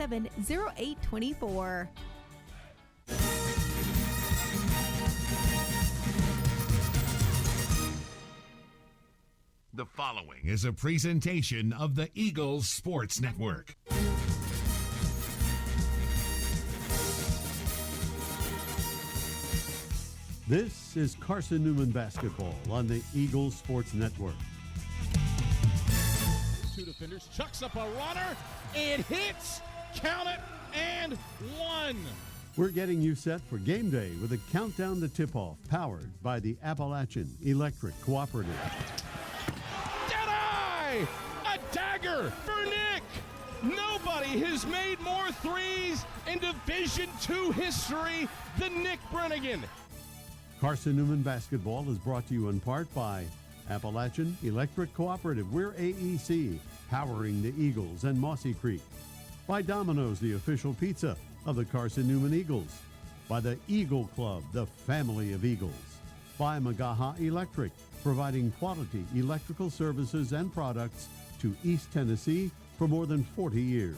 877-0824. The following is a presentation of the Eagles Sports Network. This is Carson-Newman basketball on the Eagles Sports Network. Two defenders, chucks up a runner, and hits, count it, and one. We're getting you set for game day with a countdown to tip-off, powered by the Appalachian Electric Cooperative. Deadeye! A dagger for Nick! Nobody has made more threes in Division II history than Nick Brennigan. Carson-Newman basketball is brought to you in part by Appalachian Electric Cooperative. We're AEC, powering the Eagles and Mossy Creek. By Domino's, the official pizza of the Carson-Newman Eagles. By the Eagle Club, the family of Eagles. By Magaha Electric, providing quality electrical services and products to East Tennessee for more than 40 years.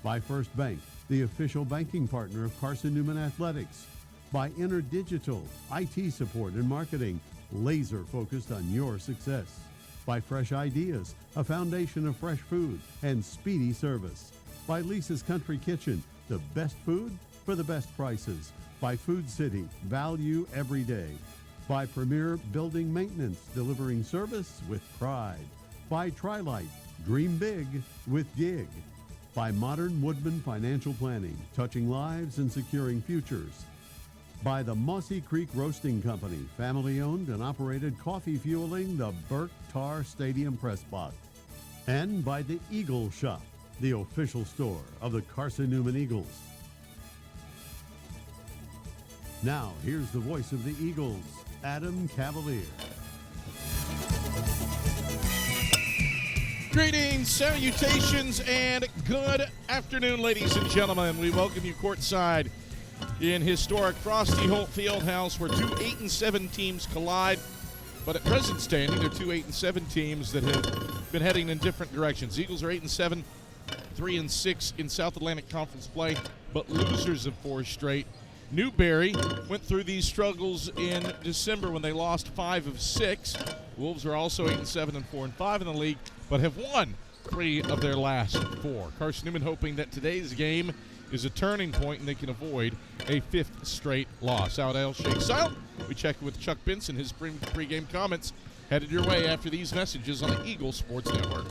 By First Bank, the official banking partner of Carson-Newman Athletics. By InterDigital, IT support and marketing, laser focused on your success. By Fresh Ideas, a foundation of fresh food and speedy service. By Lisa's Country Kitchen, the best food for the best prices. By Food City, value every day. By Premier Building Maintenance, delivering service with pride. By Trilight, dream big with Gig. By Modern Woodman Financial Planning, touching lives and securing futures. By the Mossy Creek Roasting Company, family-owned and operated, coffee fueling the Burke Tar Stadium press box. And by the Eagle Shop, the official store of the Carson-Newman Eagles. Now, here's the voice of the Eagles, Adam Cavalier. Greetings, salutations, and good afternoon, ladies and gentlemen. We welcome you courtside in historic Frosty Holt Fieldhouse, where two 8-7 teams collide. But at present standing, they're two 8-7 teams that have been heading in different directions. Eagles are 8-7, 3-6 in South Atlantic Conference play, but losers of four straight. Newberry went through these struggles in December when they lost 5 of 6. Wolves are also 8-7 and 4-5 in the league, but have won 3 of their last 4. Carson-Newman hoping that today's game is a turning point and they can avoid a 5th straight loss. How it all shakes out, we check with Chuck Benson. His pregame comments headed your way after these messages on the Eagle Sports Network.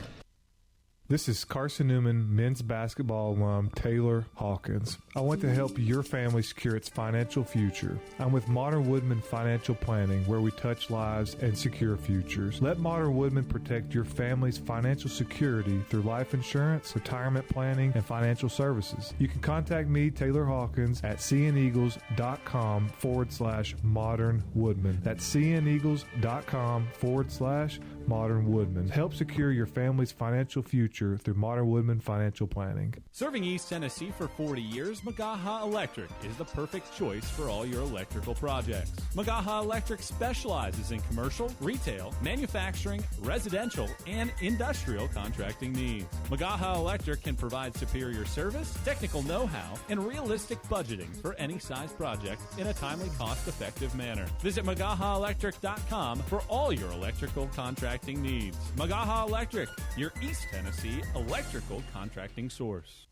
This is Carson-Newman men's basketball alum Taylor Hawkins. I want to help your family secure its financial future. I'm with Modern Woodman Financial Planning, where we touch lives and secure futures. Let Modern Woodman protect your family's financial security through life insurance, retirement planning, and financial services. You can contact me, Taylor Hawkins, at cneagles.com/Modern Woodman. That's cneagles.com/Modern Woodman. Help secure your family's financial future through Modern Woodman Financial Planning. Serving East Tennessee for 40 years, Magaha Electric is the perfect choice for all your electrical projects. Magaha Electric specializes in commercial, retail, manufacturing, residential, and industrial contracting needs. Magaha Electric can provide superior service, technical know-how, and realistic budgeting for any size project in a timely, cost-effective manner. Visit MagahaElectric.com for all your electrical contracting needs. Magaha Electric, your East Tennessee electrical contracting source.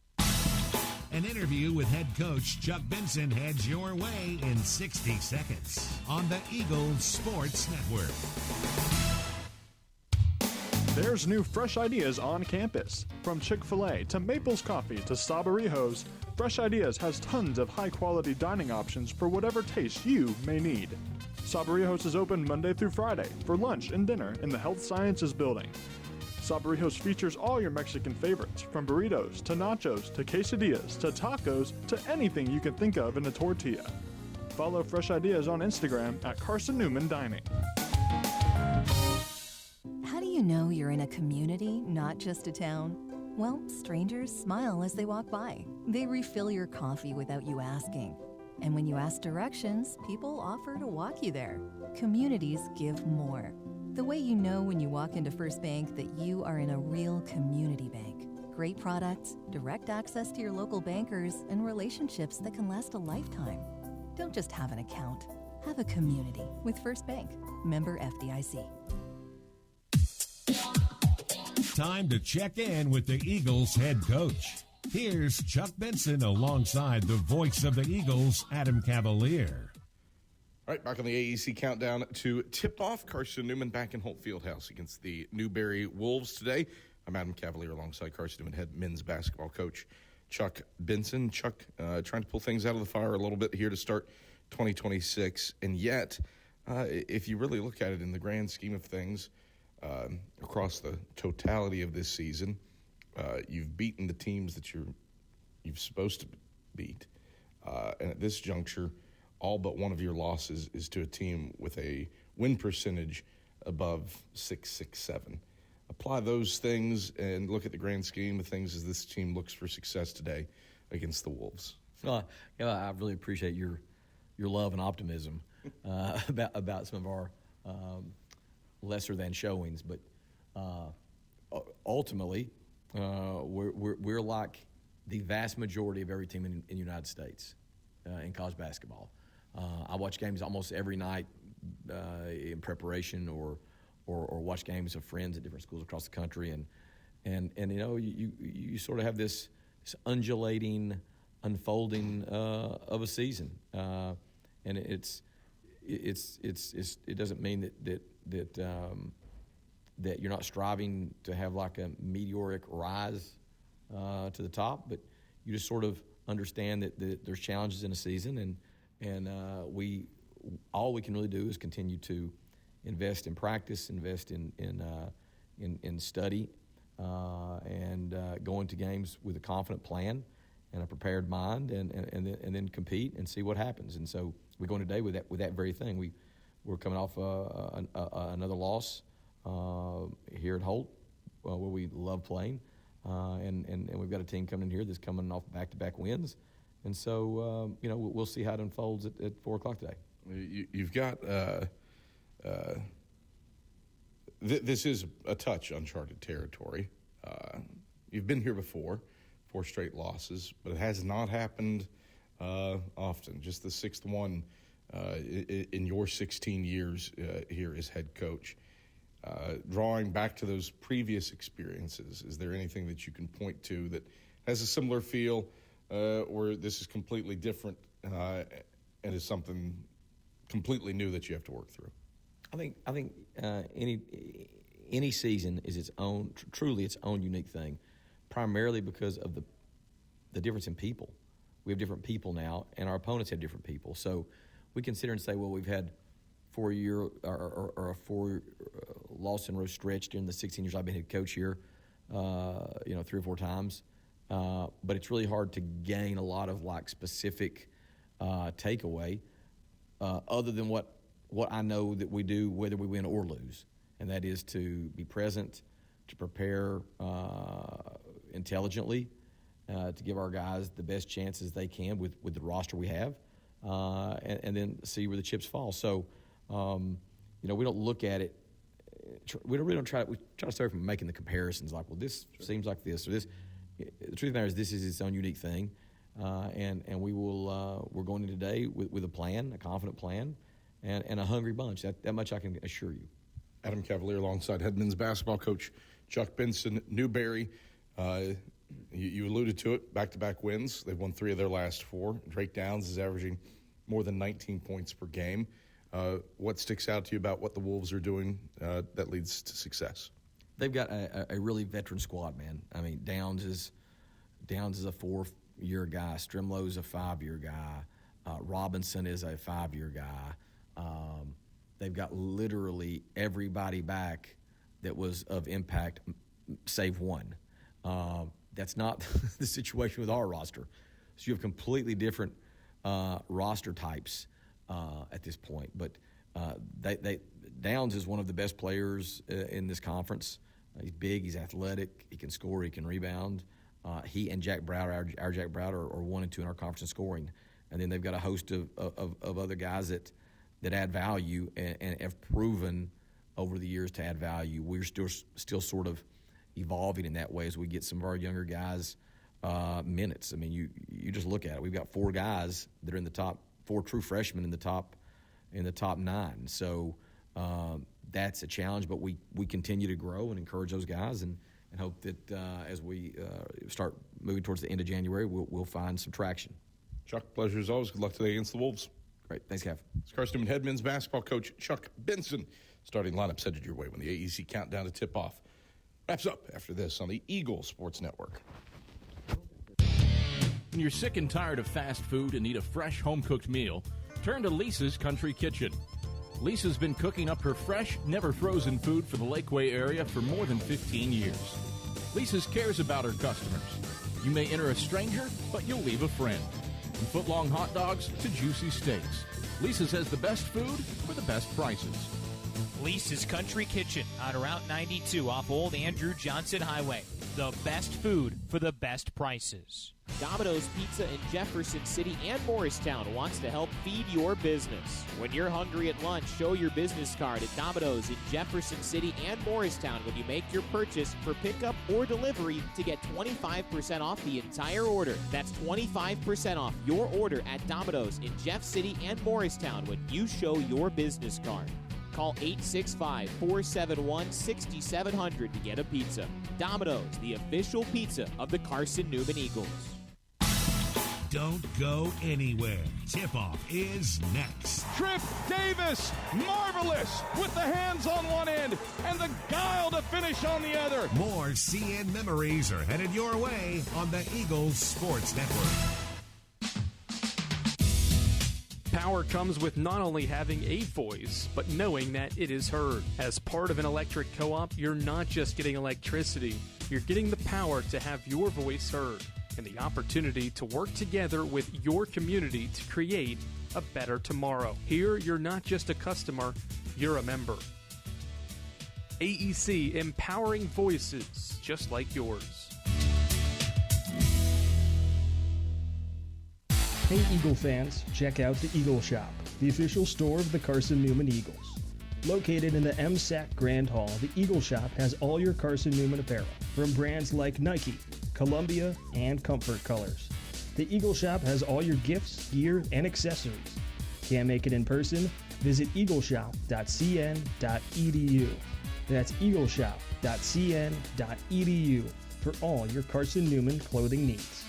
An interview with head coach Chuck Benson heads your way in 60 seconds on the Eagles Sports Network. There's new fresh ideas on campus. From Chick-fil-A to Maples Coffee to Sabarijos, Fresh Ideas has tons of high-quality dining options for whatever taste you may need. Sabarijos is open Monday through Friday for lunch and dinner in the Health Sciences Building. Sabarijos features all your Mexican favorites, from burritos to nachos to quesadillas to tacos to anything you can think of in a tortilla. Follow Fresh Ideas on Instagram at Carson-Newman Dining. How do you know you're in a community, not just a town? Well, strangers smile as they walk by. They refill your coffee without you asking. And when you ask directions, people offer to walk you there. Communities give more. The way you know when you walk into First Bank that you are in a real community bank. great products, direct access to your local bankers, and relationships that can last a lifetime. Don't just have an account. Have a community with First Bank. Member FDIC. Time to check in with the Eagles head coach. Here's Chuck Benson alongside the voice of the Eagles, Adam Cavalier. All right, back on the AEC countdown to tip-off. Carson-Newman back in Holt Fieldhouse against the Newberry Wolves today. I'm Adam Cavalier alongside Carson-Newman head men's basketball coach Chuck Benson. Chuck, trying to pull things out of the fire a little bit here to start 2026. And yet, if you really look at it in the grand scheme of things, across the totality of this season, you've beaten the teams that you're supposed to beat. And at this juncture, all but one of your losses is to a team with a win percentage above 667. Apply those things and look at the grand scheme of things as this team looks for success today against the Wolves. I really appreciate your love and optimism about some of our lesser than showings, but ultimately we're like the vast majority of every team in the United States in college basketball. I watch games almost every night in preparation or watch games of friends at different schools across the country, and you know you sort of have this undulating unfolding of a season, and it doesn't mean that you're not striving to have like a meteoric rise to the top, but you just sort of understand that there's challenges in a season, and all we can really do is continue to invest in practice, invest in study, and go into games with a confident plan and a prepared mind, and then compete and see what happens. And so we're going today with that very thing. We're coming off another loss here at Holt, where we love playing, and we've got a team coming in here that's coming off back-to-back wins. And so, we'll see how it unfolds at 4 o'clock today. You've got this is a touch uncharted territory. You've been here before, 4 straight losses, but it has not happened often. Just the 6th one in your 16 years here as head coach. Drawing back to those previous experiences, is there anything that you can point to that has a similar feel, or this is completely different and is something completely new that you have to work through? I think any season is its own, truly its own unique thing, primarily because of the difference in people. We have different people now, and our opponents have different people. So we consider and say, well, we've had 4-year or a 4 loss in a row stretch during the 16 years I've been head coach here, 3 or 4 times. But it's really hard to gain a lot of like specific takeaway other than what I know that we do whether we win or lose, and that is to be present, to prepare intelligently, to give our guys the best chances they can with the roster we have, and then see where the chips fall. So, we don't look at it. We try to start from making the comparisons like, well, this seems like this or this. The truth of the matter is, this is its own unique thing, and we're going in today with a plan, a confident plan, and a hungry bunch. That much I can assure you. Adam Cavalier alongside head men's basketball coach Chuck Benson. Newberry, you alluded to it, back-to-back wins. They've won 3 of their last 4. Drake Downs is averaging more than 19 points per game. What sticks out to you about what the Wolves are doing that leads to success? They've got a really veteran squad, man. I mean, Downs is a 4-year guy. Strimlow's a 5-year guy. Robinson is a 5-year guy. They've got literally everybody back that was of impact, save one. That's not the situation with our roster. So you have completely different roster types at this point. But Downs is one of the best players in this conference. He's big, he's athletic, he can score, he can rebound. He and Jack Browder, our Jack Browder, are 1 and 2 in our conference in scoring. And then they've got a host of other guys that add value and have proven over the years to add value. We're still sort of evolving in that way as we get some of our younger guys minutes. I mean, you just look at it. We've got 4 guys that are in the top 4 true freshmen in the top 9. So that's a challenge, but we continue to grow and encourage those guys and hope that as we start moving towards the end of January, we'll find some traction. Chuck, pleasure as always. Good luck today against the Wolves. Great. Thanks, Kev. It's Carson-Newman head men's basketball coach Chuck Benson. Starting lineup headed your way when the AEC countdown to tip-off wraps up after this on the Eagle Sports Network. When you're sick and tired of fast food and need a fresh home-cooked meal, turn to Lisa's Country Kitchen. Lisa's been cooking up her fresh, never-frozen food for the Lakeway area for more than 15 years. Lisa's cares about her customers. You may enter a stranger, but you'll leave a friend. From foot-long hot dogs to juicy steaks, Lisa's has the best food for the best prices. Lisa's Country Kitchen on Route 92 off Old Andrew Johnson Highway. The best food for the best prices. Domino's Pizza in Jefferson City and Morristown wants to help feed your business. When you're hungry at lunch, show your business card at Domino's in Jefferson City and Morristown when you make your purchase for pickup or delivery to get 25% off the entire order. That's 25% off your order at Domino's in Jeff City and Morristown when you show your business card. Call 865-471-6700 to get a pizza. Domino's, the official pizza of the Carson-Newman Eagles. Don't go anywhere. Tip-off is next. Trip Davis, marvelous, with the hands on one end and the guile to finish on the other. More CN memories are headed your way on the Eagles Sports Network. Power comes with not only having a voice, but knowing that it is heard. As part of an electric co-op, you're not just getting electricity, you're getting the power to have your voice heard and the opportunity to work together with your community to create a better tomorrow. Here, you're not just a customer, you're a member. AEC, empowering voices just like yours. Hey Eagle fans, check out the Eagle Shop, the official store of the Carson-Newman Eagles. Located in the MSAC Grand Hall, the Eagle Shop has all your Carson-Newman apparel, from brands like Nike, Columbia, and Comfort Colors. The Eagle Shop has all your gifts, gear, and accessories. Can't make it in person? Visit eagleshop.cn.edu. That's eagleshop.cn.edu for all your Carson-Newman clothing needs.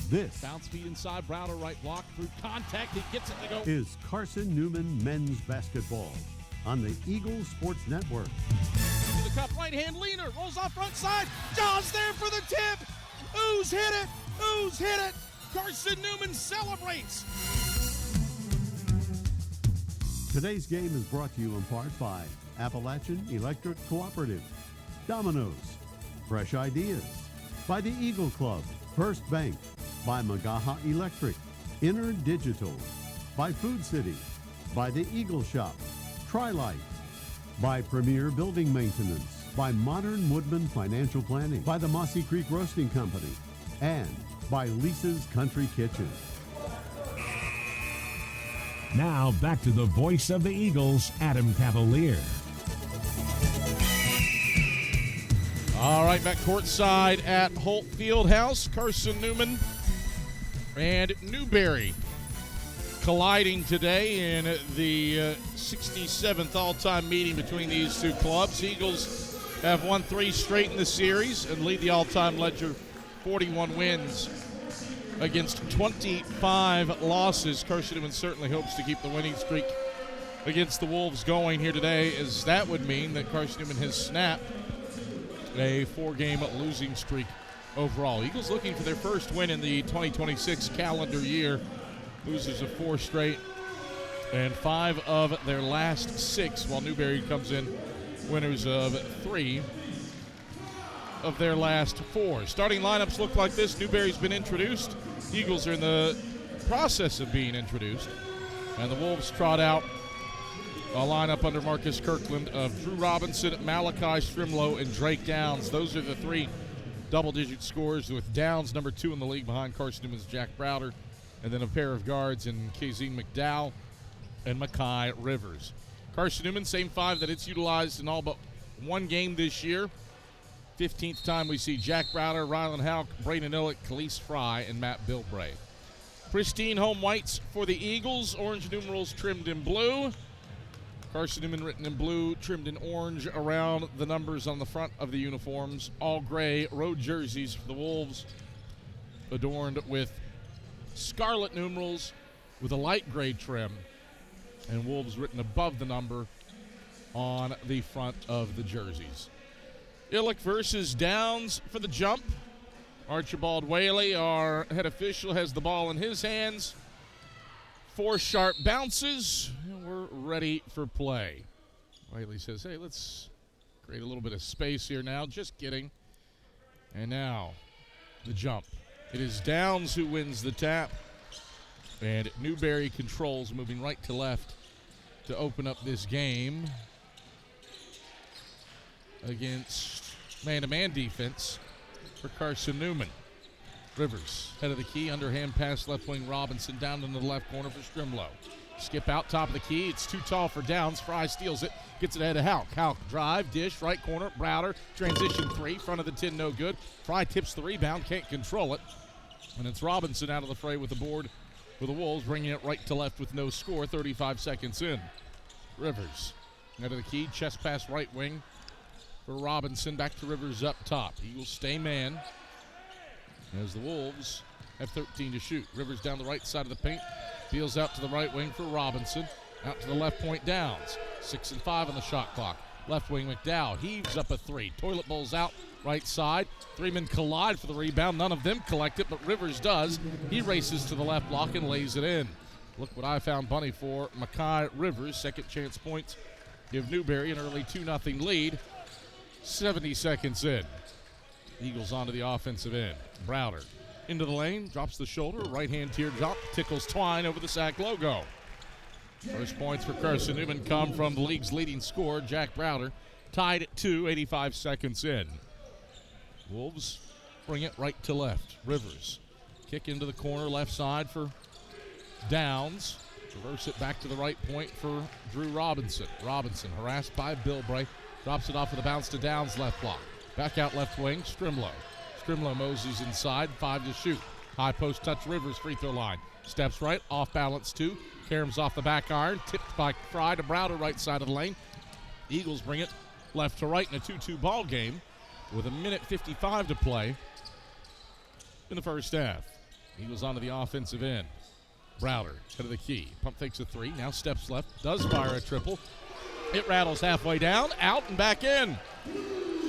This Bounce feed inside, Browder right block through contact. He gets it to go. is Carson-Newman men's basketball on the Eagle Sports Network. To the cup, right hand leaner, rolls off front side. Jaws there for the tip. Ooze hit it. Ooze hit it. Carson-Newman celebrates. Today's game is brought to you in part by Appalachian Electric Cooperative, Domino's, Fresh Ideas, by the Eagle Club, First Bank, by Magaha Electric, Inner Digital, by Food City, by the Eagle Shop, Tri-Light, by Premier Building Maintenance, by Modern Woodman Financial Planning, by the Mossy Creek Roasting Company, and by Lisa's Country Kitchen. Now back to the voice of the Eagles, Adam Cavalier. All right, back courtside at Holt Fieldhouse. Carson-Newman and Newberry colliding today in the 67th all-time meeting between these two clubs. Eagles have won 3 straight in the series and lead the all-time ledger 41 wins against 25 losses. Carson-Newman certainly hopes to keep the winning streak against the Wolves going here today, as that would mean that Carson-Newman has snapped a 4-game losing streak overall. Eagles looking for their first win in the 2026 calendar year. Losers of 4 straight and 5 of their last 6, while Newberry comes in winners of 3 of their last 4. Starting lineups look like this. Newberry's been introduced. Eagles are in the process of being introduced. And the Wolves trot out a lineup under Marcus Kirkland of Drew Robinson, Malachi Strimlow, and Drake Downs. Those are the 3 double-digit scorers, with Downs number 2 in the league behind Carson-Newman's Jack Browder and then a pair of guards in Kazine McDowell and Makai Rivers. Carson-Newman, same five that it's utilized in all but one game this year. 15th time we see Jack Browder, Rylan Houck, Braden Illick, Khalees Fry, and Matt Bilbray. Pristine home whites for the Eagles. Orange numerals trimmed in blue. Carson-Newman written in blue, trimmed in orange around the numbers on the front of the uniforms. All gray road jerseys for the Wolves, adorned with scarlet numerals with a light gray trim, and Wolves written above the number on the front of the jerseys. Illick versus Downs for the jump. Archibald Whaley, our head official, has the ball in his hands. 4 sharp bounces, and we're ready for play. Whaley says, hey, let's create a little bit of space here now. Just kidding. And now, the jump. It is Downs who wins the tap, and Newberry controls, moving right to left to open up this game against man-to-man defense for Carson-Newman. Rivers, head of the key, underhand pass, left wing Robinson, down into the left corner for Strimlow. Skip out, top of the key. It's too tall for Downs. Fry steals it, gets it ahead of Houck. Houck drive, dish, right corner, Browder, transition 3, front of the 10, no good. Fry tips the rebound, can't control it. And it's Robinson out of the fray with the board for the Wolves, bringing it right to left with no score, 35 seconds in. Rivers, head of the key, chest pass right wing for Robinson, back to Rivers up top. Eagles stay man as the Wolves have 13 to shoot. Rivers down the right side of the paint, peels out to the right wing for Robinson, out to the left point Downs. 6 and 5 on the shot clock. Left wing McDowell heaves up a 3. Toilet bowls out right side. 3 men collide for the rebound. None of them collect it, but Rivers does. He races to the left block and lays it in. Look what I found bunny for Makai Rivers. Second chance points give Newberry an early 2-0 lead. 70 seconds in. Eagles onto the offensive end. Browder into the lane, drops the shoulder, right-hand teardrop, tickles Twine over the sack logo. First points for Carson-Newman come from the league's leading scorer, Jack Browder, tied at 2, 85 seconds in. Wolves bring it right to left. Rivers, kick into the corner, left side for Downs. Reverse it back to the right point for Drew Robinson. Robinson harassed by Bilbray, drops it off with a bounce to Downs, left block. Back out left wing, Strimlow. Strimlow moseys inside, 5 to shoot. High post touch, Rivers, free throw line. Steps right, off balance 2. Karam's off the back iron, tipped by Fry to Browder, right side of the lane. Eagles bring it left to right in a 2-2 ball game with 1:55 to play in the first half. Eagles onto the offensive end. Browder, head of the key. Pump fakes a 3, now steps left, does fire a triple. It rattles halfway down, out and back in.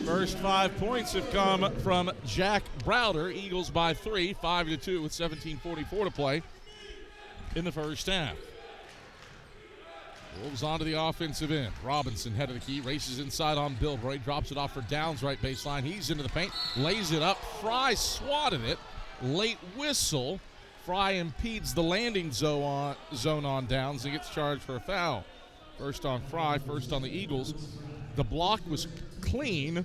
First 5 points have come from Jack Browder. Eagles by 3, 5-2 with 17:44 to play in the first half. Wolves onto the offensive end. Robinson, head of the key, races inside on Bilbray, drops it off for Downs, right baseline. He's into the paint, lays it up. Fry swatted it. Late whistle. Fry impedes the landing zone on Downs and gets charged for a foul. First on Fry, first on the Eagles. The block was clean,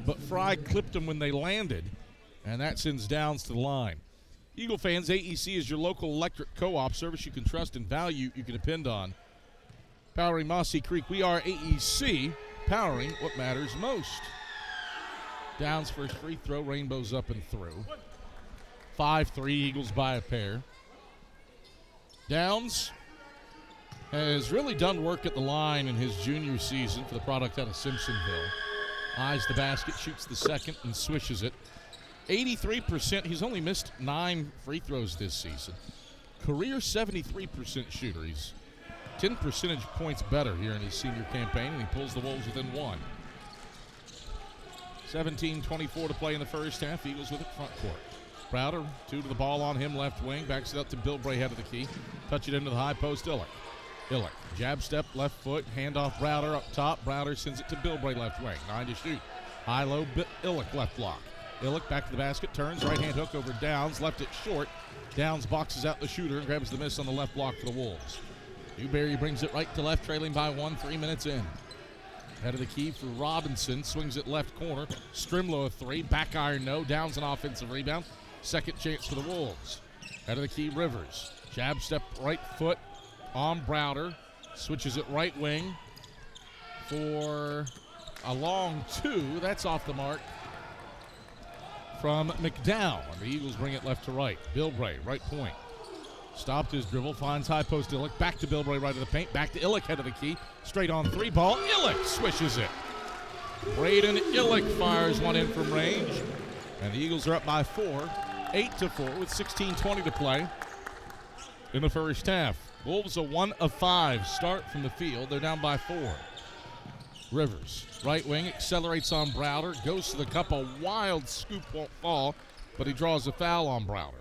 but Fry clipped him when they landed, and that sends Downs to the line. Eagle fans, AEC is your local electric co-op service you can trust and value, you can depend on. Powering Mossy Creek, we are AEC, powering what matters most. Downs first free throw, rainbows up and through. 5-3, Eagles by a pair. Downs has really done work at the line in his junior season for the product out of Simpsonville. Eyes the basket, shoots the second, and swishes it. 83%. He's only missed 9 free throws this season. Career 73% shooter. He's 10 percentage points better here in his senior campaign, and he pulls the Wolves within 1. 17:24 to play in the first half. Eagles with it front court. Browder, 2 to the ball on him, left wing. Backs it up to Bilbray, head of the key. Touch it into the high post, Illick. Jab step, left foot, handoff Browder up top. Browder sends it to Bilbray, left wing. 9 to shoot. High-low, Illick, left block. Illick back to the basket, turns, right-hand hook over Downs, left it short. Downs boxes out the shooter and grabs the miss on the left block for the Wolves. Newberry brings it right to left, trailing by 1, 3 minutes in. Head of the key for Robinson, swings it left corner. Strimlow a 3, back iron no, Downs an offensive rebound. Second chance for the Wolves. Head of the key, Rivers. Jab step right foot on Browder. Switches it right wing for a long two. That's off the mark from McDowell. And the Eagles bring it left to right. Bilbray, right point. Stopped his dribble, finds high post Illick. Back to Bilbray, right of the paint. Back to Illick, head of the key. Straight on three ball. Illick swishes it. Braden Illick fires one in from range. And the Eagles are up by 4, 8-4 with 16:20 to play in the first half. Wolves a 1 of 5 start from the field. They're down by 4. Rivers, right wing, accelerates on Browder. Goes to the cup. A wild scoop won't fall, but he draws a foul on Browder.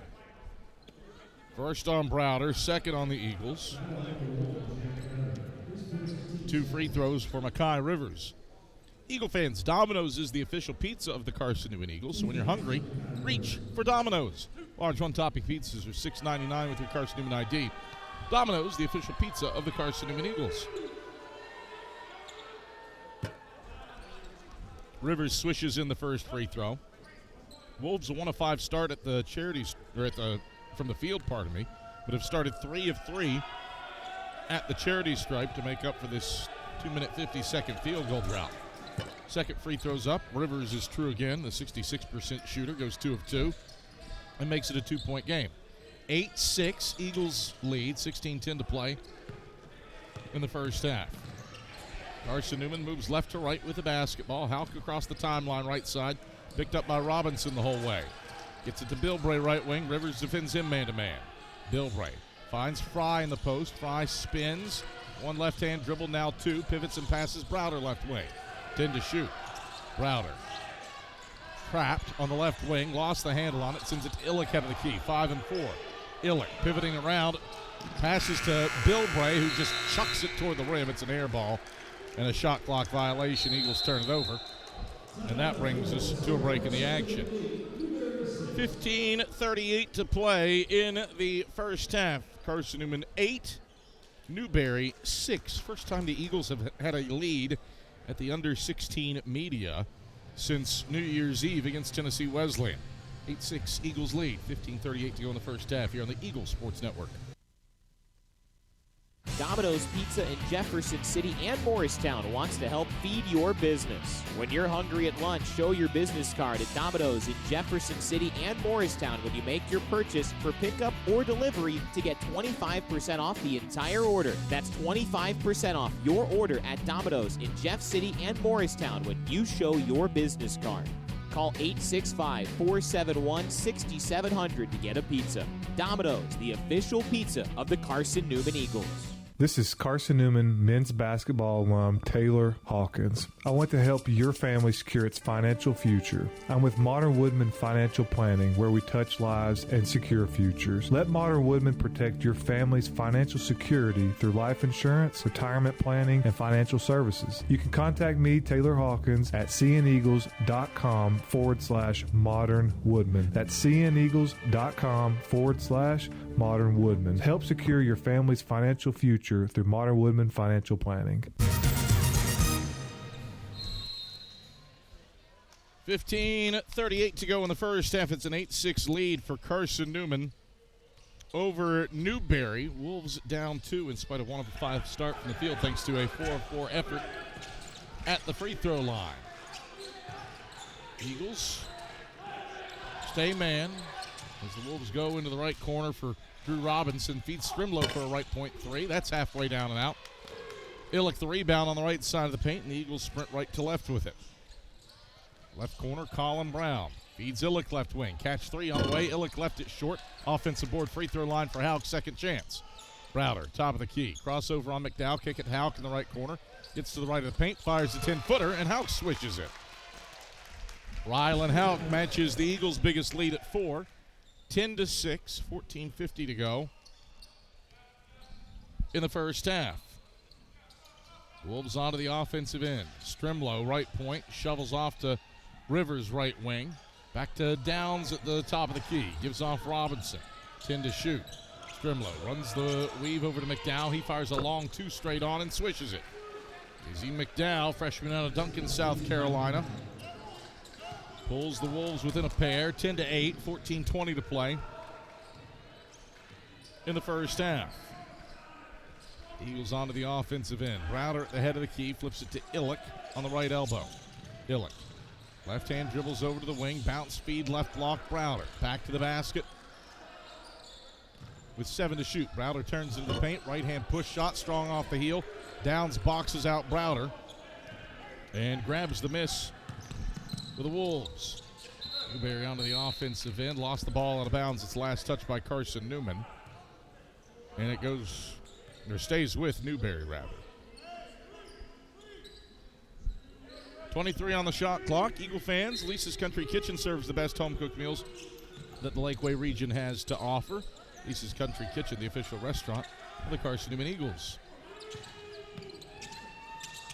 First on Browder, second on the Eagles. 2 free throws for Makai Rivers. Eagle fans, Domino's is the official pizza of the Carson-Newman Eagles, so when you're hungry, reach for Domino's. Large one-topping pizzas are $6.99 with your Carson-Newman ID. Domino's, the official pizza of the Carson-Newman Eagles. Rivers swishes in the first free throw. Wolves a 1 of 5 start at the charities, or from the field, pardon me, but have started 3 of 3 at the charity stripe to make up for this 2-minute 50-second field goal drought. Second free throw's up. Rivers is true again. The 66% shooter goes 2 of 2 and makes it a 2-point game. 8-6, Eagles lead, 16-10 to play in the first half. Carson-Newman moves left to right with the basketball. Houck across the timeline right side, picked up by Robinson the whole way. Gets it to Bilbray right wing. Rivers defends him man-to-man. Bilbray finds Fry in the post. Fry spins. One left-hand dribble, now 2. Pivots and passes Browder left wing. 10 to shoot. Browder trapped on the left wing. Lost the handle on it. Sends it to Illick out of the key. 5 and 4. Illick pivoting around. Passes to Bilbray, who just chucks it toward the rim. It's an air ball and a shot clock violation. Eagles turn it over. And that brings us to a break in the action. 15:38 to play in the first half. Carson-Newman 8, Newberry 6. First time the Eagles have had a lead at the under-16 media since New Year's Eve against Tennessee Wesleyan. 8-6 Eagles lead. 15:38 to go in the first half here on the Eagles Sports Network. Domino's Pizza in Jefferson City and Morristown wants to help feed your business. When you're hungry at lunch, show your business card at Domino's in Jefferson City and Morristown when you make your purchase for pickup or delivery to get 25% off the entire order. That's 25% off your order at Domino's in Jeff City and Morristown when you show your business card. Call 865-471-6700 to get a pizza. Domino's, the official pizza of the Carson-Newman Eagles. This is Carson-Newman men's basketball alum Taylor Hawkins. I want to help your family secure its financial future. I'm with Modern Woodman Financial Planning, where we touch lives and secure futures. Let Modern Woodman protect your family's financial security through life insurance, retirement planning, and financial services. You can contact me, Taylor Hawkins, at cneagles.com/Modern Woodman. That's cneagles.com/Modern Woodman. Help secure your family's financial future through Modern Woodman Financial Planning. 15:38 to go in the first half. It's an 8-6 lead for Carson-Newman over Newberry. Wolves down 2 in spite of 1 of 5 start from the field thanks to a 4-4 effort at the free throw line. Eagles stay man as the Wolves go into the right corner for Drew Robinson. Feeds Strimlow for a right point 3. That's halfway down and out. Illick the rebound on the right side of the paint, and the Eagles sprint right to left with it. Left corner, Colin Brown. Feeds Illick left wing. Catch 3 on the way. Illick left it short. Offensive board free throw line for Houck. Second chance. Browder, top of the key. Crossover on McDowell. Kick it Houck in the right corner. Gets to the right of the paint. Fires the 10-footer, and Houck swishes it. Rylan Houck matches the Eagles' biggest lead at 4. 10-6, 14:50 to go in the first half. Wolves onto the offensive end. Strimlow, right point, shovels off to Rivers, right wing. Back to Downs at the top of the key. Gives off Robinson. 10 to shoot. Strimlow runs the weave over to McDowell. He fires a long 2 straight on and swishes it. Izzy McDowell, freshman out of Duncan, South Carolina. Pulls the Wolves within a pair, 10-8, 14:20 to play in the first half. Eagles onto the offensive end. Browder at the head of the key, flips it to Illick on the right elbow. Illick, left hand dribbles over to the wing, bounce speed, left block, Browder. Back to the basket with 7 to shoot. Browder turns into the paint, right hand push shot, strong off the heel. Downs boxes out Browder and grabs the miss for the Wolves. Newberry onto the offensive end, lost the ball out of bounds. Its last touch by Carson-Newman. And it goes, or stays with Newberry, rather. 23 on the shot clock. Eagle fans, Lisa's Country Kitchen serves the best home-cooked meals that the Lakeway region has to offer. Lisa's Country Kitchen, the official restaurant of the Carson-Newman Eagles.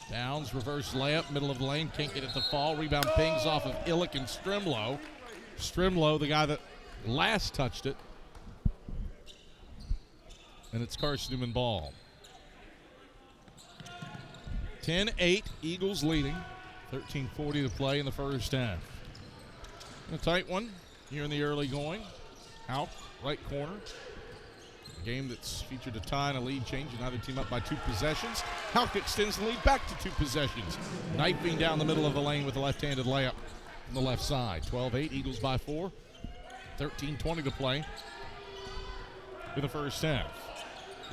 Downs, reverse layup, middle of the lane, can't get it to fall. Rebound pings off of Illick and Strimlow. Strimlow, the guy that last touched it. And it's Carson-Newman ball. 10-8, Eagles leading. 13:40 to play in the first half. A tight one here in the early going. Out, right corner. A game that's featured a tie and a lead change, and either team up by 2 possessions. Houck extends the lead back to 2 possessions. Knifing down the middle of the lane with a left-handed layup on the left side. 12-8, Eagles by 4. 13:20 to play in the first half.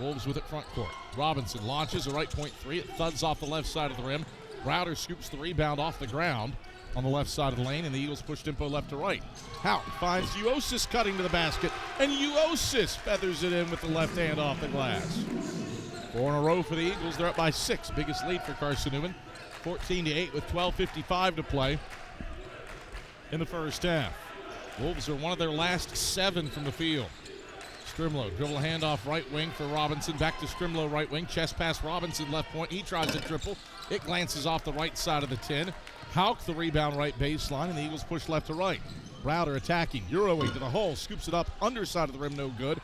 Wolves with it front court. Robinson launches a right point 3. It thuds off the left side of the rim. Browder scoops the rebound off the ground on the left side of the lane, and the Eagles push tempo left to right. Houck finds Uosis cutting to the basket, and Uosis feathers it in with the left hand off the glass. 4 in a row for the Eagles. They're up by 6. Biggest lead for Carson-Newman. 14-8 with 12:55 to play in the first half. Wolves are one of their last 7 from the field. Strimlow, dribble handoff right wing for Robinson. Back to Strimlow right wing. Chest pass Robinson left point. He tries a triple. It glances off the right side of the 10. Houck the rebound right baseline, and the Eagles push left to right. Browder attacking. Euroing to the hole. Scoops it up. Underside of the rim, no good.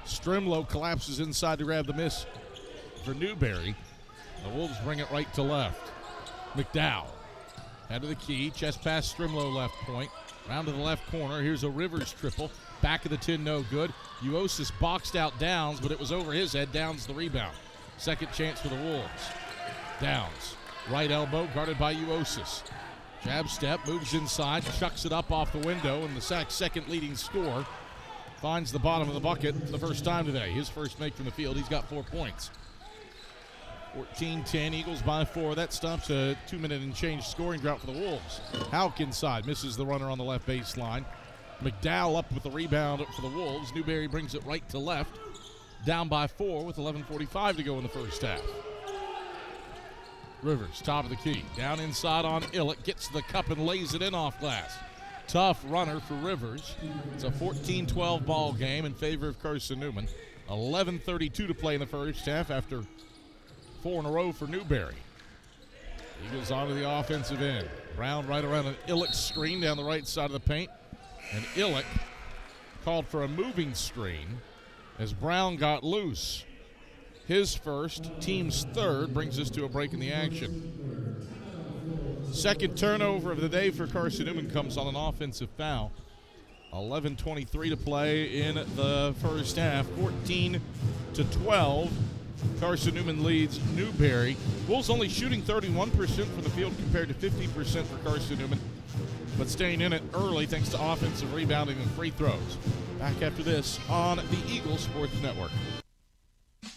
Strimlow collapses inside to grab the miss for Newberry. The Wolves bring it right to left. McDowell, head of the key. Chest pass Strimlow left point. Round to the left corner. Here's a Rivers triple. Back of the 10, no good. Uosis boxed out Downs, but it was over his head. Downs the rebound. Second chance for the Wolves. Downs, right elbow, guarded by Uosis. Jab step, moves inside, chucks it up off the window, and the Sack's second leading scorer finds the bottom of the bucket for the first time today. His first make from the field. He's got 4 points. 14-10, Eagles by 4. That stops a 2-minute and change scoring drought for the Wolves. Houck inside, misses the runner on the left baseline. McDowell up with the rebound for the Wolves. Newberry brings it right to left. Down by 4 with 11:45 to go in the first half. Rivers, top of the key. Down inside on Illick. Gets to the cup and lays it in off glass. Tough runner for Rivers. It's a 14-12 ball game in favor of Carson-Newman. 11:32 to play in the first half after 4 in a row for Newberry. Eagles onto the offensive end. Brown right around an Illick screen down the right side of the paint. And Illick called for a moving screen as Brown got loose. His first, team's third, brings us to a break in the action. Second turnover of the day for Carson-Newman comes on an offensive foul. 11:23 to play in the first half. 14-12. Carson-Newman leads Newberry. Wolves only shooting 31% from the field compared to 50% for Carson-Newman, but staying in it early thanks to offensive rebounding and free throws. Back after this on the Eagles Sports Network.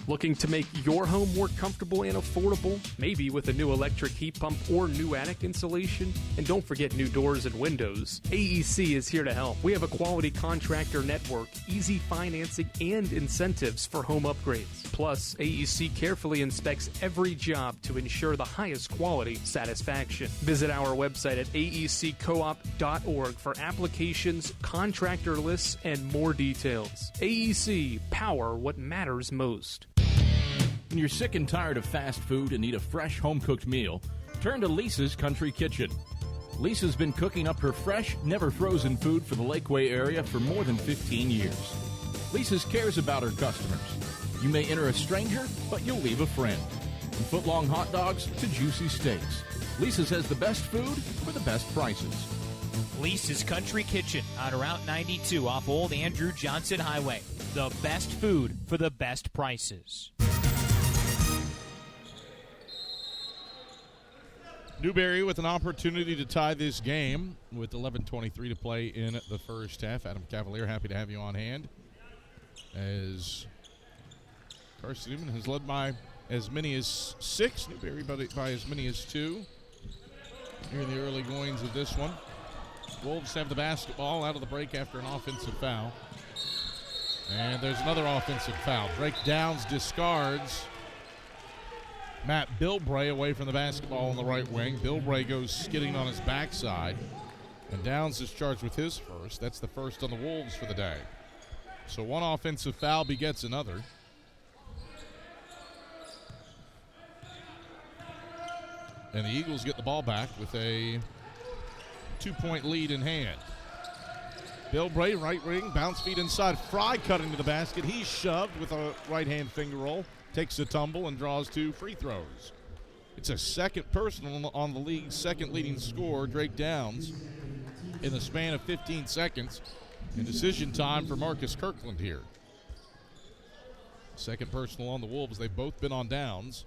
Looking to make your home more comfortable and affordable? Maybe with a new electric heat pump or new attic insulation? And don't forget new doors and windows. AEC is here to help. We have a quality contractor network, easy financing, and incentives for home upgrades. Plus, AEC carefully inspects every job to ensure the highest quality satisfaction. Visit our website at aeccoop.org for applications, contractor lists, and more details. AEC, power what matters most. When you're sick and tired of fast food and need a fresh home-cooked meal, turn to Lisa's Country Kitchen. Lisa's been cooking up her fresh, never-frozen food for the Lakeway area for more than 15 years. Lisa's cares about her customers. You may enter a stranger, but you'll leave a friend. From foot-long hot dogs to juicy steaks, Lisa's has the best food for the best prices. Lisa's Country Kitchen on Route 92 off Old Andrew Johnson Highway. The best food for the best prices. Newberry with an opportunity to tie this game with 11:23 to play in the first half. Adam Cavalier, happy to have you on hand, as Carson-Newman has led by as many as 6, Newberry by as many as 2 here in the early goings of this one. Wolves have the basketball out of the break after an offensive foul. And there's another offensive foul. Drake Downs discards Matt Bilbray away from the basketball on the right wing. Bilbray goes skidding on his backside, and Downs is charged with his first. That's the first on the Wolves for the day. So one offensive foul begets another. And the Eagles get the ball back with a 2-point lead in hand. Bilbray, right wing, bounce feed inside. Fry cutting to the basket. He's shoved with a right-hand finger roll. Takes a tumble and draws 2 free throws. It's a second personal on the league's second leading scorer, Drake Downs, in the span of 15 seconds. And decision time for Marcus Kirkland here. Second personal on the Wolves. They've both been on Downs.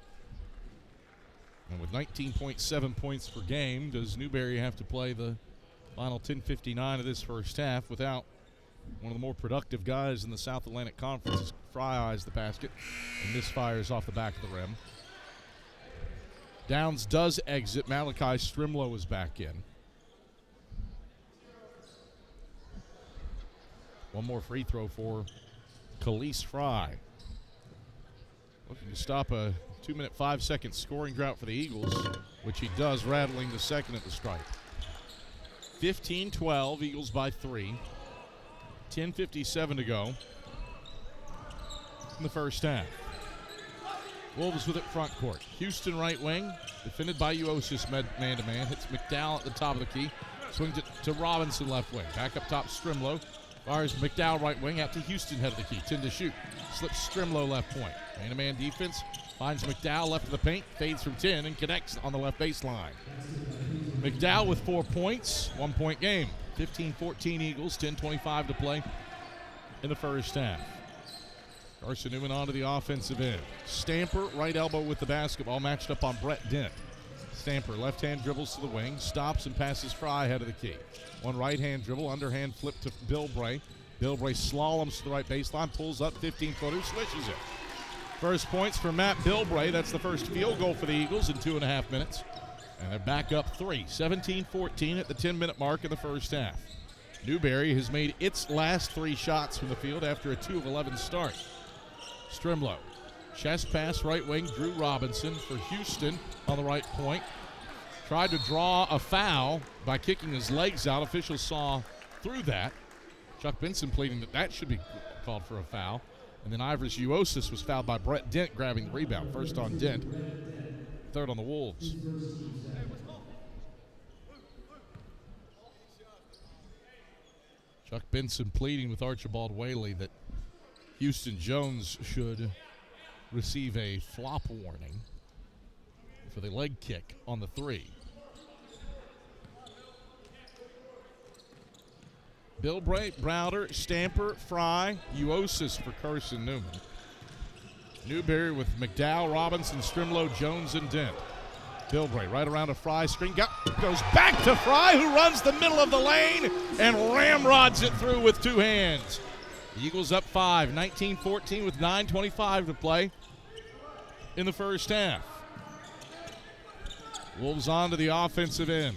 And with 19.7 points per game, does Newberry have to play the final 10:59 of this first half without one of the more productive guys in the South Atlantic Conference? As Fry eyes the basket and misfires off the back of the rim. Downs does exit. Malachi Strimlow is back in. One more free throw for Khalees Fry. Looking to stop a 2-minute, 5-second scoring drought for the Eagles, which he does, rattling the second at the stripe. 15-12, Eagles by 3. 10:57 to go in the first half. Wolves with it front court. Houston right wing, defended by Uosis man-to-man. Hits McDowell at the top of the key. Swings it to Robinson left wing. Back up top, Strimlow. Fires McDowell right wing out to Houston head of the key. 10 to shoot. Slips Strimlow left point. Man-to-man defense. Finds McDowell left of the paint. Fades from 10 and connects on the left baseline. McDowell with 4 points. 1-point game. 15-14 Eagles. 10:25 to play in the first half. Carson-Newman onto the offensive end. Stamper, right elbow with the basketball, matched up on Brett Dent. Stamper, left-hand dribbles to the wing, stops and passes Fry ahead of the key. One right-hand dribble, underhand flip to Bilbray. Bilbray slaloms to the right baseline, pulls up, 15-footer, swishes it. First points for Matt Bilbray. That's the first field goal for the Eagles in 2.5 minutes. And they're back up 3, 17-14 at the 10-minute mark in the first half. Newberry has made its last 3 shots from the field after a 2 of 11 start. Strimlow, chest pass right wing, Drew Robinson for Houston on the right point. Tried to draw a foul by kicking his legs out. Officials saw through that. Chuck Benson pleading that should be called for a foul. And then Ivers Uosis was fouled by Brett Dent, grabbing the rebound. First on Dent, third on the Wolves. Chuck Benson pleading with Archibald Whaley that Houston Jones should receive a flop warning for the leg kick on the 3. Bilbray, Browder, Stamper, Fry, Uosis for Carson-Newman. Newberry with McDowell, Robinson, Strimlow, Jones, and Dent. Bilbray right around a Fry screen. Goes back to Fry, who runs the middle of the lane and ramrods it through with 2 hands. The Eagles up 5, 19-14 with 9:25 to play in the first half. Wolves on to the offensive end.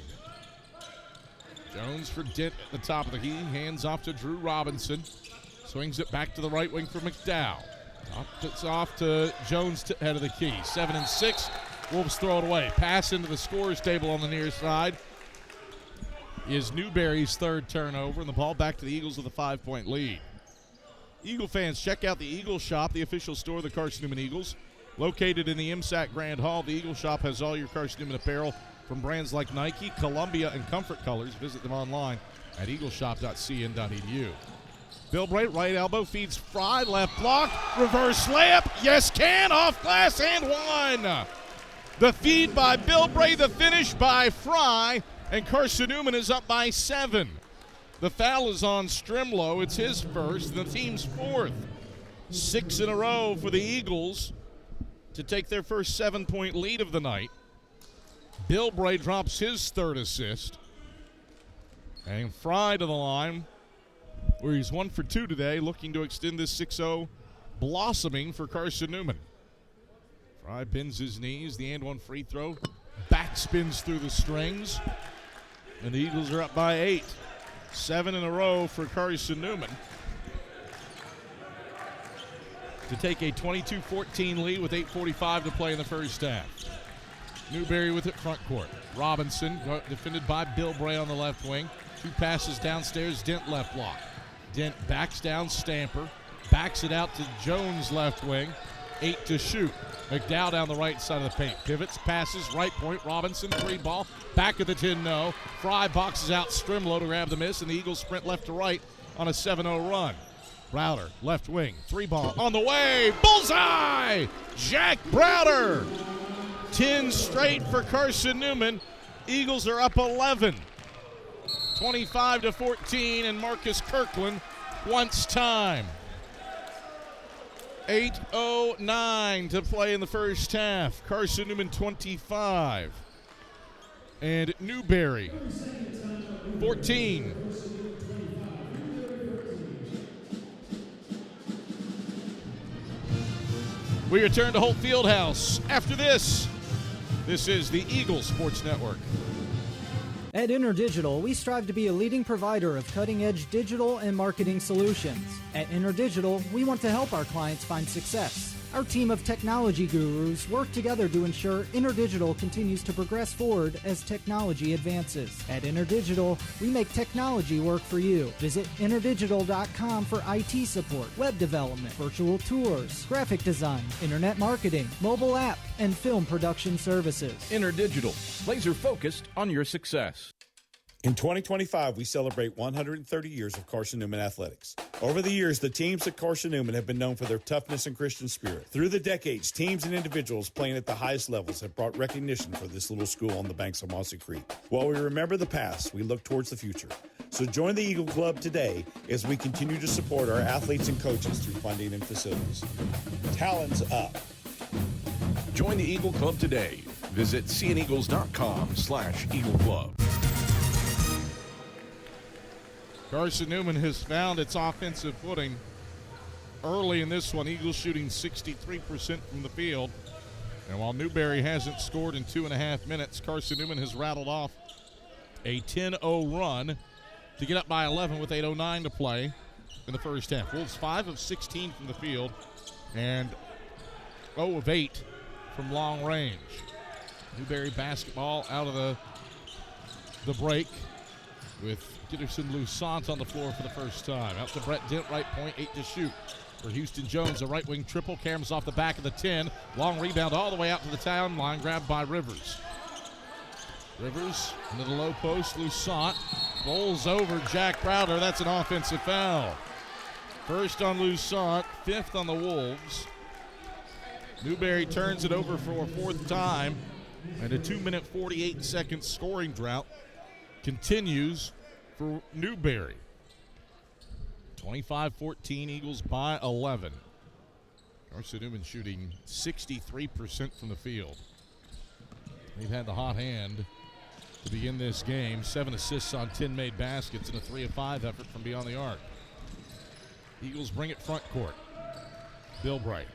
Jones for Dent at the top of the key. Hands off to Drew Robinson. Swings it back to the right wing for McDowell. It's off to Jones head of the key. 7 and 6. Wolves throw it away. Pass into the scorer's table on the near side is Newberry's 3rd turnover, and the ball back to the Eagles with a 5-point lead. Eagle fans, check out the Eagle Shop, the official store of the Carson-Newman Eagles. Located in the MSAC Grand Hall, the Eagle Shop has all your Carson-Newman apparel from brands like Nike, Columbia, and Comfort Colors. Visit them online at eagleshop.cn.edu. Bilbray, right elbow, feeds Fry, left block, reverse layup, yes can, off glass, and 1. The feed by Bilbray, the finish by Fry, And Carson-Newman is up by 7. The foul is on Strimlow. It's his first, and the team's fourth. 6 in a row for the Eagles to take their first 7-point lead of the night. Bilbray drops his third assist. And Fry to the line, where he's 1 for 2 today, looking to extend this 6-0 blossoming for Carson-Newman. Fry bends his knees, the and one free throw, backspins through the strings, and the Eagles are up by 8. 7 in a row for Carson-Newman to take a 22-14 lead with 8:45 to play in the first half. Newberry with it front court. Robinson defended by Bilbray on the left wing. 2 passes downstairs, Dent left block. Dent backs down Stamper, backs it out to Jones left wing. 8 to shoot. McDowell down the right side of the paint. Pivots, passes, right point. Robinson, 3 ball. Back of the 10, no. Fry boxes out Strimlow to grab the miss, and the Eagles sprint left to right on a 7-0 run. Browder, left wing, 3 ball on the way. Bullseye! Jack Browder! 10 straight for Carson-Newman. Eagles are up 11. 25-14, and Marcus Kirkland wants time. 8:09 to play in the first half. Carson-Newman 25. And Newberry 14. We return to Holt Fieldhouse after this. This is the Eagle Sports Network. At InterDigital, we strive to be a leading provider of cutting-edge digital and marketing solutions. At InterDigital, we want to help our clients find success. Our team of technology gurus work together to ensure InterDigital continues to progress forward as technology advances. At InterDigital, we make technology work for you. Visit interdigital.com for IT support, web development, virtual tours, graphic design, internet marketing, mobile app, and film production services. InterDigital, laser focused on your success. In 2025, we celebrate 130 years of Carson-Newman athletics. Over the years, the teams at Carson-Newman have been known for their toughness and Christian spirit. Through the decades, teams and individuals playing at the highest levels have brought recognition for this little school on the banks of Mossy Creek. While we remember the past, we look towards the future. So join the Eagle Club today as we continue to support our athletes and coaches through funding and facilities. Talons up. Join the Eagle Club today. Visit cneagles.com/Eagle Club. Carson-Newman has found its offensive footing early in this one. Eagles shooting 63% from the field. And while Newberry hasn't scored in 2.5 minutes, Carson-Newman has rattled off a 10-0 run to get up by 11 with 8:09 to play in the first half. Wolves 5 of 16 from the field and 0 of 8 from long range. Newberry basketball out of the break with Gitterson-Lusant on the floor for the first time. Out to Brett Dent, right point, 8 to shoot. For Houston Jones, a right wing triple. Cameras off the back of the 10. Long rebound all the way out to the town line, grabbed by Rivers. Rivers into the low post. Lusant bowls over Jack Browder. That's an offensive foul. First on Lusant, 5th on the Wolves. Newberry turns it over for a 4th time, and a 2-minute, 48-second scoring drought continues for Newberry. 25-14, Eagles by 11. Carson-Newman shooting 63% from the field. They've had the hot hand to begin this game. 7 assists on 10 made baskets and a 3 of 5 effort from beyond the arc. Eagles bring it front court. Bilbray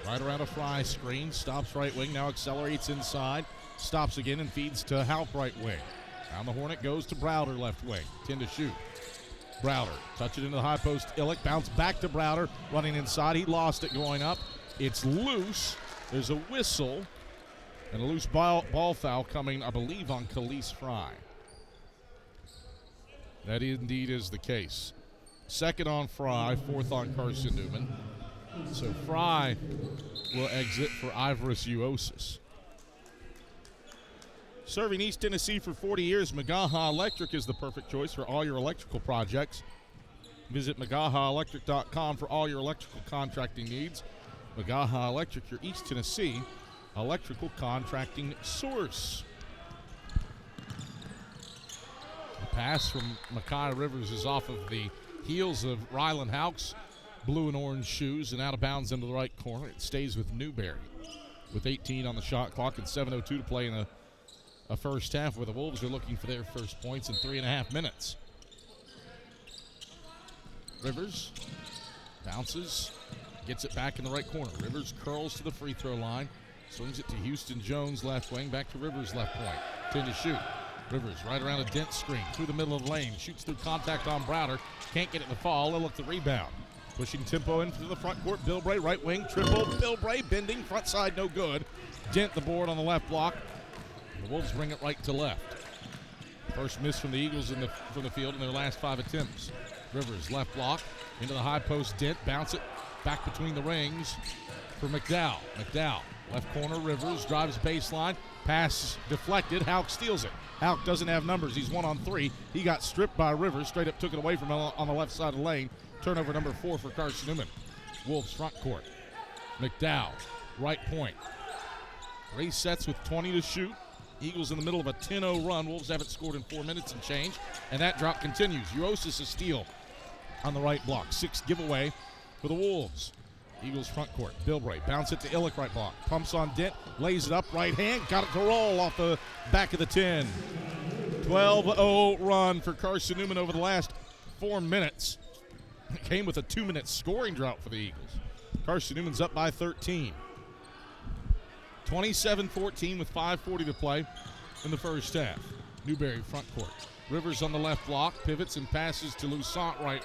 right around a Fry screen, stops right wing, now accelerates inside, stops again and feeds to Halp right wing. Down the horn it goes to Browder left wing, 10 to shoot. Browder, touch it into the high post, Illick, bounce back to Browder, running inside, he lost it going up. It's loose, there's a whistle, and a loose ball foul coming, I believe, on Khalees Fry. That indeed is the case. 2nd on Fry, 4th on Carson-Newman. So Fry will exit for Ivorus Uosis. Serving East Tennessee for 40 years, Magaha Electric is the perfect choice for all your electrical projects. Visit MagahaElectric.com for all your electrical contracting needs. Magaha Electric, your East Tennessee electrical contracting source. Pass from Mekhi Rivers is off of the heels of Rylan Houck's blue and orange shoes and out of bounds into the right corner. It stays with Newberry with 18 on the shot clock and 7:02 to play in a first half where the Wolves are looking for their first points in 3.5 minutes. Rivers bounces, gets it back in the right corner. Rivers curls to the free throw line, swings it to Houston Jones left wing, back to Rivers left point. 10 to shoot. Rivers right around a Dent screen, through the middle of the lane, shoots through contact on Browder, can't get it to fall. They'll look the rebound. Pushing tempo into the front court, Bilbray, right wing, triple, Bilbray bending, front side no good. Dent the board on the left block. The Wolves bring it right to left. First miss from the Eagles from the field in their last 5 attempts. Rivers left block, into the high post, Dent, bounce it back between the rings for McDowell. McDowell, left corner, Rivers, drives baseline, pass deflected, Houck steals it. Houck doesn't have numbers, he's 1-on-3. He got stripped by Rivers, straight up took it away from him on the left side of the lane. Turnover number 4 for Carson-Newman. Wolves front court. McDowell, right point. Resets with 20 to shoot. Eagles in the middle of a 10-0 run. Wolves haven't scored in 4 minutes and change, and that drop continues. Uosis a steal on the right block. 6 giveaway for the Wolves. Eagles front court. Bilbray bounce it to Illick right block. Pumps on Dent, lays it up, right hand, got it to roll off the back of the 10. 12-0 run for Carson-Newman over the last 4 minutes. It came with a 2-minute scoring drought for the Eagles. Carson-Newman's up by 13. 27-14 with 5:40 to play in the first half. Newberry front court. Rivers on the left block, pivots and passes to Lusant right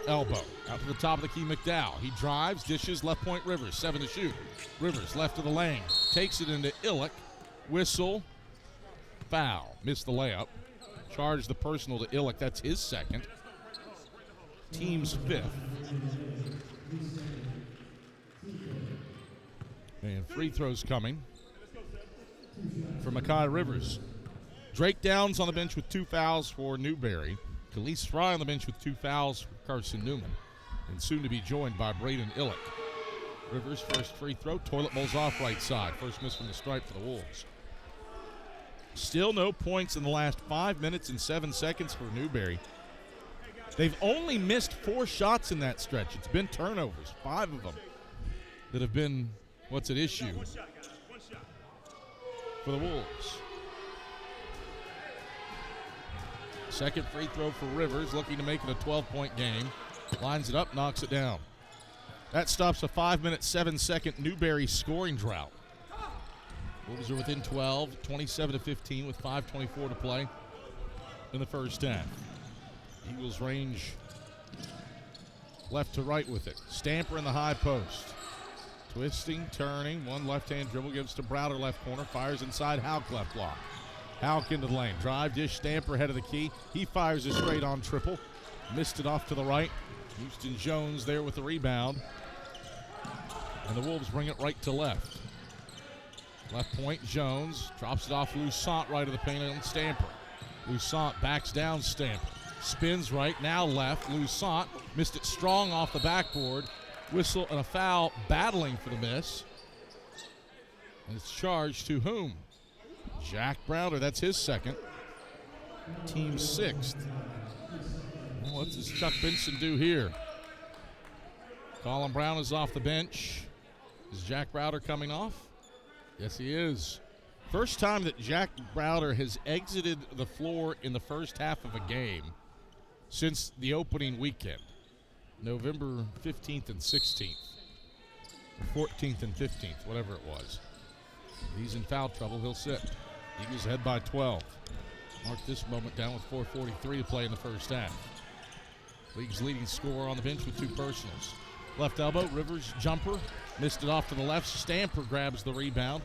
elbow. Out to the top of the key, McDowell. He drives, dishes, left point Rivers, 7 to shoot. Rivers left of the lane, takes it into Illick. Whistle, foul. Missed the layup. Charge the personal to Illick, that's his second. Team's 5th. And free throws coming for Mekhi Rivers. Drake Downs on the bench with 2 fouls for Newberry. Khalees Fry on the bench with 2 fouls for Carson-Newman. And soon to be joined by Braden Illick. Rivers first free throw. Toilet bowl's off right side. First miss from the stripe for the Wolves. Still no points in the last 5 minutes and 7 seconds for Newberry. They've only missed 4 shots in that stretch. It's been turnovers, 5 of them that have been what's at issue for the Wolves. Second free throw for Rivers, looking to make it a 12-point game. Lines it up, knocks it down. That stops a 5-minute, 7-second Newberry scoring drought. Wolves are within 12, 27-15 with 5:24 to play in the first half. Eagles range left to right with it. Stamper in the high post. Twisting, turning, one left-hand dribble, gives to Browder left corner, fires inside, Houck left block. Houck into the lane, drive, dish, Stamper head of the key. He fires a straight on triple. Missed it off to the right. Houston Jones there with the rebound. And the Wolves bring it right to left. Left point, Jones drops it off Lusant right of the paint on Stamper. Lusant backs down Stamper. Spins right, now left. Lusant missed it strong off the backboard. Whistle and a foul, battling for the miss. And it's charged to whom? Jack Browder, that's his second. Team 6th. Well, what does Chuck Benson do here? Colin Brown is off the bench. Is Jack Browder coming off? Yes, he is. First time that Jack Browder has exited the floor in the first half of a game since the opening weekend. November 15th and 16th. 14th and 15th, whatever it was. He's in foul trouble. He'll sit. Eagles ahead by 12. Mark this moment down with 4:43 to play in the first half. League's leading scorer on the bench with 2 personals. Left elbow, Rivers jumper. Missed it off to the left. Stamper grabs the rebound.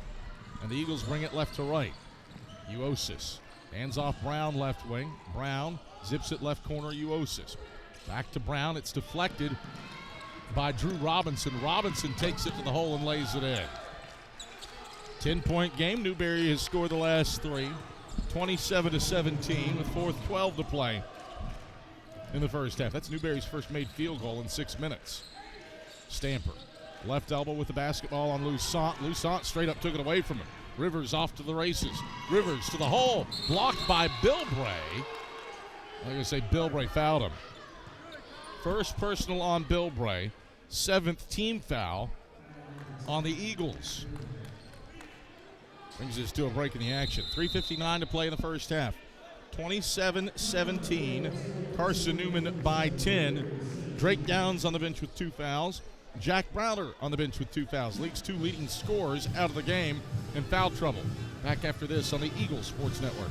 And the Eagles bring it left to right. Uosis hands off Brown left wing. Brown zips it left corner, Uosis. Back to Brown. It's deflected by Drew Robinson. Robinson takes it to the hole and lays it in. 10-point game. Newberry has scored the last 3. 27-17 with 4:12 to play in the first half. That's Newberry's first made field goal in 6 minutes. Stamper. Left elbow with the basketball on Lusant. Lusant straight up took it away from him. Rivers off to the races. Rivers to the hole. Blocked by Bilbray. Like I say, Bilbray fouled him. First personal on Bilbray. 7th team foul on the Eagles. Brings us to a break in the action. 3:59 to play in the first half. 27-17. Carson-Newman by 10. Drake Downs on the bench with 2 fouls. Jack Browder on the bench with 2 fouls. League's 2 leading scorers out of the game in foul trouble. Back after this on the Eagles Sports Network.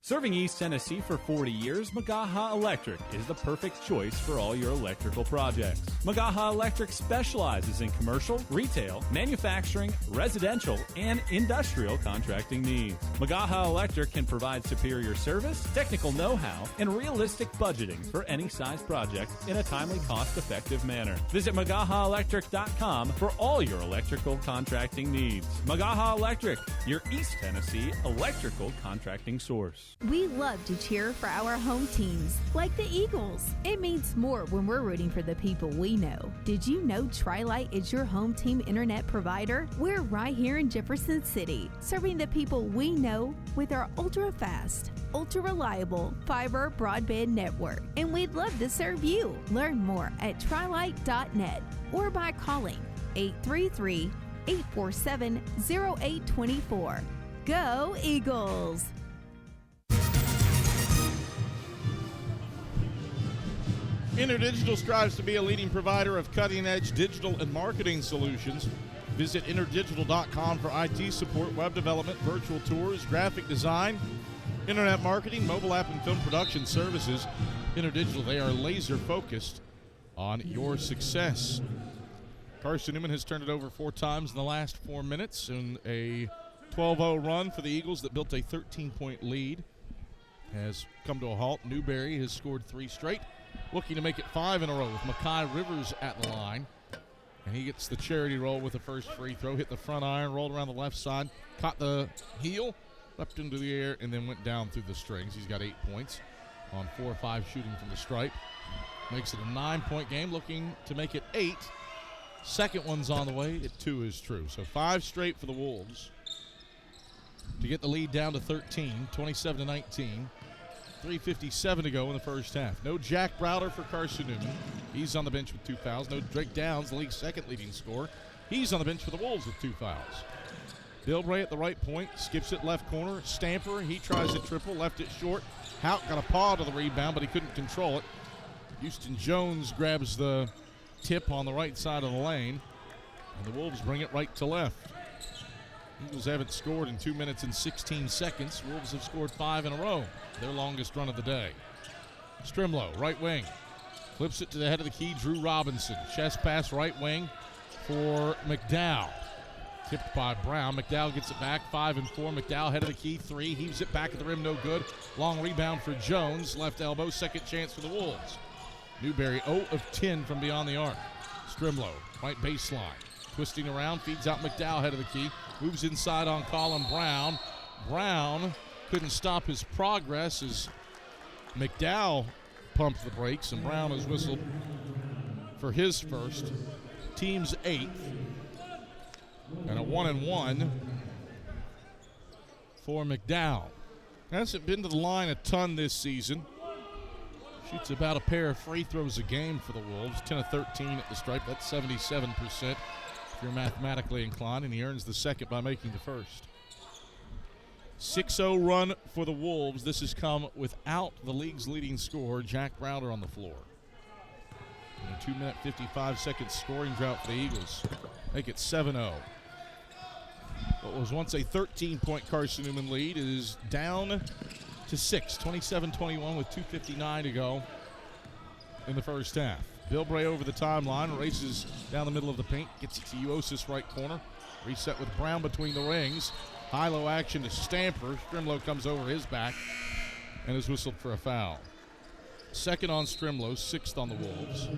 Serving East Tennessee for 40 years, Magaha Electric is the perfect choice for all your electrical projects. Magaha Electric specializes in commercial, retail, manufacturing, residential, and industrial contracting needs. Magaha Electric can provide superior service, technical know-how, and realistic budgeting for any size project in a timely, cost-effective manner. Visit MagahaElectric.com for all your electrical contracting needs. Magaha Electric, your East Tennessee electrical contracting source. We love to cheer for our home teams, like the Eagles. It means more when we're rooting for the people we know. Did you know Tri-Lite is your home team internet provider? We're right here in Jefferson City, serving the people we know with our ultra-fast, ultra-reliable fiber broadband network. And we'd love to serve you. Learn more at trilite.net or by calling 833-847-0824. Go Eagles! InterDigital strives to be a leading provider of cutting-edge digital and marketing solutions. Visit interdigital.com for IT support, web development, virtual tours, graphic design, internet marketing, mobile app, and film production services. InterDigital, they are laser-focused on your success. Carson-Newman has turned it over 4 times in the last 4 minutes in a 12-0 run for the Eagles that built a 13-point lead. Has come to a halt. Newberry has scored 3 straight. Looking to make it 5 in a row with Makai Rivers at the line. And he gets the charity roll with the first free throw. Hit the front iron, rolled around the left side, caught the heel, leapt into the air, and then went down through the strings. He's got 8 points on 4 or 5 shooting from the stripe. Makes it a 9-point game, looking to make it 8. Second one's on the way. It 2 is true. So 5 straight for the Wolves to get the lead down to 13, 27-19. 3:57 to go in the first half. No Jack Browder for Carson-Newman. He's on the bench with 2 fouls. No Drake Downs, the league's second leading scorer. He's on the bench for the Wolves with 2 fouls. Bilbray at the right point, skips it left corner. Stamper, he tries a triple, left it short. Houck got a paw to the rebound, but he couldn't control it. Houston Jones grabs the tip on the right side of the lane, and the Wolves bring it right to left. Eagles haven't scored in 2 minutes and 16 seconds. Wolves have scored 5 in a row, their longest run of the day. Strimlow, right wing. Flips it to the head of the key, Drew Robinson. Chest pass right wing for McDowell. Tipped by Brown. McDowell gets it back, 5 and 4. McDowell head of the key, 3. Heaves it back at the rim, no good. Long rebound for Jones. Left elbow, second chance for the Wolves. Newberry 0 of 10 from beyond the arc. Strimlow, right baseline. Twisting around, feeds out McDowell head of the key. Moves inside on Colin Brown. Brown couldn't stop his progress as McDowell pumped the brakes, and Brown has whistled for his first. Team's 8th. And a 1-and-1 for McDowell. Hasn't been to the line a ton this season. Shoots about a pair of free throws a game for the Wolves. 10 of 13 at the stripe. That's 77%. If you're mathematically inclined, and he earns the second by making the first. 6-0 run for the Wolves. This has come without the league's leading scorer, Jack Browder, on the floor. And a 2-minute, 55-second scoring drought for the Eagles. Make it 7-0. What was once a 13-point Carson-Newman lead is down to 6, 27-21 with 2:59 to go in the first half. Bilbray over the timeline, races down the middle of the paint, gets it to Uosis right corner. Reset with Brown between the rings. High-low action to Stamper. Strimlow comes over his back and is whistled for a foul. Second on Strimlow, 6th on the Wolves.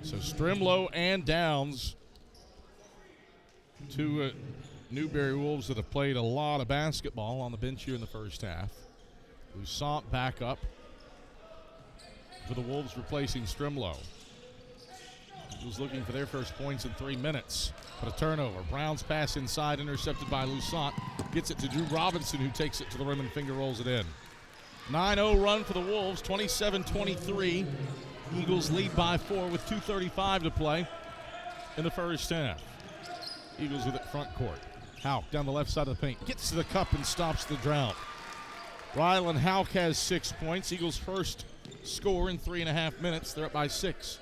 So Strimlow and Downs, 2 Newberry Wolves that have played a lot of basketball on the bench here in the first half. Toussaint back up for the Wolves, replacing Strimlow. Eagles looking for their first points in 3 minutes. But a turnover. Brown's pass inside, intercepted by Lusant. Gets it to Drew Robinson, who takes it to the rim and finger rolls it in. 9-0 run for the Wolves, 27-23. Eagles lead by 4 with 2:35 to play in the first half. Eagles with it front court. Houck down the left side of the paint. Gets to the cup and stops the drought. Rylan Houck has 6 points. Eagles' first score in 3.5 minutes. They're up by 6.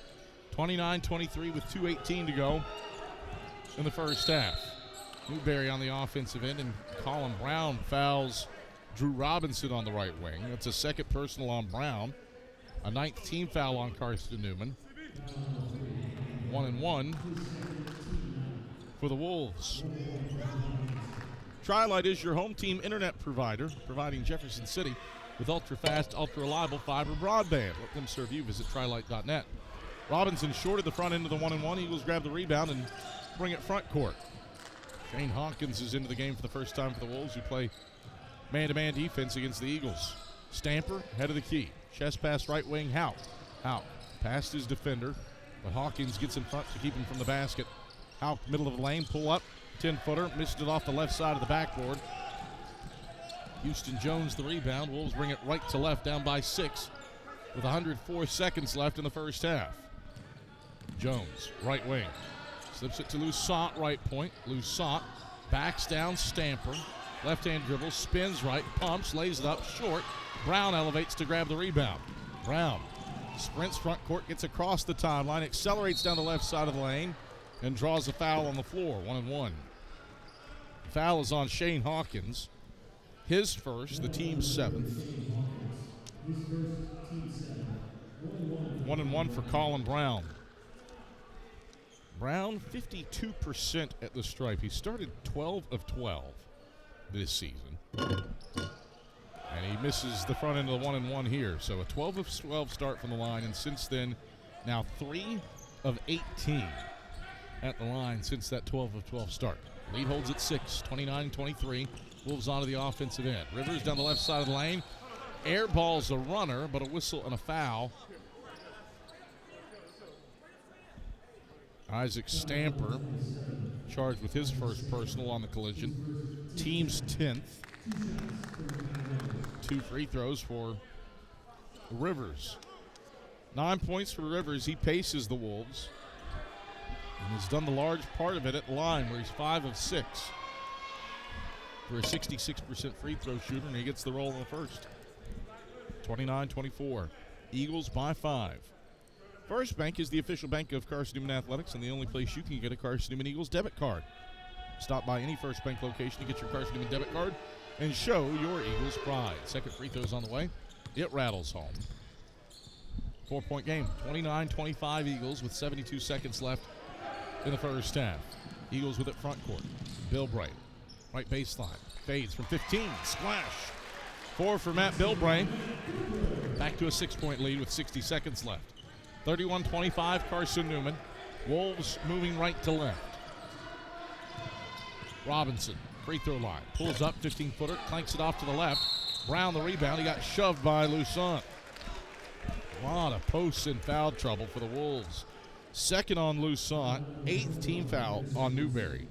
29-23 with 2:18 to go in the first half. Newberry on the offensive end, and Colin Brown fouls Drew Robinson on the right wing. That's a second personal on Brown. A 9th team foul on Carson-Newman. 1-1 for the Wolves. Tri-Lite is your home team internet provider, providing Jefferson City with ultra-fast, ultra-reliable fiber broadband. Let them serve you. Visit trilite.net. Robinson short at the front end of the 1-1. Eagles grab the rebound and bring it front court. Shane Hawkins is into the game for the first time for the Wolves, who play man-to-man defense against the Eagles. Stamper, head of the key. Chest pass right wing, Houck. Houck past his defender, but Hawkins gets in front to keep him from the basket. Houck, middle of the lane, pull up, 10-footer, missed it off the left side of the backboard. Houston Jones the rebound. Wolves bring it right to left, down by 6 with 104 seconds left in the first half. Jones, right wing. Slips it to Lusant, right point. Lusant backs down Stamper. Left-hand dribble, spins right, pumps, lays it up, short. Brown elevates to grab the rebound. Brown sprints front court, gets across the timeline, accelerates down the left side of the lane, and draws a foul on the floor, 1-1. Foul is on Shane Hawkins. His first, the team's 7th. 1-1 for Colin Brown. Brown, 52% at the stripe. He started 12 of 12 this season. And he misses the front end of the 1-1 here. So a 12 of 12 start from the line, and since then, now 3 of 18 at the line since that 12 of 12 start. Lead holds at 6, 29-23. Wolves onto the offensive end. Rivers down the left side of the lane. Airballs a runner, but a whistle and a foul. Isaac Stamper charged with his first personal on the collision. Team's 10th. 2 free throws for Rivers. 9 points for Rivers. He paces the Wolves and has done the large part of it at the line, where he's 5 of 6 for a 66% free throw shooter, and he gets the roll in the first. 29-24. Eagles by 5. First Bank is the official bank of Carson-Newman Athletics, and the only place you can get a Carson-Newman Eagles debit card. Stop by any First Bank location to get your Carson-Newman debit card and show your Eagles pride. Second free throw's on the way. It rattles home. 4-point game. 29-25 Eagles with 72 seconds left in the first half. Eagles with it front court. Bilbray, right baseline. Fades from 15. Splash. 4 for Matt Bilbray. Back to a 6-point lead with 60 seconds left. 31-25 Carson-Newman. Wolves moving right to left. Robinson, free throw line. Pulls up, 15-footer, clanks it off to the left. Brown the rebound. He got shoved by Lusant. A lot of posts and foul trouble for the Wolves. Second on Lusant, 8th team foul on Newberry.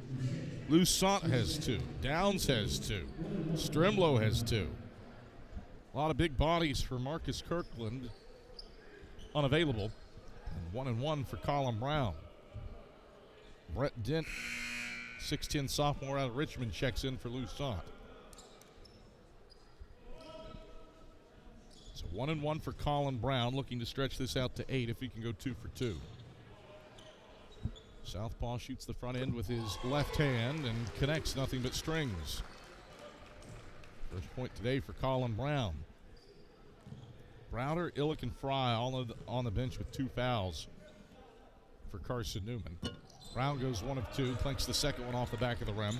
Lusant has 2. Downs has 2. Strimlow has 2. A lot of big bodies for Marcus Kirkland. Unavailable. And 1-1 for Colin Brown. Brett Dent, 6'10 sophomore out of Richmond, checks in for Lusant. So 1-1 for Colin Brown, looking to stretch this out to 8 if he can go 2 for 2. Southpaw shoots the front end with his left hand and connects nothing but strings. First point today for Colin Brown. Browder, Illick, and Fry all on the bench with 2 fouls for Carson-Newman. Brown goes 1 of 2, clinks the second one off the back of the rim.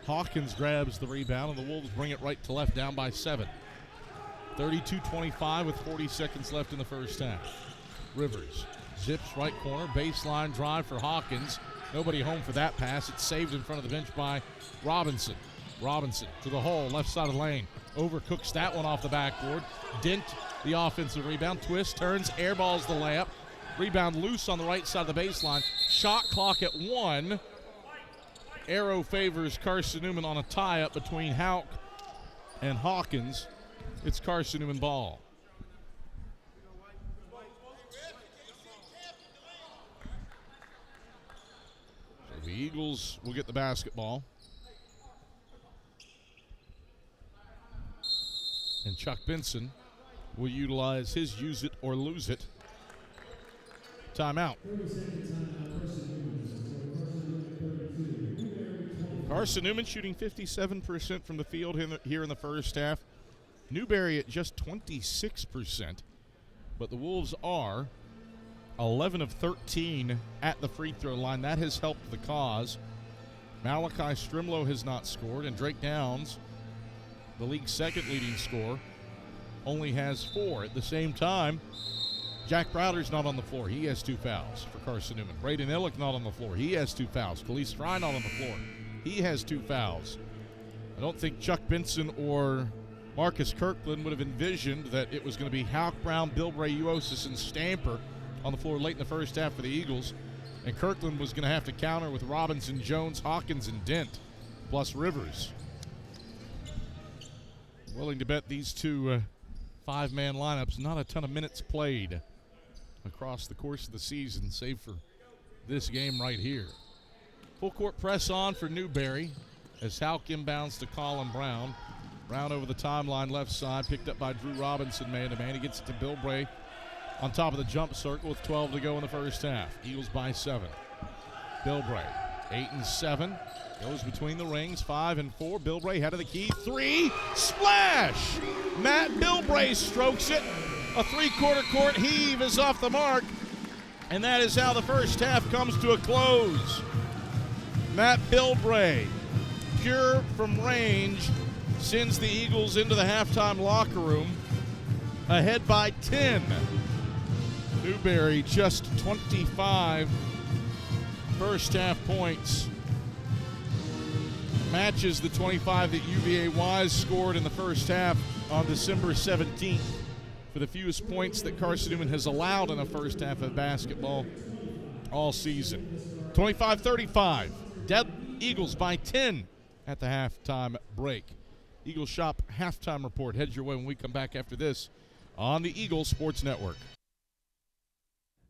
Hawkins grabs the rebound, and the Wolves bring it right to left, down by 7. 32-25 with 40 seconds left in the first half. Rivers zips right corner, baseline drive for Hawkins. Nobody home for that pass. It's saved in front of the bench by Robinson. Robinson to the hole, left side of the lane. Overcooks that one off the backboard. Dent, the offensive rebound. Twist, turns, airballs the layup. Rebound loose on the right side of the baseline. Shot clock at 1. Arrow favors Carson-Newman on a tie-up between Hauk and Hawkins. It's Carson-Newman ball. So the Eagles will get the basketball. And Chuck Benson will utilize his use it or lose it timeout. Carson-Newman shooting 57% from the field here in the first half. Newberry at just 26%. But the Wolves are 11 of 13 at the free throw line. That has helped the cause. Malachi Strimlow has not scored, and Drake Downs, the league's second leading scorer, only has 4. At the same time, Jack Browder's not on the floor. He has 2 fouls for Carson-Newman. Braden Illick not on the floor. He has 2 fouls. Khalees Fry not on the floor. He has 2 fouls. I don't think Chuck Benson or Marcus Kirkland would have envisioned that it was going to be Hauk, Brown, Bilbray, Uosis, and Stamper on the floor late in the first half for the Eagles. And Kirkland was going to have to counter with Robinson, Jones, Hawkins, and Dent, plus Rivers. Willing to bet these two 5-man lineups, not a ton of minutes played across the course of the season, save for this game right here. Full court press on for Newberry as Hauk inbounds to Colin Brown. Brown over the timeline left side, picked up by Drew Robinson, man-to-man. He gets it to Bilbray on top of the jump circle with 12 to go in the first half. Eagles by 7. Bilbray, 8 and 7. Goes between the rings, 5 and 4. Bilbray head of the key, 3, splash! Matt Bilbray strokes it. A 3-quarter court heave is off the mark, and that is how the first half comes to a close. Matt Bilbray, pure from range, sends the Eagles into the halftime locker room, ahead by 10. Newberry just 25 first half points. Matches the 25 that UVA Wise scored in the first half on December 17th for the fewest points that Carson-Newman has allowed in a first half of basketball all season. 25-35. Dead Eagles by 10 at the halftime break. Eagles Shop halftime report heads your way when we come back after this on the Eagles Sports Network.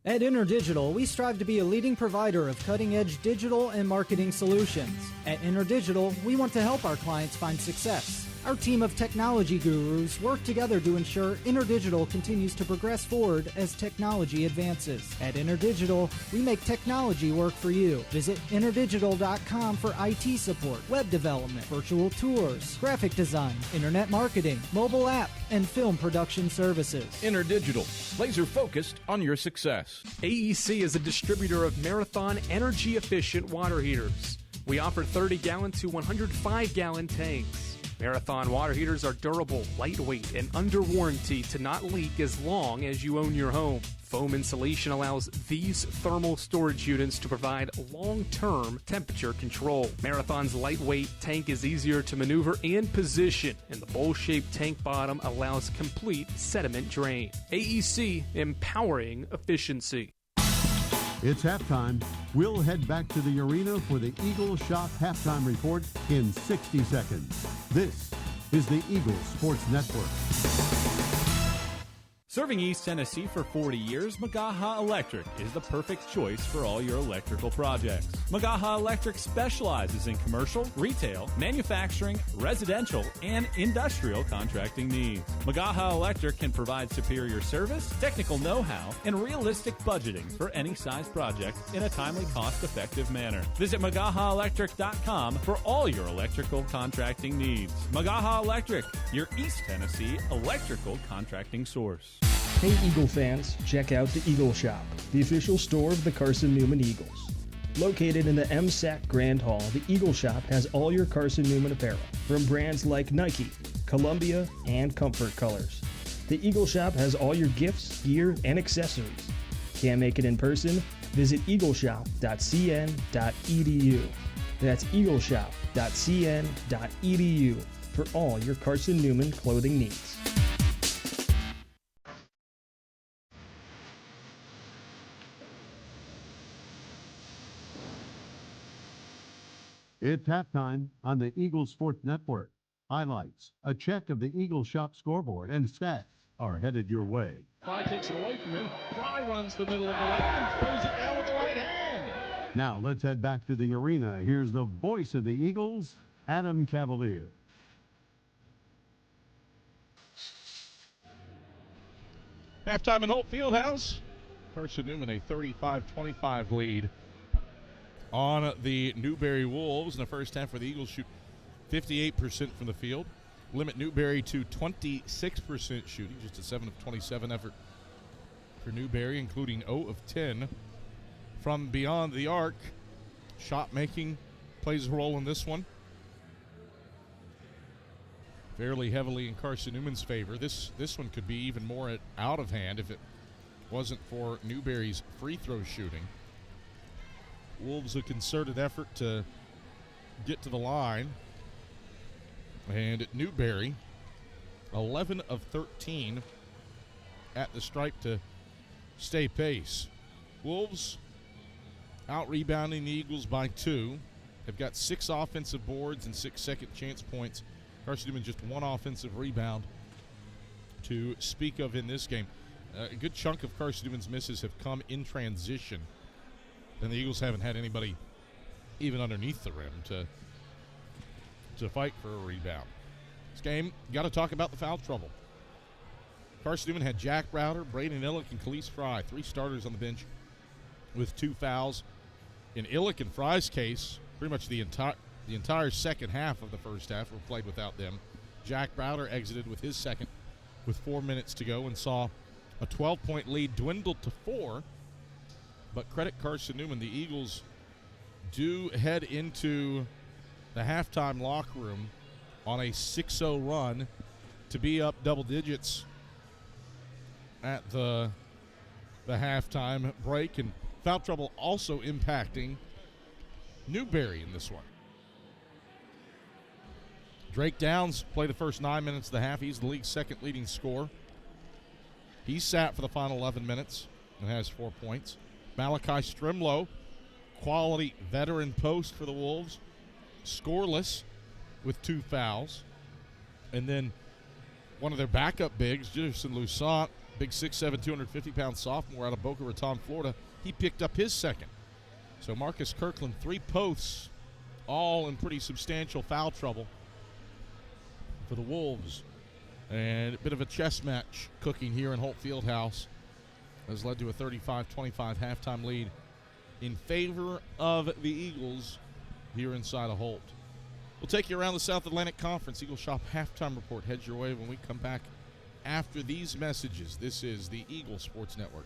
At InterDigital, we strive to be a leading provider of cutting-edge digital and marketing solutions. At InterDigital, we want to help our clients find success. Our team of technology gurus work together to ensure InterDigital continues to progress forward as technology advances. At InterDigital, we make technology work for you. Visit interdigital.com for IT support, web development, virtual tours, graphic design, internet marketing, mobile app, and film production services. InterDigital, laser focused on your success. AEC is a distributor of Marathon energy-efficient water heaters. We offer 30-gallon to 105-gallon tanks. Marathon water heaters are durable, lightweight, and under warranty to not leak as long as you own your home. Foam insulation allows these thermal storage units to provide long-term temperature control. Marathon's lightweight tank is easier to maneuver and position, and the bowl-shaped tank bottom allows complete sediment drain. AEC, empowering efficiency. It's halftime. We'll head back to the arena for the Eagles Shop halftime report in 60 seconds. This is the Eagles Sports Network. Serving East Tennessee for 40 years, Magaha Electric is the perfect choice for all your electrical projects. Magaha Electric specializes in commercial, retail, manufacturing, residential, and industrial contracting needs. Magaha Electric can provide superior service, technical know-how, and realistic budgeting for any size project in a timely, cost-effective manner. Visit MagahaElectric.com for all your electrical contracting needs. Magaha Electric, your East Tennessee electrical contracting source. Hey Eagle fans, check out the Eagle Shop, the official store of the Carson-Newman Eagles. Located in the MSAC Grand Hall, the Eagle Shop has all your Carson-Newman apparel, from brands like Nike, Columbia, and Comfort Colors. The Eagle Shop has all your gifts, gear, and accessories. Can't make it in person? Visit eagleshop.cn.edu. That's eagleshop.cn.edu for all your Carson-Newman clothing needs. It's halftime on the Eagles Sports Network. Highlights, a check of the Eagles Shop scoreboard, and stats are headed your way. Fry takes it away from him. Fry runs the middle of the lane and throws it down with the right hand. Now let's head back to the arena. Here's the voice of the Eagles, Adam Cavalier. Halftime in Holt Fieldhouse. Carson-Newman a 35-25 lead on the Newberry Wolves. In the first half where the Eagles shoot 58% from the field. Limit Newberry to 26% shooting, just a 7 of 27 effort for Newberry, including 0 of 10 from beyond the arc. Shot making plays a role in this one. Fairly heavily in Carson-Newman's favor. This one could be even more out of hand if it wasn't for Newberry's free throw shooting. Wolves a concerted effort to get to the line. And Newberry, 11 of 13 at the stripe to stay pace. Wolves out-rebounding the Eagles by 2. They've got 6 offensive boards and 6 second chance points. Carson-Newman just 1 offensive rebound to speak of in this game. A good chunk of Carson-Newman's misses have come in transition. And the Eagles haven't had anybody even underneath the rim to fight for a rebound. This game, got to talk about the foul trouble. Carson-Newman had Jack Browder, Braden Illick, and Khalees Fry, 3 starters on the bench with 2 fouls. In Illick and Fry's case, pretty much the entire second half of the first half were played without them. Jack Browder exited with his second with 4 minutes to go and saw a 12-point lead dwindle to 4. But credit Carson-Newman, the Eagles do head into the halftime locker room on a 6-0 run to be up double digits at the halftime break. And foul trouble also impacting Newberry in this one. Drake Downs played the first 9 minutes of the half. He's the league's second leading scorer. He sat for the final 11 minutes and has 4 points. Malachi Strimlow, quality veteran post for the Wolves, scoreless with 2 fouls. And then one of their backup bigs, Jefferson Lusant, big 6'7", 250-pound sophomore out of Boca Raton, Florida, he picked up his second. So Marcus Kirkland, 3 posts, all in pretty substantial foul trouble for the Wolves. And a bit of a chess match cooking here in Holt Fieldhouse has led to a 35-25 halftime lead in favor of the Eagles here inside of Holt. We'll take you around the South Atlantic Conference. Eagle Shop halftime report heads your way when we come back after these messages. This is the Eagle Sports Network.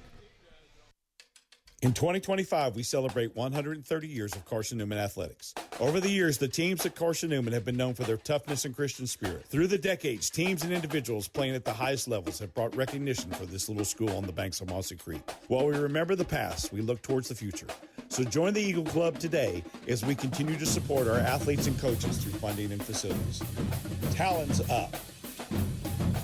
In 2025, we celebrate 130 years of Carson-Newman athletics. Over the years, the teams at Carson-Newman have been known for their toughness and Christian spirit. Through the decades, teams and individuals playing at the highest levels have brought recognition for this little school on the banks of Mossy Creek. While we remember the past, we look towards the future. So join the Eagle Club today as we continue to support our athletes and coaches through funding and facilities. Talons up.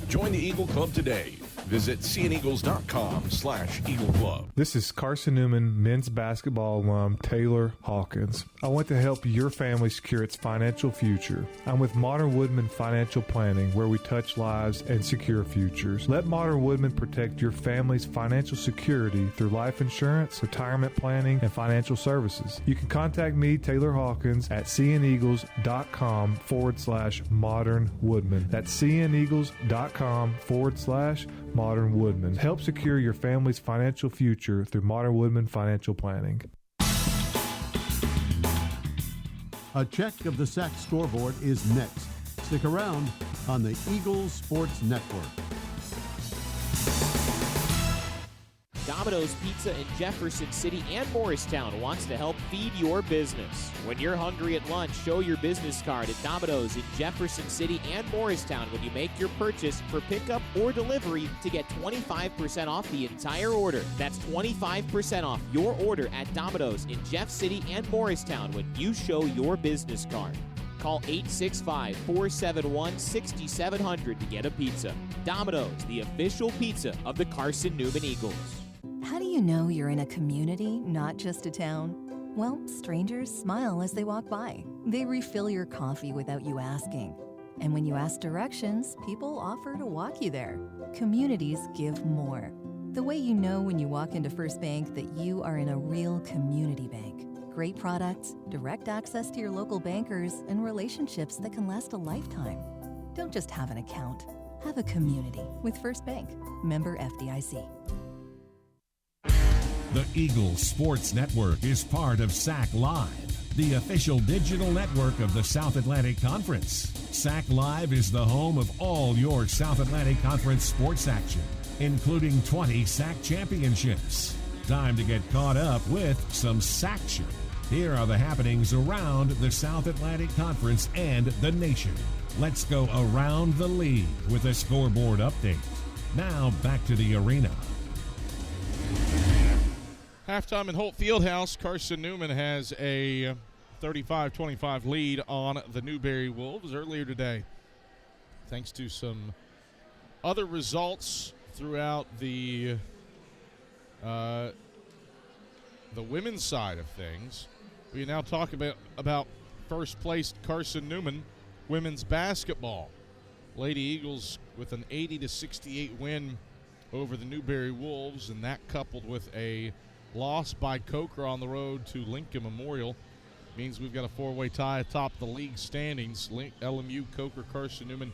Join the Eagle Club today. Visit cneagles.com/Eagle Club. This is Carson-Newman men's basketball alum Taylor Hawkins. I want to help your family secure its financial future. I'm with Modern Woodman Financial Planning, where we touch lives and secure futures. Let Modern Woodman protect your family's financial security through life insurance, retirement planning, and financial services. You can contact me, Taylor Hawkins, at cneagles.com/Modern Woodman. That's cneagles.com/Modern Woodman. Help secure your family's financial future through Modern Woodman Financial Planning. A check of the SAC scoreboard is next. Stick around on the Eagles Sports Network. Domino's Pizza in Jefferson City and Morristown wants to help feed your business. When you're hungry at lunch, show your business card at Domino's in Jefferson City and Morristown when you make your purchase for pickup or delivery to get 25% off the entire order. That's 25% off your order at Domino's in Jeff City and Morristown when you show your business card. Call 865-471-6700 to get a pizza. Domino's, the official pizza of the Carson-Newman Eagles. How do you know you're in a community, not just a town? Well, strangers smile as they walk by. They refill your coffee without you asking. And when you ask directions, people offer to walk you there. Communities give more. The way you know when you walk into First Bank that you are in a real community bank. Great products, direct access to your local bankers, and relationships that can last a lifetime. Don't just have an account. Have a community with First Bank. Member FDIC. The Eagles Sports Network is part of SAC Live, the official digital network of the South Atlantic Conference. SAC Live is the home of all your South Atlantic Conference sports action, including 20 SAC championships. Time to get caught up with some SACtion. Here are the happenings around the South Atlantic Conference and the nation. Let's go around the league with a scoreboard update. Now back to the arena. Halftime in Holt Fieldhouse, Carson-Newman has a 35-25 lead on the Newberry Wolves earlier today. Thanks to some other results throughout the women's side of things, we now talk about first place Carson-Newman women's basketball. Lady Eagles with an 80-68 win over the Newberry Wolves, and that coupled with a loss by Coker on the road to Lincoln Memorial means we've got a four-way tie atop the league standings. LMU, Coker, Carson-Newman,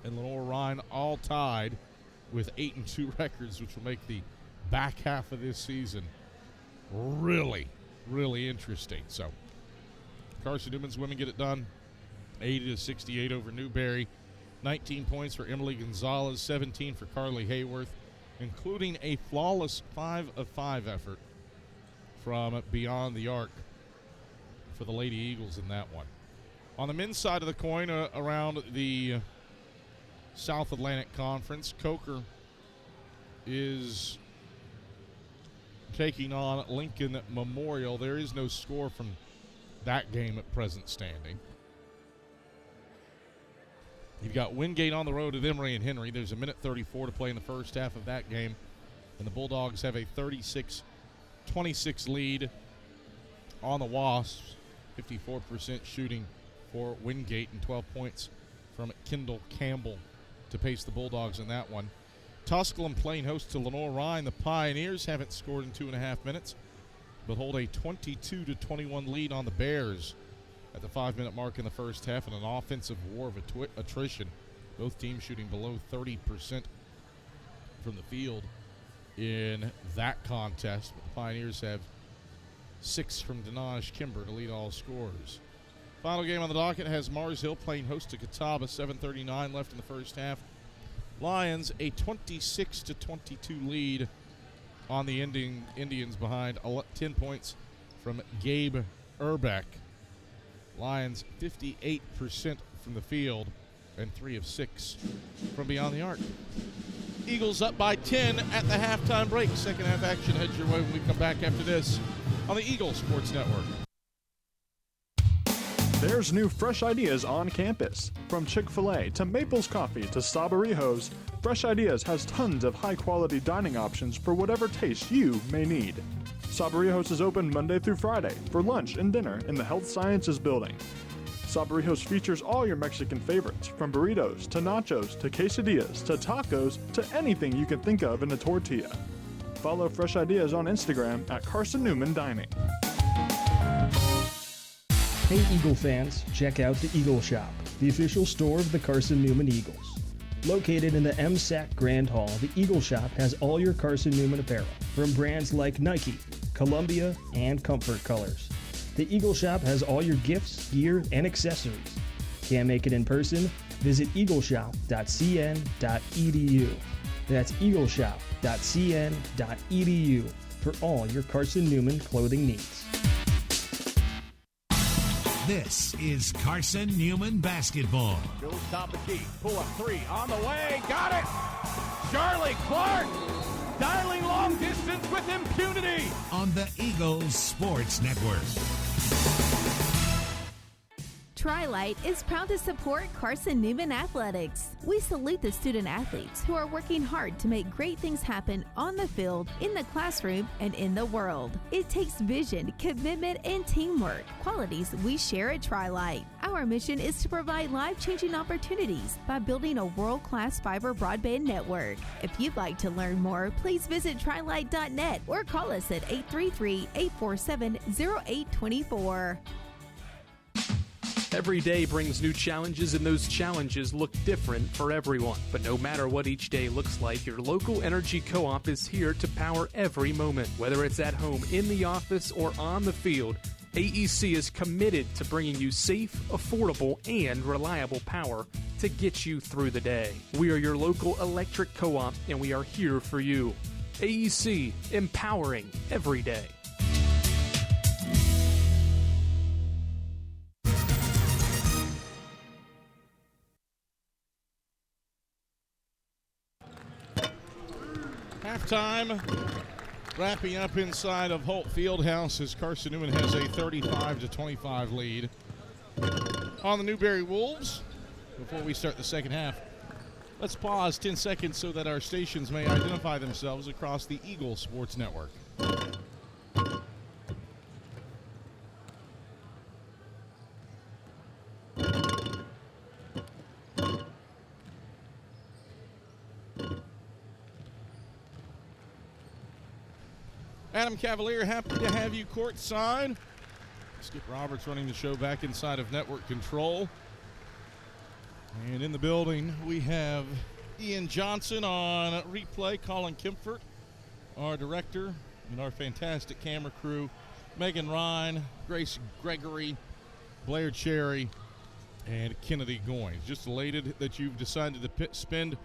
and Lenore-Ryan all tied with 8-2 records, which will make the back half of this season really, really interesting. So Carson-Newman's women get it done, 80-68 over Newberry. 19 points for Emily Gonzalez, 17 for Carly Hayworth, including a flawless 5 of 5 effort from beyond the arc for the Lady Eagles in that one. On the men's side of the coin, around the South Atlantic Conference, Coker is taking on Lincoln Memorial. There is no score from that game at present standing. You've got Wingate on the road at Emory and Henry. There's a minute 34 to play in the first half of that game. And the Bulldogs have a 36-26 lead on the Wasps. 54% shooting for Wingate and 12 points from Kendall Campbell to pace the Bulldogs in that one. Tusculum playing host to Lenore-Ryan. The Pioneers haven't scored in 2.5 minutes, but hold a 22-21 lead on the Bears at the 5-minute mark in the first half, and an offensive war of attrition. Both teams shooting below 30% from the field in that contest. But the Pioneers have 6 from Denaj Kimber to lead all scorers. Final game on the docket has Mars Hill playing host to Catawba. 7:39 left in the first half. Lions a 26-22 lead on the Indians behind 10 points from Gabe Urbeck. Lions 58% from the field and 3 of 6 from beyond the arc. Eagles up by 10 at the halftime break. Second half action heads your way when we come back after this on the Eagles Sports Network. There's new fresh ideas on campus. From Chick-fil-A to Maples Coffee to Sabarijos, Fresh Ideas has tons of high-quality dining options for whatever taste you may need. Sabarijos is open Monday through Friday for lunch and dinner in the Health Sciences Building. Sabarijos features all your Mexican favorites, from burritos to nachos to quesadillas to tacos to anything you can think of in a tortilla. Follow Fresh Ideas on Instagram at Carson-Newman Dining. Hey Eagle fans, check out the Eagle Shop, the official store of the Carson-Newman Eagles. Located in the MSAC Grand Hall, the Eagle Shop has all your Carson-Newman apparel, from brands like Nike, Columbia, and Comfort Colors. The Eagle Shop has all your gifts, gear, and accessories. Can't make it in person? Visit eagleshop.cn.edu. That's eagleshop.cn.edu for all your Carson-Newman clothing needs. This is Carson-Newman basketball. Goes top of key. Pull up 3 on the way. Got it. Charlie Clark dialing long distance with impunity. On the Eagles Sports Network. Tri-Light is proud to support Carson-Newman Athletics. We salute the student athletes who are working hard to make great things happen on the field, in the classroom, and in the world. It takes vision, commitment, and teamwork, qualities we share at Tri-Light. Our mission is to provide life-changing opportunities by building a world-class fiber broadband network. If you'd like to learn more, please visit trilight.net or call us at 833-847-0824. Every day brings new challenges, and those challenges look different for everyone. But no matter what each day looks like, your local energy co-op is here to power every moment. Whether it's at home, in the office, or on the field, AEC is committed to bringing you safe, affordable, and reliable power to get you through the day. We are your local electric co-op, and we are here for you. AEC, empowering every day. Halftime, wrapping up inside of Holt Fieldhouse as Carson-Newman has a 35-25 lead on the Newberry Wolves. Before we start the second half, let's pause 10 seconds so that our stations may identify themselves across the Eagle Sports Network. Adam Cavalier, happy to have you courtside. Skip Roberts running the show back inside of network control. And in the building, we have Ian Johnson on replay, Colin Kempfert, our director, and our fantastic camera crew, Megan Ryan, Grace Gregory, Blair Cherry, and Kennedy Goins. Just elated that you've decided to spend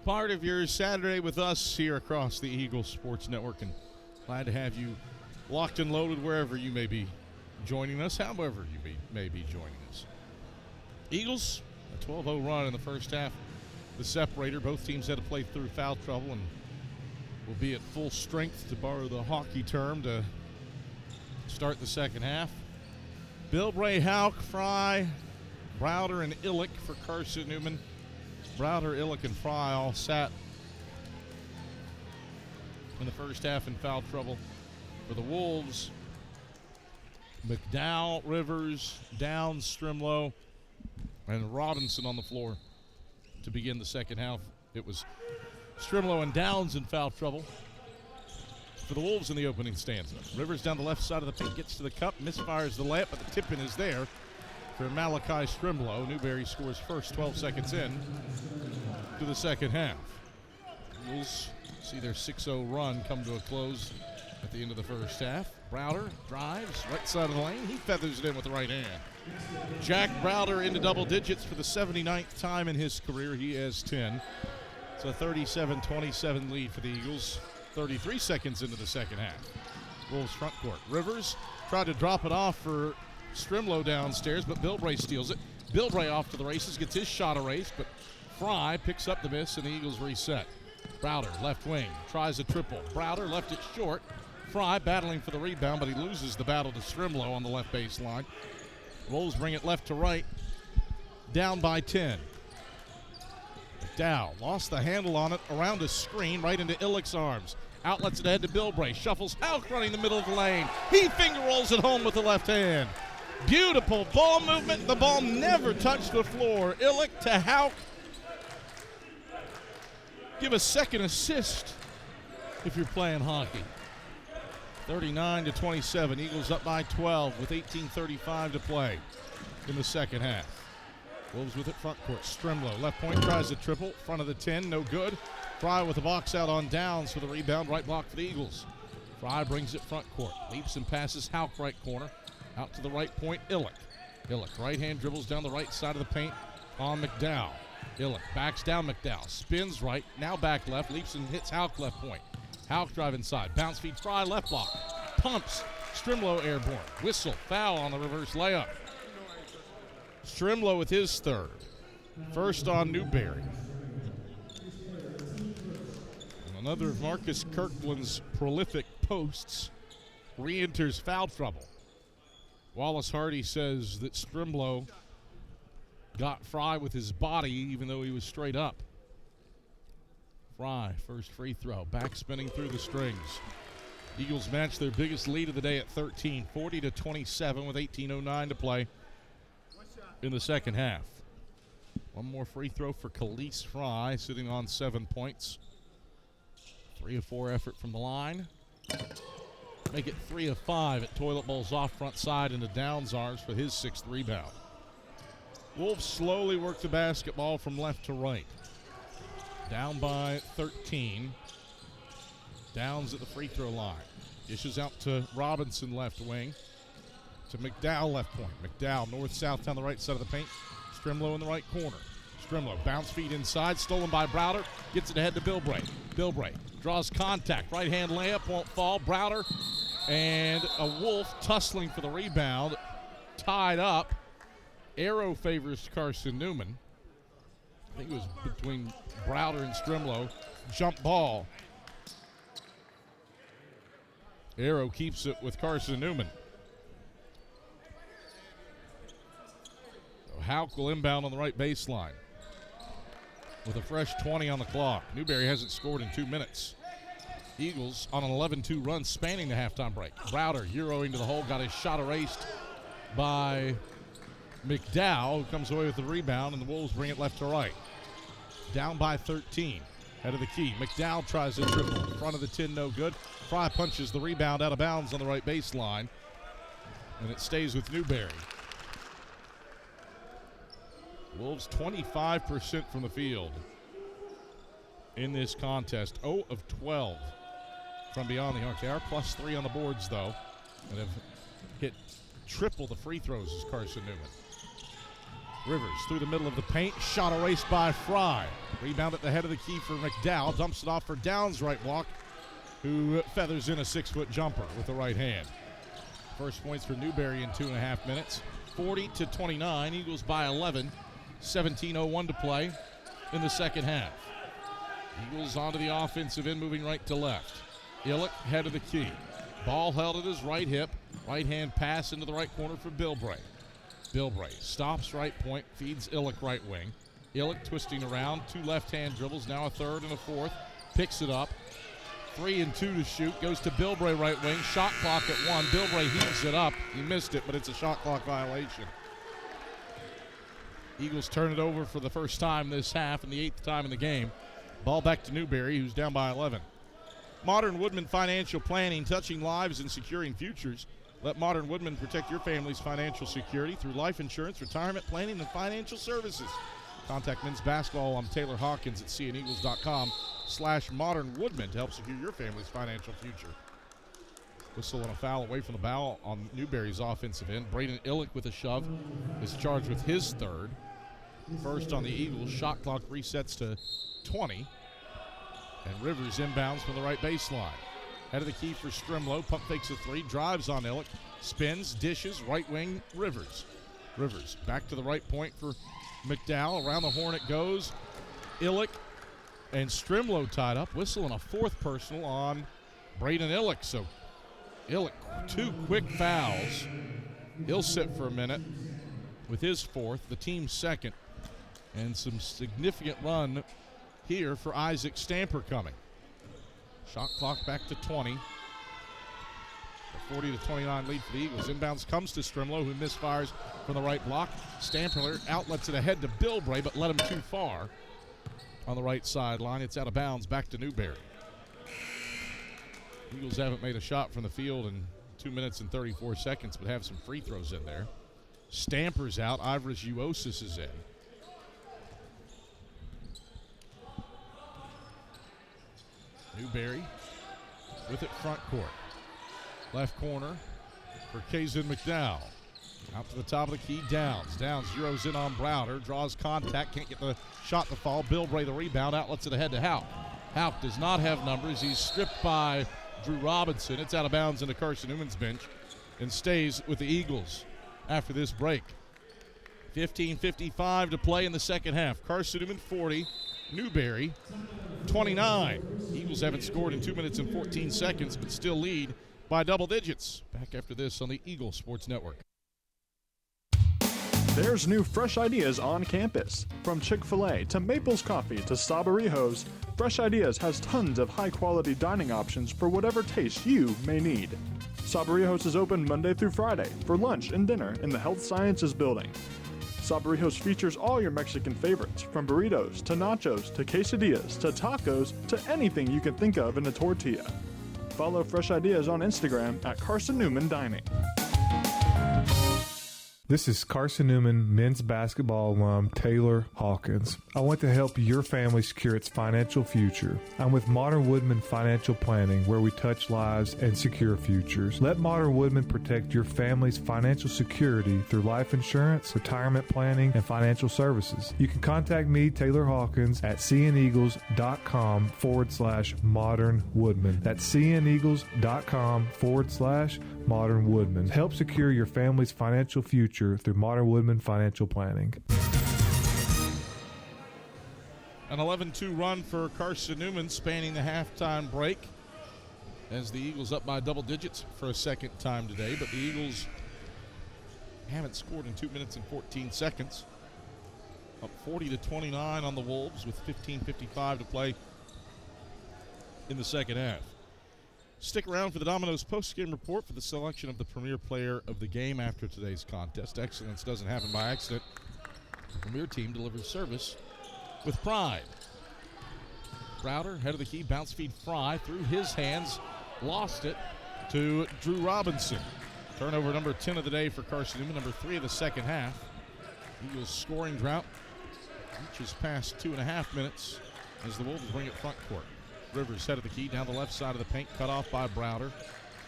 part of your Saturday with us here across the Eagle Sports Network, and glad to have you locked and loaded wherever you may be joining us, however you may be joining us. Eagles, a 12-0 run in the first half. The separator, both teams had to play through foul trouble and will be at full strength, to borrow the hockey term, to start the second half. Bilbray, Hauk, Fry, Browder, and Illick for Carson-Newman. Browder, Illick, and Fry all sat in the first half in foul trouble for the Wolves. McDowell, Rivers, Downs, Strimlow, and Robinson on the floor to begin the second half. It was Strimlow and Downs in foul trouble for the Wolves in the opening stanza. Rivers down the left side of the paint, gets to the cup, misfires the layup, but the tip-in is there for Malachi Strimlow. Newberry scores first 12 seconds in to the second half. Wolves see their 6-0 run come to a close at the end of the first half. Browder drives right side of the lane. He feathers it in with the right hand. Jack Browder into double digits for the 79th time in his career. He has 10. It's a 37-27 lead for the Eagles. 33 seconds into the second half. Wolves front court. Rivers tried to drop it off for Strimlow downstairs, but Bilbray steals it. Bilbray off to the races, gets his shot erased, but Fry picks up the miss, and the Eagles reset. Browder, left wing, tries a triple. Browder left it short. Fry battling for the rebound, but he loses the battle to Strimlow on the left baseline. Wolves bring it left to right, down by 10. McDowell lost the handle on it, around a screen, right into Illick's arms. Outlets it ahead to Bilbray, shuffles Hauk running the middle of the lane. He finger rolls it home with the left hand. Beautiful ball movement. The ball never touched the floor. Illick to Hauk. Give a second assist if you're playing hockey. 39-27. Eagles up by 12 with 18:35 to play in the second half. Wolves with it front court. Strimlow, left point, tries a triple. Front of the 10, no good. Fry with the box out on Downs for the rebound. Right block for the Eagles. Fry brings it front court. Leaps and passes Hauk right corner. Out to the right point, Illick. Illick, right hand dribbles down the right side of the paint on McDowell. Illick backs down McDowell. Spins right, now back left. Leaps and hits Hauk left point. Hauk drive inside. Bounce feed Fry left block. Pumps. Strimlow airborne. Whistle. Foul on the reverse layup. Strimlow with his third. First on Newberry. And another of Marcus Kirkland's prolific posts re-enters foul trouble. Wallace Hardy says that Strimlow got Fry with his body, even though he was straight up. Fry, first free throw, back spinning through the strings. Eagles match their biggest lead of the day at 13, 40-27 with 18:09 to play in the second half. One more free throw for Khalees Fry, sitting on 7 points. 3 of 4 effort from the line. Make it 3 of 5 at Toilet Bowl's off front side into Downs' arms for his 6th rebound. Wolves slowly work the basketball from left to right. Down by 13. Downs at the free throw line. Dishes out to Robinson left wing. To McDowell left point. McDowell north-south down the right side of the paint. Strimlow in the right corner. Strimlow bounce feed inside. Stolen by Browder. Gets it ahead to Bilbray. Bilbray draws contact. Right-hand layup won't fall. Browder and a Wolf tussling for the rebound. Tied up. Arrow favors Carson-Newman. I think it was between Browder and Strimlow. Jump ball. Arrow keeps it with Carson-Newman. So Houck will inbound on the right baseline with a fresh 20 on the clock. Newberry hasn't scored in 2 minutes. Eagles on an 11-2 run spanning the halftime break. Browder Euroing to the hole, got his shot erased by McDowell, who comes away with the rebound, and the Wolves bring it left to right. Down by 13. Head of the key. McDowell tries to triple. Front of the 10, no good. Fry punches the rebound out of bounds on the right baseline, and it stays with Newberry. Wolves 25% from the field in this contest. 0 of 12 from beyond the arc. They are +3 on the boards, though, and have hit triple the free throws as Carson-Newman. Rivers through the middle of the paint. Shot erased by Fry. Rebound at the head of the key for McDowell. Dumps it off for Downs' right block, who feathers in a 6-foot jumper with the right hand. First points for Newberry in 2.5 minutes. 40-29. Eagles by 11. 17:01 to play in the second half. Eagles onto the offensive end, moving right to left. Illick, head of the key. Ball held at his right hip. Right hand pass into the right corner for Bilbray. Bilbray stops right point, feeds Illick right wing. Illick twisting around, 2 left-hand dribbles, now a third and a fourth. Picks it up. 3 and 2 to shoot. Goes to Bilbray right wing. Shot clock at 1. Bilbray heaves it up. He missed it, but it's a shot clock violation. Eagles turn it over for the first time this half and the 8th time in the game. Ball back to Newberry, who's down by 11. Modern Woodman Financial Planning, touching lives and securing futures. Let Modern Woodman protect your family's financial security through life insurance, retirement planning, and financial services. Contact men's basketball on Taylor Hawkins at cneagles.com/Modern Woodman to help secure your family's financial future. Whistle on a foul away from the bow on Newberry's offensive end. Braden Illick with a shove is charged with his 3rd. First on the Eagles. Shot clock resets to 20. And Rivers inbounds from the right baseline. Head of the key for Strimlow. Pump fakes a 3. Drives on Illick. Spins. Dishes. Right wing. Rivers. Rivers back to the right point for McDowell. Around the horn it goes. Illick and Strimlow tied up. Whistle and a 4th personal on Braden Illick. So Illick, 2 quick fouls. He'll sit for a minute with his 4th, the team's 2nd, and some significant run here for Isaac Stamper coming. Shot clock back to 20. A 40-29 lead for the Eagles. Inbounds comes to Strimlow, who misfires from the right block. Stamper outlets it ahead to Bilbray, but led him too far on the right sideline. It's out of bounds, back to Newberry. Eagles haven't made a shot from the field in 2 minutes and 34 seconds, but have some free throws in there. Stamper's out. Ivris Uosis is in. Newberry with it front court. Left corner for Kazin McDowell. Out to the top of the key, Downs. Downs zeroes in on Browder. Draws contact. Can't get the shot to fall. Bilbray the rebound. Outlets it ahead to Houck. Houck does not have numbers. He's stripped by Drew Robinson. It's out of bounds into Carson-Newman's bench and stays with the Eagles after this break. 15:55 to play in the second half. Carson-Newman 40, Newberry 29. Eagles haven't scored in 2 minutes and 14 seconds, but still lead by double digits. Back after this on the Eagle Sports Network. There's new fresh ideas on campus. From Chick-fil-A to Maples Coffee to Sabarijos, Fresh Ideas has tons of high-quality dining options for whatever taste you may need. Sabarijos is open Monday through Friday for lunch and dinner in the Health Sciences Building. Sabarijos features all your Mexican favorites, from burritos to nachos to quesadillas to tacos to anything you can think of in a tortilla. Follow Fresh Ideas on Instagram at Carson-Newman Dining. This is Carson-Newman men's basketball alum Taylor Hawkins. I want to help your family secure its financial future. I'm with Modern Woodman Financial Planning, where we touch lives and secure futures. Let Modern Woodman protect your family's financial security through life insurance, retirement planning, and financial services. You can contact me, Taylor Hawkins, at cneagles.com/Modern Woodman. That's cneagles.com/Modern Woodman. Help secure your family's financial future through Modern Woodman Financial Planning. An 11-2 run for Carson-Newman, spanning the halftime break as the Eagles up by double digits for a second time today. But the Eagles haven't scored in 2 minutes and 14 seconds. Up 40-29 on the Wolves with 15:55 to play in the second half. Stick around for the Domino's post-game report for the selection of the premier player of the game after today's contest. Excellence doesn't happen by accident. The premier team delivers service with pride. Browder, head of the key, bounce feed Fry through his hands, lost it to Drew Robinson. Turnover number 10 of the day for Carson-Newman, number 3 of the second half. Eagles scoring drought reaches past 2.5 minutes as the Wolves bring it front court. Rivers, head of the key, down the left side of the paint, cut off by Browder.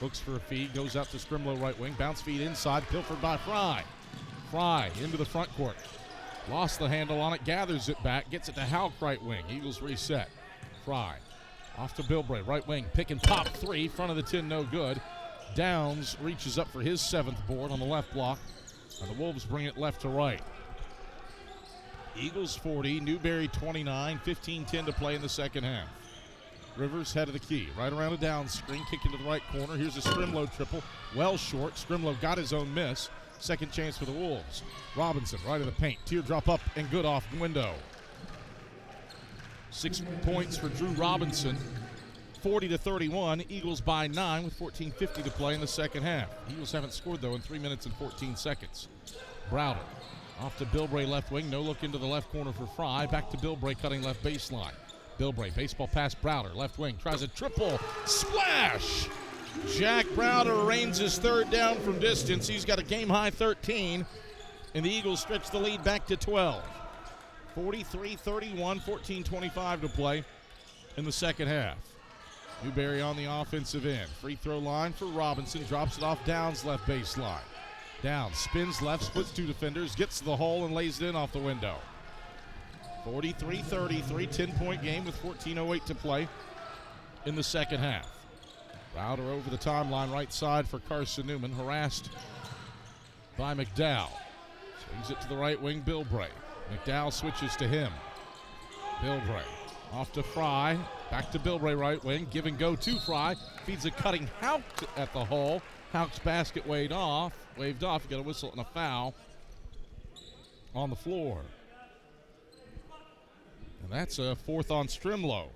Looks for a feed, goes out to Strimlow right wing. Bounce feed inside, pilfered by Fry. Fry into the front court. Lost the handle on it, gathers it back, gets it to Houck right wing. Eagles reset. Fry off to Bilbray, right wing, pick and pop three, front of the 10, no good. Downs reaches up for his 7th board on the left block, and the Wolves bring it left to right. Eagles 40, Newberry 29, 15-10 to play in the second half. Rivers, head of the key, right around a down screen, kick into the right corner. Here's a Strimlow triple, well short. Strimlow got his own miss. Second chance for the Wolves. Robinson, right of the paint, teardrop up and good off the window. 6 points for Drew Robinson, 40-31. Eagles by 9 with 14:50 to play in the second half. Eagles haven't scored, though, in 3 minutes and 14 seconds. Browder, off to Bilbray left wing, no look into the left corner for Fry. Back to Bilbray, cutting left baseline. Bilbray, baseball pass, Browder, left wing, tries a triple, splash! Jack Browder rains his third down from distance. He's got a game-high 13, and the Eagles stretch the lead back to 12. 43-31, 14:25 to play in the second half. Newberry on the offensive end. Free throw line for Robinson, drops it off Downs' left baseline. Downs spins left, splits 2 defenders, gets to the hole, and lays it in off the window. 43-33, 10-point game with 14:08 to play in the second half. Browder over the timeline, right side for Carson-Newman, harassed by McDowell. Swings it to the right wing, Bilbray. McDowell switches to him. Bilbray off to Fry, back to Bilbray right wing, give and go to Fry, feeds a cutting Houck at the hole. Houck's basket waved off. You got a whistle and a foul on the floor. And that's a 4th on Strimlow.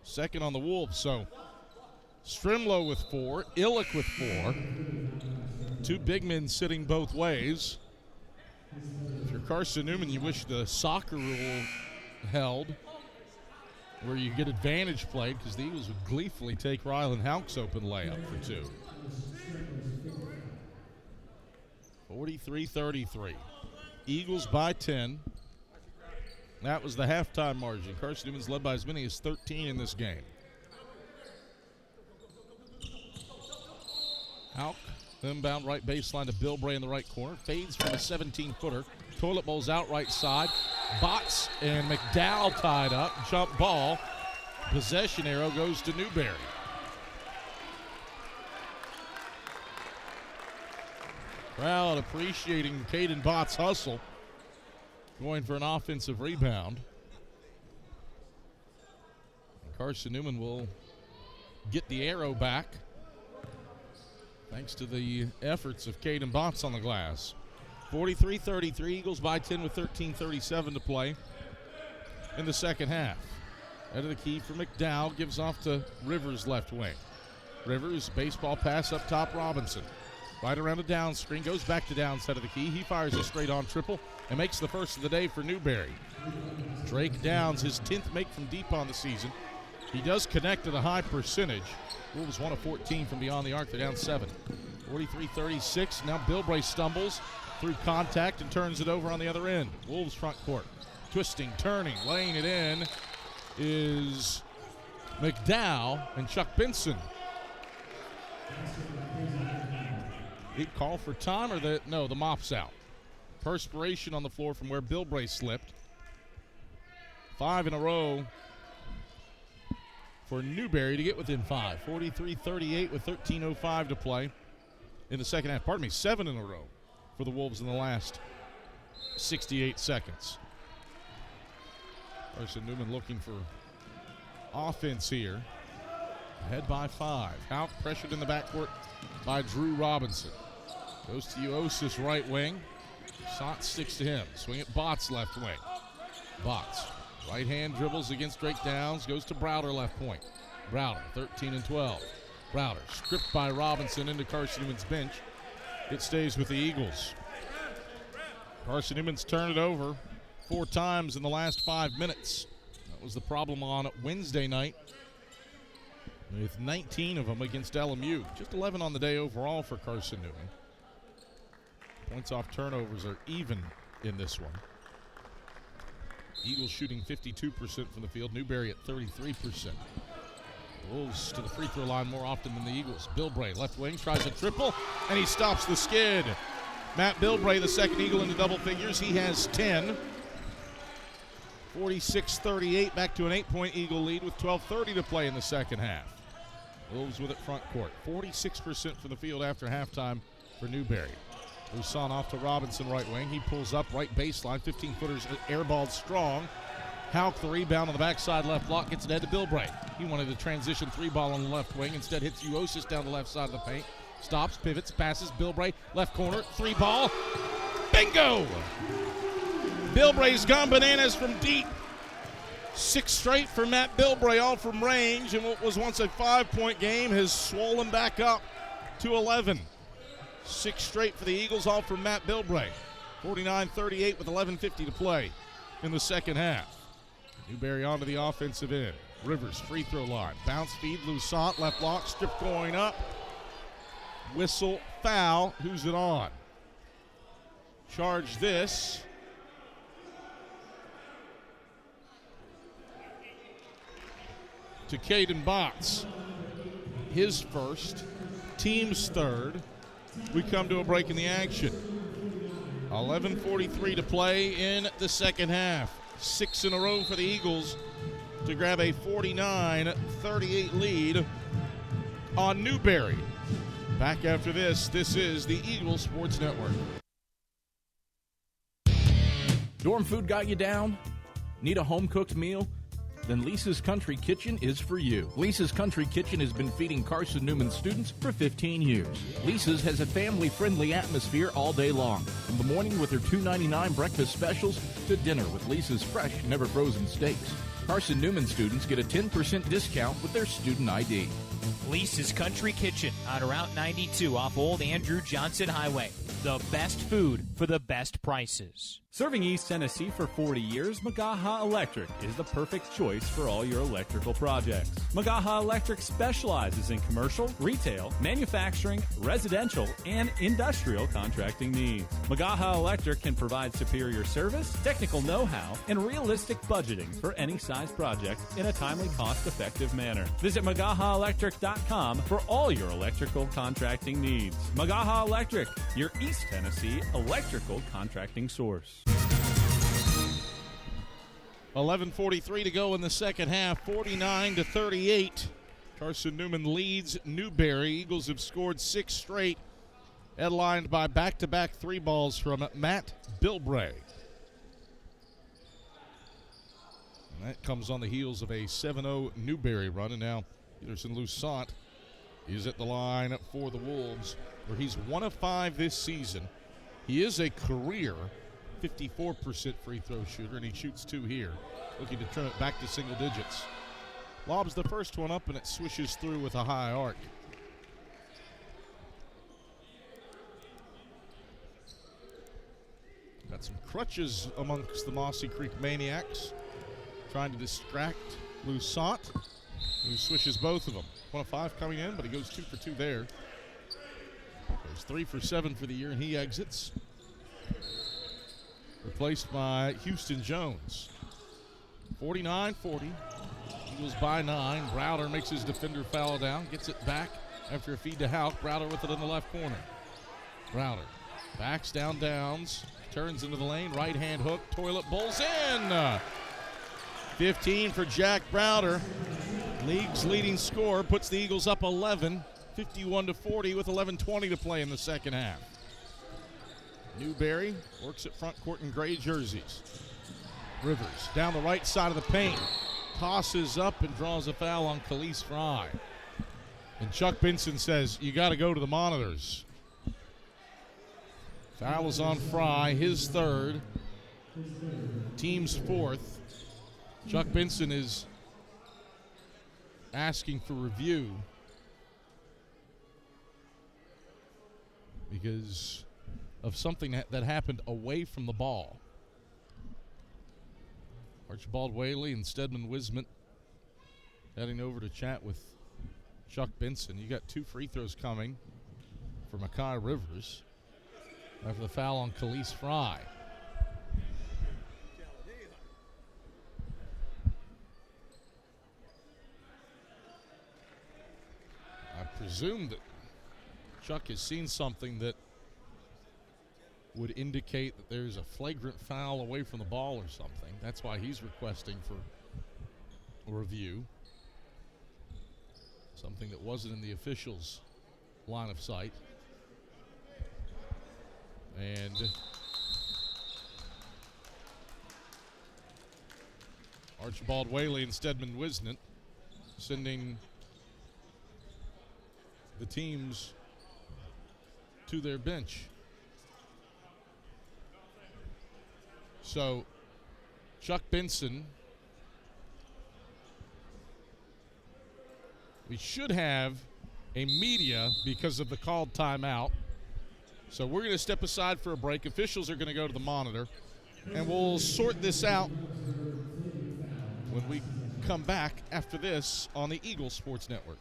2nd on the Wolves, so Strimlow with 4, Illick with 4. 2 big men sitting both ways. If you're Carson-Newman, you wish the soccer rule held, where you get advantage played, because the Eagles would gleefully take Rylan Houck's open layup for 2. 43-33. Eagles by 10. That was the halftime margin. Carson-Newman's led by as many as 13 in this game. Houck, inbound right baseline to Bilbray in the right corner. Fades from a 17-footer. Toilet bowls out right side. Botts and McDowell tied up. Jump ball. Possession arrow goes to Newberry. Crowd appreciating Caden Botts' hustle. Going for an offensive rebound. Carson-Newman will get the arrow back, thanks to the efforts of Caden Botts on the glass. 43-33, Eagles by 10 with 13:37 to play in the second half. Out of the key for McDowell, gives off to Rivers left wing. Rivers, baseball pass up top, Robinson. Right around the down screen, goes back to downside of the key. He fires a straight-on triple and makes the first of the day for Newberry. Drake Downs, his 10th make from deep on the season. He does connect at a high percentage. Wolves 1 of 14 from beyond the arc. They're down 7. 43-36. Now Bilbray stumbles through contact and turns it over on the other end. Wolves front court. Twisting, turning, laying it in is McDowell and Chuck Benson. He'd call for time or the mop's out. Perspiration on the floor from where Bilbray slipped. 5 in a row for Newberry to get within 5. 43-38 with 13:05 to play in the second half. 7 in a row for the Wolves in the last 68 seconds. Carson-Newman looking for offense here. Ahead by 5. Houck pressured in the backcourt by Drew Robinson. Goes to Uosis right wing. Sot sticks to him. Swing it Botts left wing. Botts. Right hand dribbles against Drake Downs. Goes to Browder left point. Browder 13 and 12. Browder stripped by Robinson into Carson-Newman's bench. It stays with the Eagles. Carson-Newman's turned it over 4 times in the last 5 minutes. That was the problem on Wednesday night, with 19 of them against LMU. Just 11 on the day overall for Carson-Newman. Points off turnovers are even in this one. Eagles shooting 52% from the field. Newberry at 33%. Wolves to the free throw line more often than the Eagles. Bilbray, left wing, tries a triple, and he stops the skid. Matt Bilbray, the second Eagle in the double figures. He has 10. 46-38, back to an 8-point Eagle lead with 12:30 to play in the second half. Wolves with it front court. 46% from the field after halftime for Newberry. Luson off to Robinson right wing. He pulls up right baseline. 15-footers airballed strong. Houck the rebound on the backside left block. Gets it ahead to Bilbray. He wanted a transition 3-ball on the left wing. Instead hits Uosis down the left side of the paint. Stops, pivots, passes. Bilbray left corner. 3-ball. Bingo! Bilbray's gone bananas from deep. 6 straight for Matt Bilbray, all from range. And what was once a 5-point game has swollen back up to 11. 6 straight for the Eagles, all from Matt Bilbray. 49-38 with 11:50 to play in the second half. Newberry onto the offensive end. Rivers, free throw line. Bounce feed, Lusant, left block, strip going up. Whistle, foul. Who's it on? Charge this. To Caden Botts. His first, team's third. We come to a break in the action. 11:43 to play in the second half. 6 in a row for the Eagles to grab a 49-38 lead on Newberry. Back after this. This is the Eagles Sports Network. Dorm food got you down? Need a home-cooked meal? Then Lisa's Country Kitchen is for you. Lisa's Country Kitchen has been feeding Carson-Newman students for 15 years. Lisa's has a family-friendly atmosphere all day long, from the morning with their $2.99 breakfast specials to dinner with Lisa's fresh, never-frozen steaks. Carson-Newman students get a 10% discount with their student ID. Lisa's Country Kitchen on Route 92 off Old Andrew Johnson Highway. The best food for the best prices. Serving East Tennessee for 40 years, Magaha Electric is the perfect choice for all your electrical projects. Magaha Electric specializes in commercial, retail, manufacturing, residential, and industrial contracting needs. Magaha Electric can provide superior service, technical know-how, and realistic budgeting for any size project in a timely, cost-effective manner. Visit MagahaElectric.com for all your electrical contracting needs. Magaha Electric, your East Tennessee electrical contracting source. 11:43 to go in the second half, 49-38. Carson-Newman leads Newberry. Eagles have scored 6 straight, headlined by back-to-back 3 balls from Matt Bilbray. And that comes on the heels of a 7-0 Newberry run, and now Peterson Lusant is at the line for the Wolves, where he's 1 of 5 this season He is a career 54% free throw shooter, and he shoots 2 here, looking to trim it back to single digits. Lobs the first one up, and it swishes through with a high arc. Got some crutches amongst the Mossy Creek Maniacs, trying to distract Lusant, who swishes both of them. 1 of 5 coming in, but he goes 2 for 2 there. Goes 3 for 7 for the year, and he exits. Replaced by Houston Jones. 49-40. Eagles by 9. Browder makes his defender foul down, gets it back after a feed to Houck. Browder with it in the left corner. Browder backs down Downs, turns into the lane, right hand hook, toilet bowls in. 15 for Jack Browder. League's leading scorer, puts the Eagles up 11, 51-40 with 11:20 to play in the second half. Newberry works at front court in gray jerseys. Rivers down the right side of the paint, tosses up and draws a foul on Khalees Fry. And Chuck Benson says, you got to go to the monitors. Foul is on Fry, his third, team's fourth. Chuck Benson is asking for review because of something that happened away from the ball. Archibald Whaley and Stedman Wismont heading over to chat with Chuck Benson. You got 2 free throws coming for Makai Rivers after the foul on Khalees Fry. I presume that Chuck has seen something that would indicate that there's a flagrant foul away from the ball or something. That's why he's requesting for a review. Something that wasn't in the officials' line of sight. And Archibald Whaley and Stedman Wisnant sending the teams to their bench. So Chuck Benson, we should have a media because of the called timeout. So we're going to step aside for a break. Officials are going to go to the monitor, and we'll sort this out when we come back after this on the Eagle Sports Network.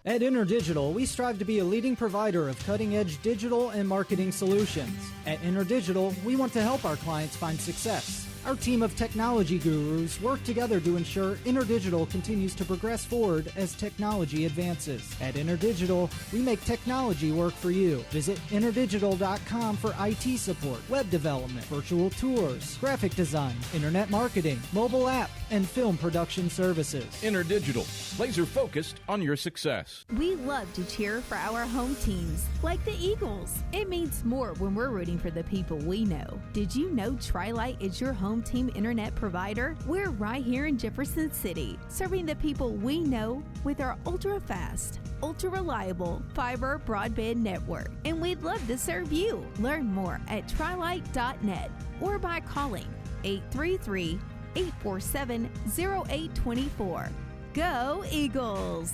At InterDigital, we strive to be a leading provider of cutting-edge digital and marketing solutions. At InterDigital, we want to help our clients find success. Our team of technology gurus work together to ensure InterDigital continues to progress forward as technology advances. At InterDigital, we make technology work for you. Visit interdigital.com for IT support, web development, virtual tours, graphic design, internet marketing, mobile app, and film production services. InterDigital, laser focused on your success. We love to cheer for our home teams, like the Eagles. It means more when we're rooting for the people we know. Did you know Tri-Lite is your home team internet provider? We're right here in Jefferson City, serving the people we know with our ultra-fast, ultra-reliable fiber broadband network. And we'd love to serve you. Learn more at trilite.net or by calling 833-847-0824. Go Eagles!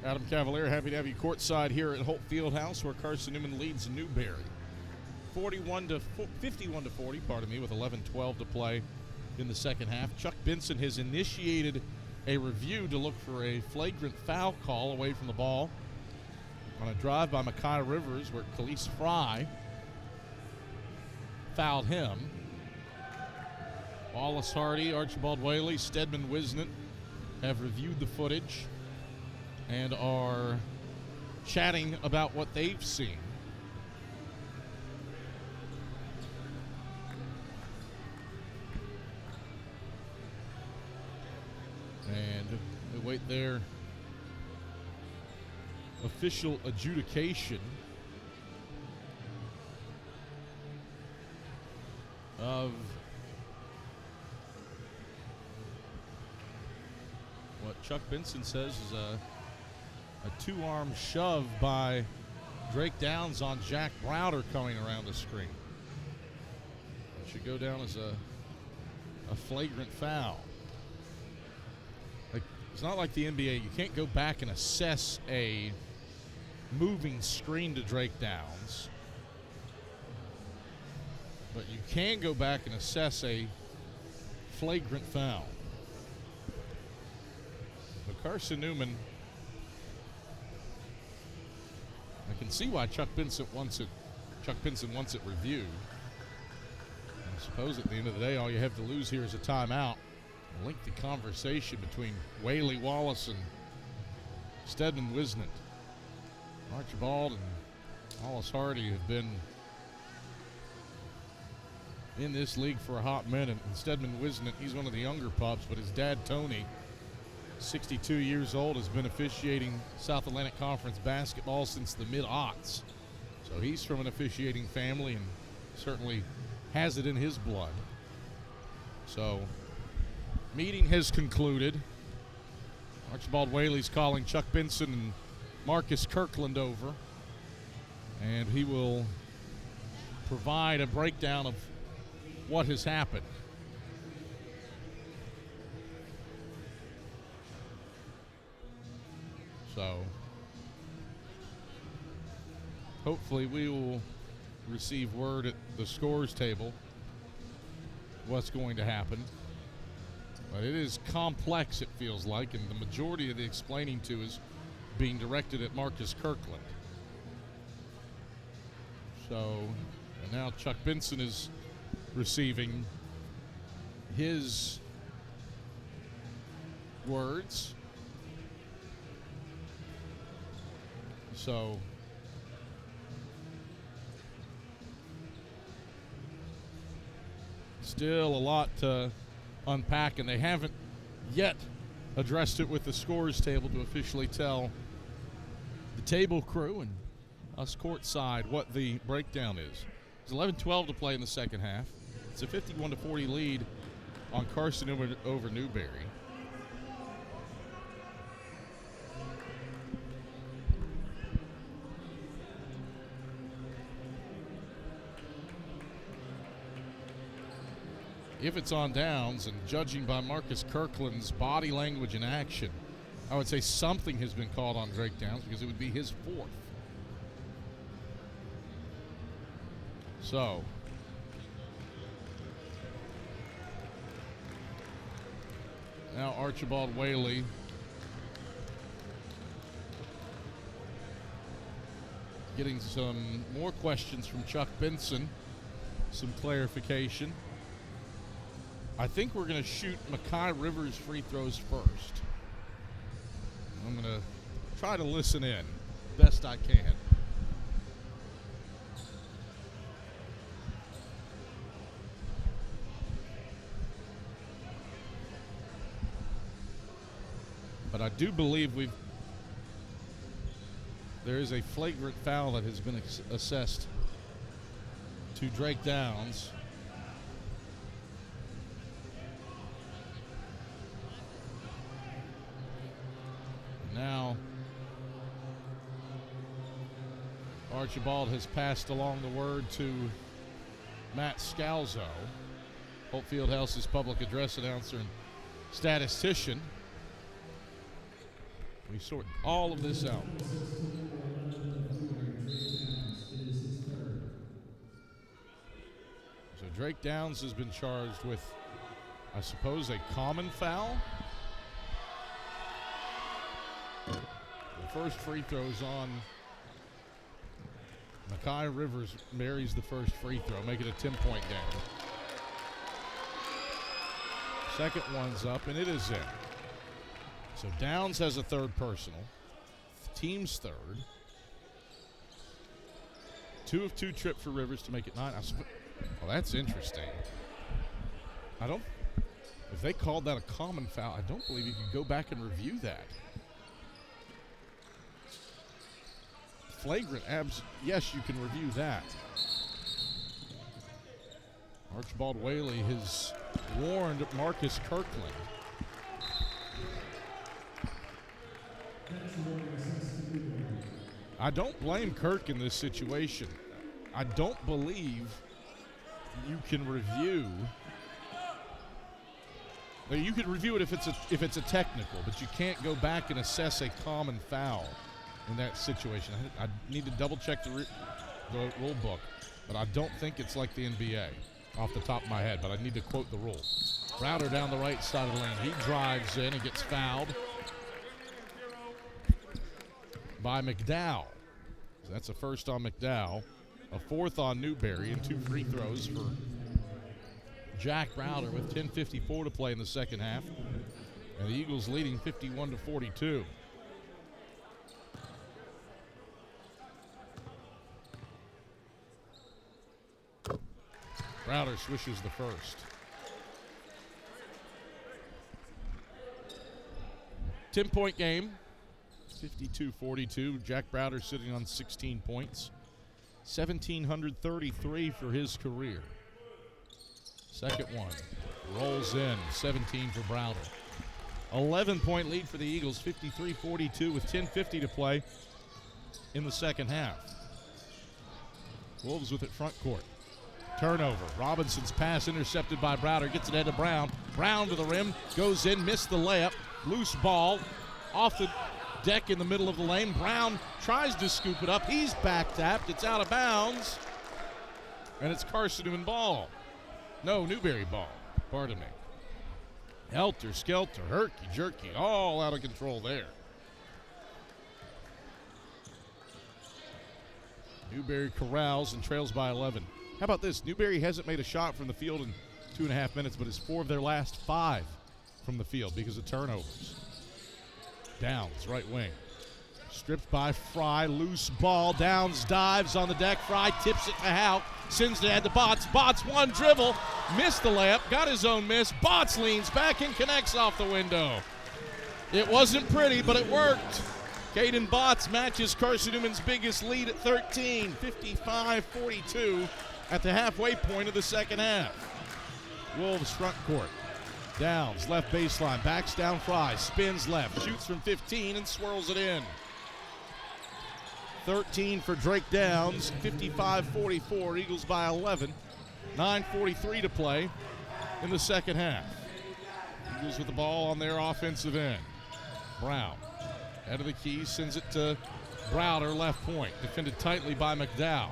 Adam Cavalier, happy to have you courtside here at Holt Fieldhouse, where Carson-Newman leads Newberry. 51-40, with 11:12 to play in the second half. Chuck Benson has initiated a review to look for a flagrant foul call away from the ball on a drive by Makai Rivers, where Khalees Fry fouled him. Wallace Hardy, Archibald Whaley, Stedman Wisnant have reviewed the footage and are chatting about what they've seen. And they wait their official adjudication of what Chuck Benson says is a A two-arm shove by Drake Downs on Jack Browder coming around the screen. It should go down as a flagrant foul. Like, it's not like the NBA. You can't go back and assess a moving screen to Drake Downs. But you can go back and assess a flagrant foul. But Carson-Newman, I can see why Chuck Pinson wants it reviewed. I suppose at the end of the day, all you have to lose here is a timeout. A lengthy conversation between Whaley Wallace and Stedman Wisnant. Archibald and Wallace Hardy have been in this league for a hot minute. And Stedman Wisnant, he's one of the younger pups, but his dad, Tony, 62 years old, has been officiating South Atlantic Conference basketball since the mid-aughts. So he's from an officiating family and certainly has it in his blood. So, meeting has concluded. Archibald Whaley's calling Chuck Benson and Marcus Kirkland over, and he will provide a breakdown of what has happened. So, hopefully we will receive word at the scores table what's going to happen. But it is complex, it feels like, and the majority of the explaining to is being directed at Marcus Kirkland. So, and now Chuck Benson is receiving his words. So, still a lot to unpack, and they haven't yet addressed it with the scores table to officially tell the table crew and us courtside what the breakdown is. It's 11-12 to play in the second half. It's a 51-40 lead on Carson-Newman over Newberry. If it's on downs, and judging by Marcus Kirkland's body language and action, I would say something has been called on Drake Downs because it would be his fourth. So, now Archibald Whaley getting some more questions from Chuck Benson, some clarification. I think we're going to shoot Makai Rivers' free throws first. I'm going to try to listen in best I can. But I do believe there is a flagrant foul that has been assessed to Drake Downs. Now, Archibald has passed along the word to Matt Scalzo, Holt Fieldhouse's public address announcer and statistician. We sort all of this out. So Drake Downs has been charged with, I suppose, a common foul. The first free throw's on Makai Rivers. Marries the first free throw, make it a 10-point game. Second one's up, and it is in. So Downs has a third personal. Team's third. 2 of 2 trip for Rivers to make it 9. Well, that's interesting. If they called that a common foul, I don't believe you can go back and review that. Flagrant abs, yes, you can review that. Archibald Whaley has warned Marcus Kirkland. I don't blame Kirk in this situation. I don't believe you can review. You could review it if it's a technical, but you can't go back and assess a common foul in that situation. I need to double check the rule book, but I don't think it's like the NBA off the top of my head, but I need to quote the rule. Browder down the right side of the lane. He drives in and gets fouled by McDowell. So that's a first on McDowell, a fourth on Newberry, and 2 free throws for Jack Browder with 10:54 to play in the second half. And the Eagles leading 51-42. Browder swishes the first. 10-point game, 52-42. Jack Browder sitting on 16 points. 1,733 for his career. Second one rolls in, 17 for Browder. 11-point lead for the Eagles, 53-42 with 10:50 to play in the second half. Wolves with it front court. Turnover. Robinson's pass intercepted by Browder. Gets it ahead to Brown. Brown to the rim. Goes in. Missed the layup. Loose ball. Off the deck in the middle of the lane. Brown tries to scoop it up. He's back tapped. It's out of bounds. And it's Carson-Newman ball. No, Newberry ball. Pardon me. Helter, skelter, herky, jerky. All out of control there. Newberry corrals and trails by 11. How about this? Newberry hasn't made a shot from the field in 2.5 minutes, but it's 4 of their last 5 from the field because of turnovers. Downs, right wing. Stripped by Fry. Loose ball. Downs dives on the deck. Fry tips it to Houck. Sends it ahead to Botts. Botts one dribble. Missed the layup. Got his own miss. Botts leans back and connects off the window. It wasn't pretty, but it worked. Caden Botts matches Carson-Newman's biggest lead at 13, 55-42 at the halfway point of the second half. Wolves front court. Downs, left baseline, backs down Fry, spins left, shoots from 15 and swirls it in. 13 for Drake Downs, 55-44, Eagles by 11. 9:43 to play in the second half. Eagles with the ball on their offensive end. Brown. Head of the key, sends it to Browder, left point. Defended tightly by McDowell.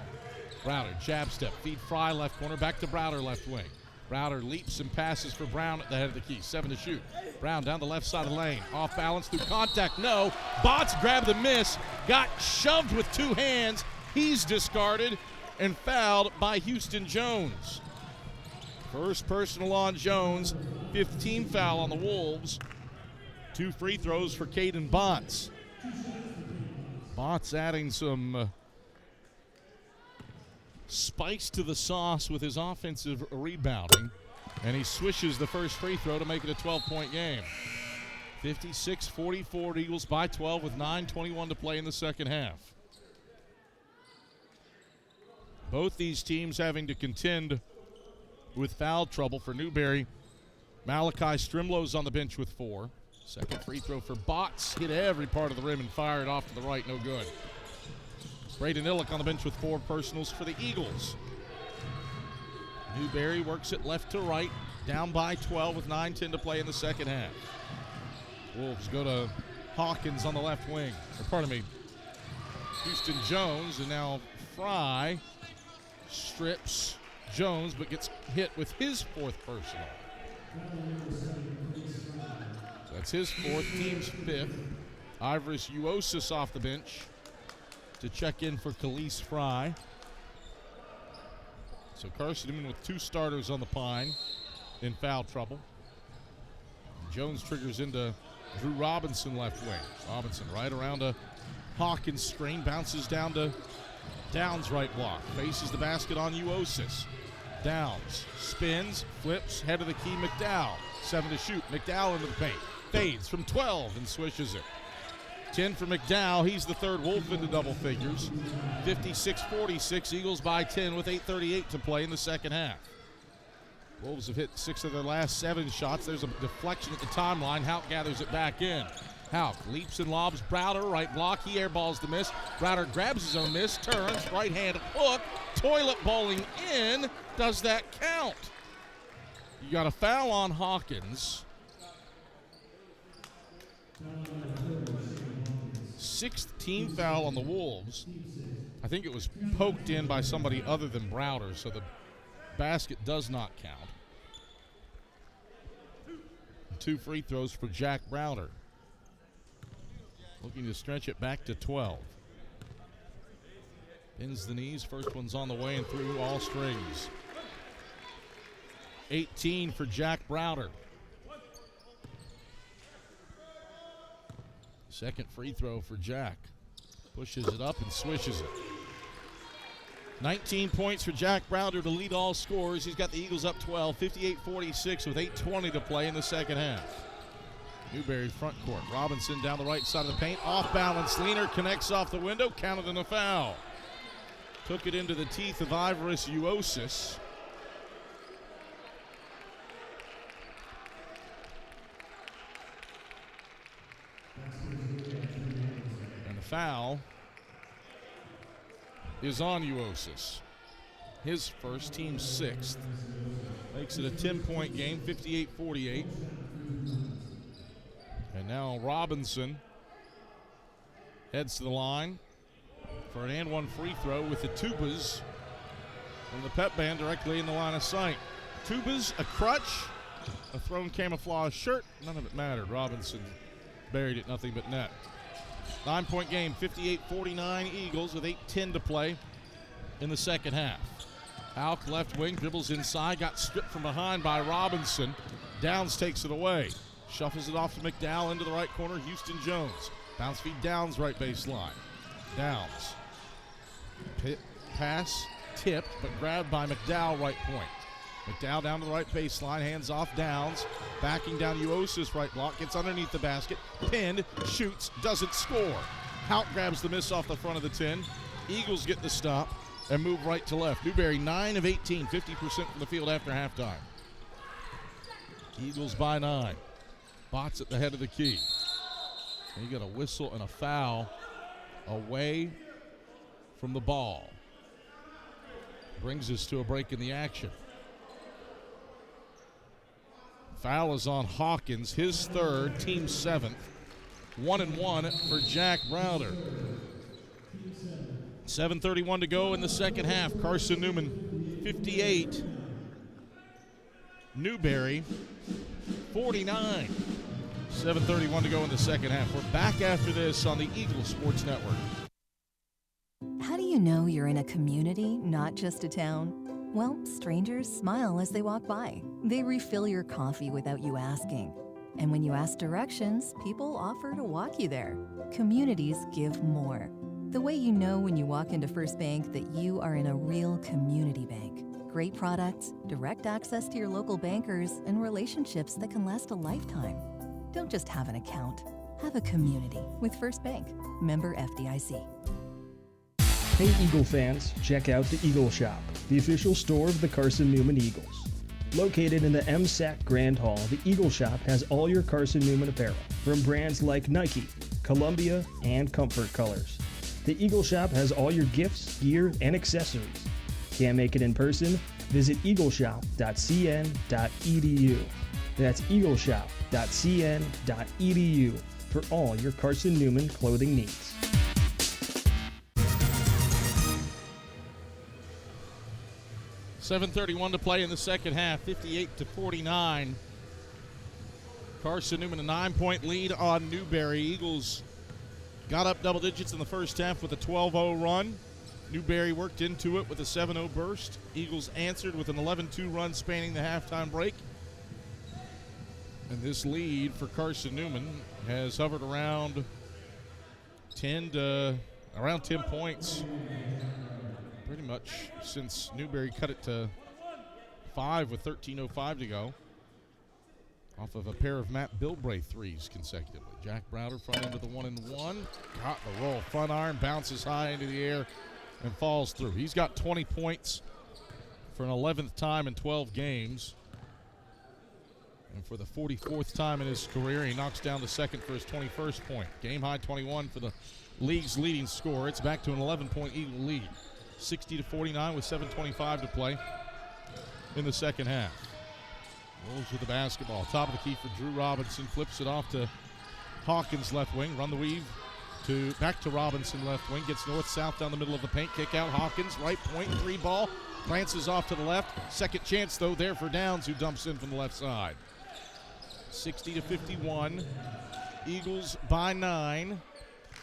Browder, jab step, feed Fry, left corner, back to Browder, left wing. Browder leaps and passes for Brown at the head of the key. 7 to shoot. Brown down the left side of the lane. Off balance through contact, no. Botts grabbed the miss, got shoved with 2 hands. He's discarded and fouled by Houston Jones. First personal on Jones, 15 foul on the Wolves. 2 free throws for Caden Botts. Botts adding some spice to the sauce with his offensive rebounding. And he swishes the first free throw to make it a 12-point game. 56-44, Eagles by 12 with 9:21 to play in the second half. Both these teams having to contend with foul trouble. For Newberry, Malachi Strimlow's on the bench with 4. Second free throw for Botts. Hit every part of the rim and fired off to the right. No good. Braden Illick on the bench with 4 personals for the Eagles. Newberry works it left to right. Down by 12 with 9:10 to play in the second half. Wolves go to Hawkins on the left wing. Or pardon me, Houston Jones. And now Fry strips Jones but gets hit with his 4th personal. So that's his 4th, team's 5th. Ivris Uosis off the bench to check in for Khalees Fry. So Carson-Newman with 2 starters on the Pine in foul trouble. Jones triggers into Drew Robinson left wing. Robinson right around a Hawkins screen, bounces down to Downs right block. Faces the basket on Uosis. Downs spins, flips, head of the key, McDowell. 7 to shoot. McDowell into the paint. Fades from 12 and swishes it. 10 for McDowell. He's the 3rd Wolf into double figures. 56-46, Eagles by 10 with 8:38 to play in the second half. Wolves have hit 6 of their last 7 shots. There's a deflection at the timeline. Houck gathers it back in. Hauk leaps and lobs Browder, right block. He airballs the miss. Browder grabs his own miss, turns, right hand hook, toilet bowling in. Does that count? You got a foul on Hawkins. 6th team foul on the Wolves. I think it was poked in by somebody other than Browder, so the basket does not count. 2 free throws for Jack Browder. Looking to stretch it back to 12. Bends the knees. First one's on the way and through all strings. 18 for Jack Browder. Second free throw for Jack. Pushes it up and swishes it. 19 points for Jack Browder to lead all scorers. He's got the Eagles up 12, 58-46 with 8:20 to play in the second half. Newberry front court. Robinson down the right side of the paint. Off balance. Leaner connects off the window. Counted in a foul. Took it into the teeth of Ivoris Uosis. And the foul is on Uosis. His first, team 6th. Makes it a 10-point game, 58-48. And now Robinson heads to the line for an and one free throw with the Tubas from the pep band directly in the line of sight. Tubas, a crutch, a thrown camouflage shirt. None of it mattered. Robinson buried it, nothing but net. 9-point game, 58-49 Eagles with 8:10 to play in the second half. Hauk left wing, dribbles inside, got stripped from behind by Robinson. Downs takes it away. Shuffles it off to McDowell into the right corner. Houston Jones. Bounce feed Downs right baseline. Downs. Pass tipped, but grabbed by McDowell right point. McDowell down to the right baseline. Hands off Downs. Backing down Uosis right block. Gets underneath the basket. Pinned. Shoots. Doesn't score. Hauk grabs the miss off the front of the 10. Eagles get the stop and move right to left. Newberry 9 of 18. 50% from the field after halftime. Eagles by 9. Bots at the head of the key. And you got a whistle and a foul away from the ball. Brings us to a break in the action. Foul is on Hawkins, his 3rd, team 7th. 1-1 for Jack Browder. 7:31 to go in the second half. Carson-Newman 58. Newberry 49. 7:31 to go in the second half. We're back after this on the Eagle Sports Network. How do you know you're in a community, not just a town? Well, strangers smile as they walk by. They refill your coffee without you asking. And when you ask directions, people offer to walk you there. Communities give more. The way you know when you walk into First Bank that you are in a real community bank. Great products, direct access to your local bankers, and relationships that can last a lifetime. Don't just have an account. Have a community with First Bank. Member FDIC. Hey Eagle fans, check out the Eagle Shop, the official store of the Carson-Newman Eagles. Located in the MSAC Grand Hall, the Eagle Shop has all your Carson-Newman apparel, from brands like Nike, Columbia, and Comfort Colors. The Eagle Shop has all your gifts, gear, and accessories. Can't make it in person? Visit eagleshop.cn.edu. That's eagleshop.cn.edu for all your Carson-Newman clothing needs. .7:31 to play in the second half, 58-49. Carson-Newman a 9-point lead on Newberry. Eagles got up double digits in the first half with a 12-0 run. Newberry worked into it with a 7-0 burst. Eagles answered with an 11-2 run spanning the halftime break. And this lead for Carson-Newman has hovered around 10 points pretty much since Newberry cut it to 5 with 13:05 to go. Off of a pair of Matt Bilbray threes consecutively. Jack Browder front into the 1-1. Got the roll. Front iron bounces high into the air and falls through. He's got 20 points for an 11th time in 12 games. And for the 44th time in his career, he knocks down the second for his 21st point. Game-high 21 for the league's leading scorer. It's back to an 11-point Eagle lead. 60-49 with 7:25 to play in the second half. Wolves with the basketball. Top of the key for Drew Robinson. Flips it off to Hawkins, left wing. Run the weave back to Robinson, left wing. Gets north-south down the middle of the paint. Kick out. Hawkins, right point, three ball. Glances off to the left. Second chance, though, there for Downs, who dumps in from the left side. 60-51. Eagles by 9.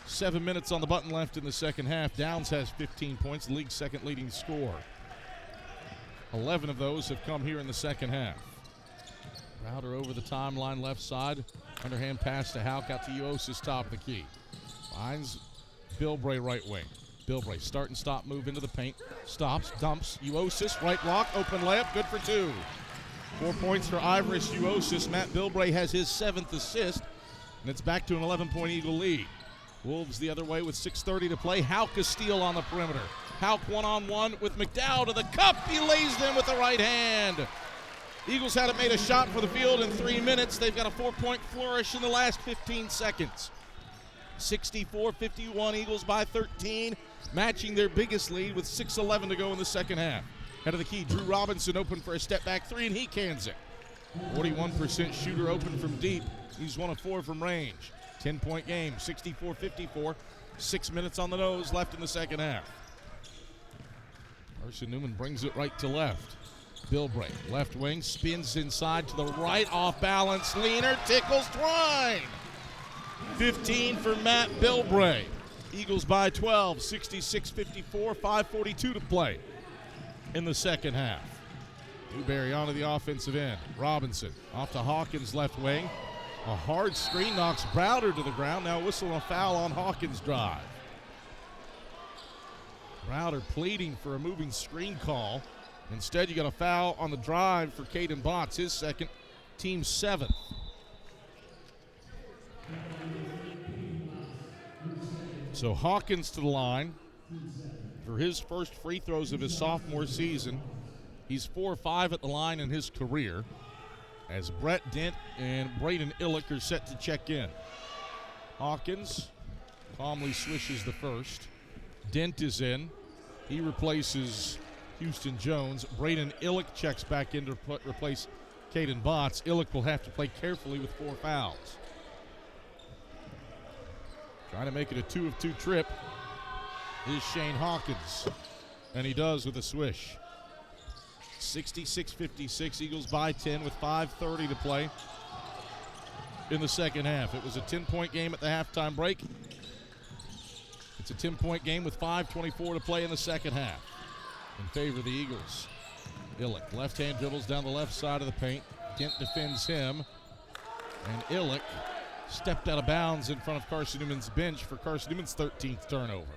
7 minutes on the button left in the second half. Downs has 15 points, the league's second leading scorer. 11 of those have come here in the second half. Router over the timeline left side. Underhand pass to Houck out to Uosis, top of the key. Finds Bilbray right wing. Bilbray start and stop move into the paint. Stops, dumps. Uosis right block, open layup, good for 2. 4 points for Ivorish Uosis. Matt Bilbray has his 7th assist, and it's back to an 11-point Eagle lead. Wolves the other way with 6:30 to play. Houck a steal on the perimeter. Houck one-on-one with McDowell to the cup. He lays them with the right hand. Eagles hadn't made a shot for the field in 3 minutes. They've got a 4-point flourish in the last 15 seconds. 64-51, Eagles by 13, matching their biggest lead with 6:11 to go in the second half. Head of the key, Drew Robinson open for a step-back three, and he cans it. 41% shooter open from deep. He's 1 of 4 from range. 10-point game, 64-54. 6 minutes on the nose left in the second half. Carson-Newman brings it right to left. Bilbray, left wing, spins inside to the right, off balance. Leaner tickles Twine. 15 for Matt Bilbray. Eagles by 12, 66-54, 5:42 to play in the second half. Newberry onto the offensive end. Robinson off to Hawkins, left wing. A hard screen knocks Browder to the ground. Now whistle a foul on Hawkins' drive. Browder pleading for a moving screen call. Instead, you got a foul on the drive for Caden Botts, his second, team 7th. So Hawkins to the line for his first free throws of his sophomore season. He's 4-5 at the line in his career, as Brett Dent and Braden Illick are set to check in. Hawkins calmly swishes the first. Dent is in. He replaces Houston Jones. Braden Illick checks back in to replace Caden Botts. Illick will have to play carefully with 4 fouls. Trying to make it a 2 of 2 trip is Shane Hawkins, and he does with a swish. 66-56, Eagles by 10 with 5:30 to play in the second half. It was a 10-point game at the halftime break. It's a 10-point game with 5:24 to play in the second half in favor of the Eagles. Illick, left-hand dribbles down the left side of the paint. Dent defends him, and Illick stepped out of bounds in front of Carson-Newman's bench for Carson-Newman's 13th turnover.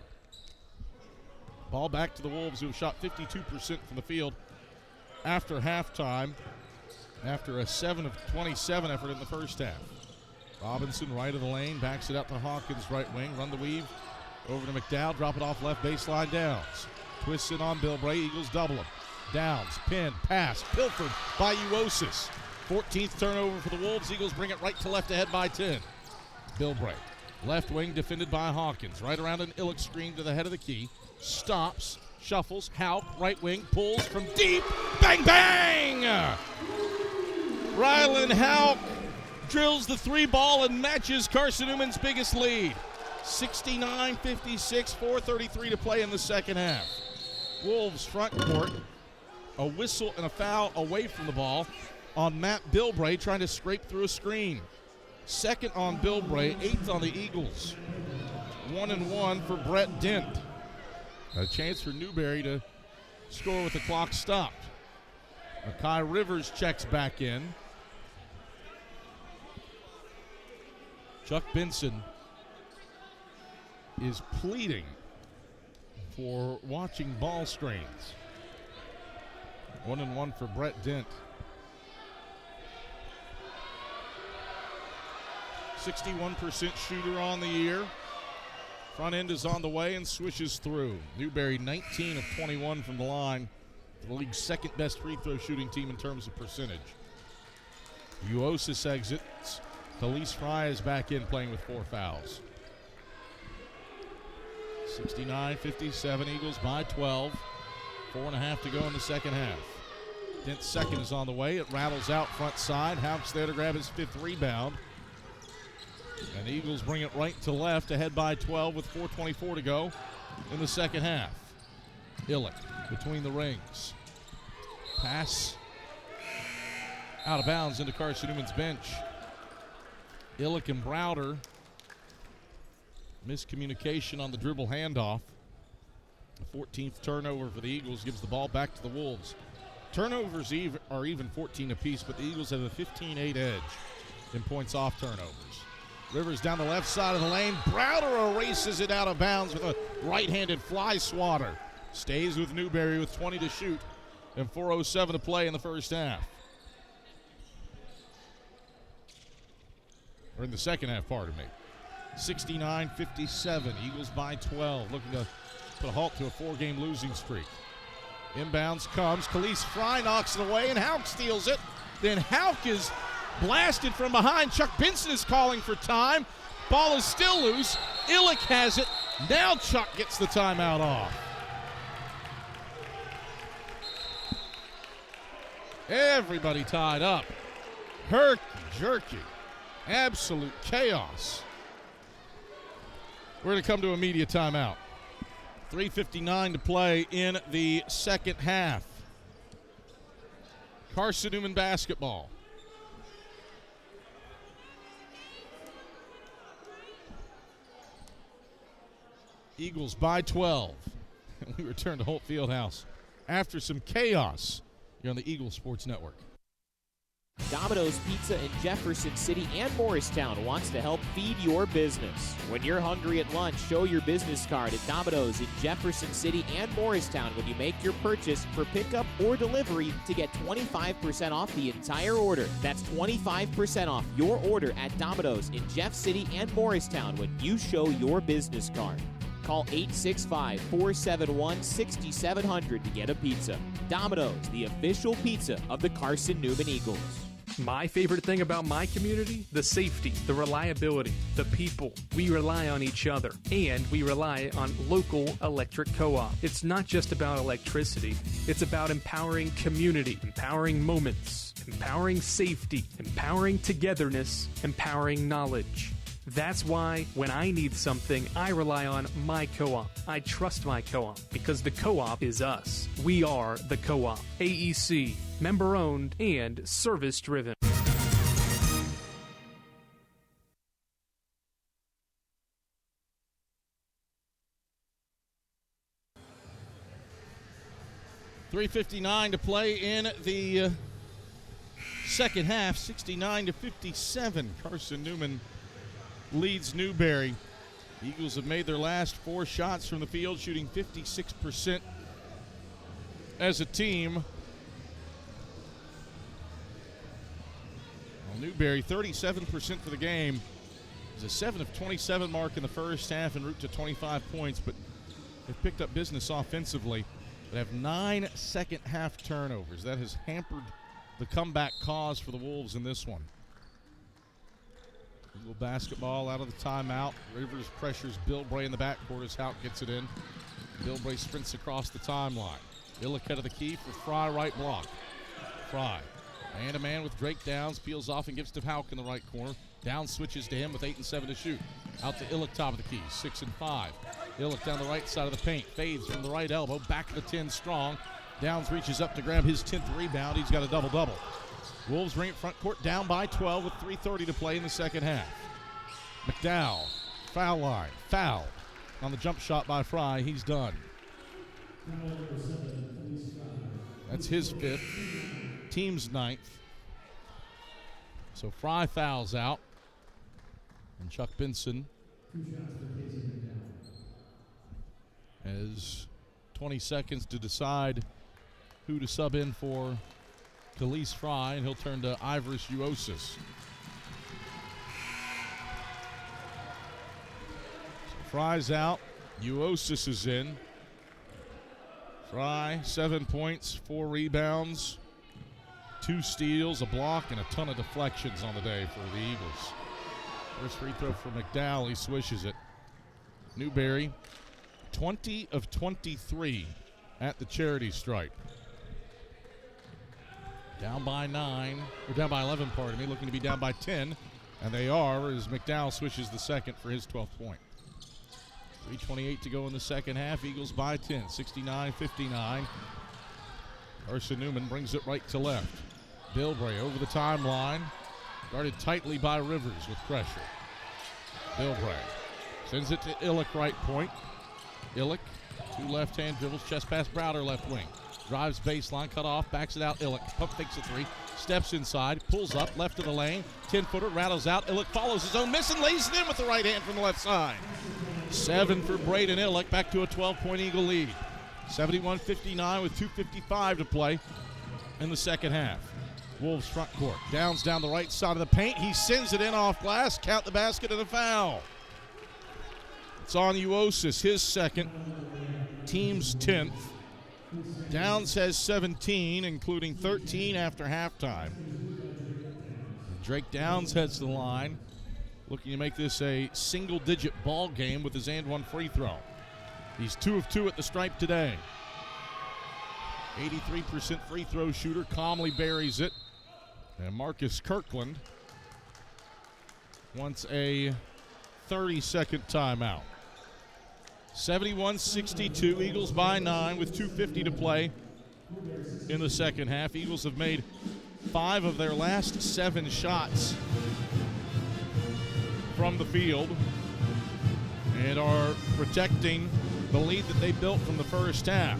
Ball back to the Wolves, who have shot 52% from the field after halftime, after a 7 of 27 effort in the first half. Robinson, right of the lane, backs it up to Hawkins, right wing, run the weave, over to McDowell, drop it off left baseline, Downs. Twists it on Bilbray, Eagles double him. Downs, pin, pass, pilfered by Uosis. 14th turnover for the Wolves. Eagles bring it right to left ahead by 10. Bilbray, left wing defended by Hawkins. Right around an Illick screen to the head of the key. Stops, shuffles, Houck, right wing, pulls from deep. Bang, bang! Rylan Houck drills the 3 ball and matches Carson-Newman's biggest lead. 69-56, 4:33 to play in the second half. Wolves front court. A whistle and a foul away from the ball on Matt Bilbray, trying to scrape through a screen. Second on Bilbray, 8th on the Eagles. 1-1 for Brett Dent. A chance for Newberry to score with the clock stopped. Makai Rivers checks back in. Chuck Benson is pleading for watching ball screens. 1-1 for Brett Dent. 61% shooter on the year. Front end is on the way and swishes through. Newberry 19 of 21 from the line. The league's second best free throw shooting team in terms of percentage. Uosis exits. Khalees Fry is back in playing with 4 fouls. 69-57, Eagles by 12. 4.5 to go in the second half. Dent's second is on the way. It rattles out front side. Houck's there to grab his 5th rebound. And the Eagles bring it right to left, ahead by 12 with 4:24 to go in the second half. Illick between the rings. Pass out of bounds into Carson-Newman's bench. Illick and Browder. Miscommunication on the dribble handoff. The 14th turnover for the Eagles gives the ball back to the Wolves. Turnovers are even 14 apiece, but the Eagles have a 15-8 edge in points off turnovers. Rivers down the left side of the lane. Browder erases it out of bounds with a right-handed fly swatter. Stays with Newberry with 20 to shoot and 4:07 to play in the first half. Or in the second half, pardon me. 69-57, Eagles by 12, looking to put a halt to a 4-game losing streak. Inbounds comes, Khalees Fry knocks it away, and Houck steals it. Then Houck is blasted from behind. Chuck Benson is calling for time. Ball is still loose. Illick has it. Now Chuck gets the timeout off. Everybody tied up. Herky-jerky. Absolute chaos. We're going to come to a media timeout. 3:59 to play in the second half. Carson-Newman basketball. Eagles by 12. And we return to Holt Fieldhouse after some chaos here on the Eagles Sports Network. Domino's Pizza in Jefferson City and Morristown wants to help feed your business. When you're hungry at lunch, show your business card at Domino's in Jefferson City and Morristown when you make your purchase for pickup or delivery to get 25% off the entire order. That's 25% off your order at Domino's in Jeff City and Morristown when you show your business card. Call 865-471-6700 to get a pizza. Domino's, the official pizza of the Carson-Newman Eagles. My favorite thing about my community? The safety, the reliability, the people. We rely on each other, and we rely on local electric co-op. It's not just about electricity. It's about empowering community, empowering moments, empowering safety, empowering togetherness, empowering knowledge. That's why when I need something, I rely on my co-op. I trust my co-op because the co-op is us. We are the co-op. AEC, member-owned and service-driven. .359 to play in the second half, 69-57. Carson-Newman leads Newberry. The Eagles have made their last 4 shots from the field, shooting 56% as a team. Well, Newberry, 37% for the game. It's a 7 of 27 mark in the first half en route to 25 points, but they've picked up business offensively. They have 9 second-half turnovers. That has hampered the comeback cause for the Wolves in this one. Eagle basketball out of the timeout. Rivers pressures Bilbray in the backcourt as Houck gets it in. Bilbray sprints across the timeline. Illick head of the key for Fry, right block. Fry, man-to-man with Drake Downs, peels off and gives to Houck in the right corner. Downs switches to him with 8 and 7 to shoot. Out to Illick, top of the key, 6 and 5. Illick down the right side of the paint, fades from the right elbow, back to the 10 strong. Downs reaches up to grab his 10th rebound. He's got a double-double. Wolves bring it front court down by 12 with 3:30 to play in the second half. McDowell, foul line, foul on the jump shot by Fry. He's done. That's his 5th, team's 9th. So Fry fouls out. And Chuck Benson has 20 seconds to decide who to sub in for Khalees Fry, and he'll turn to Ivoris Uosis. So Fry's out. Uosis is in. Fry, 7 points, 4 rebounds, 2 steals, a block, and a ton of deflections on the day for the Eagles. First free throw for McDowell. He swishes it. Newberry, 20 of 23 at the charity stripe. Down by 11, pardon me, looking to be down by 10. And they are, as McDowell swishes the second for his 12th point. 3:28 to go in the second half. Eagles by 10, 69-59. Carson-Newman brings it right to left. Bilbray over the timeline. Guarded tightly by Rivers with pressure. Bilbray sends it to Illick, right point. Illick, 2 left-hand dribbles, chest pass Browder, left wing. Drives baseline, cut off, backs it out. Illick, pump fakes a 3, steps inside, pulls up, left of the lane, 10-footer, rattles out. Illick follows his own miss and lays it in with the right hand from the left side. 7 for Braden Illick, back to a 12-point Eagle lead. 71-59 with 2:55 to play in the second half. Wolves front court. Downs down the right side of the paint. He sends it in off glass. Count the basket and a foul. It's on Uosis, his second, team's 10th. Downs has 17, including 13 after halftime. Drake Downs heads to the line, looking to make this a single-digit ball game with his and one free throw. He's 2 of 2 at the stripe today. 83% free throw shooter, calmly buries it. And Marcus Kirkland wants a 30-second timeout. 71-62, Eagles by 9 with 2:50 to play in the second half. Eagles have made 5 of their last 7 shots from the field and are protecting the lead that they built from the first half.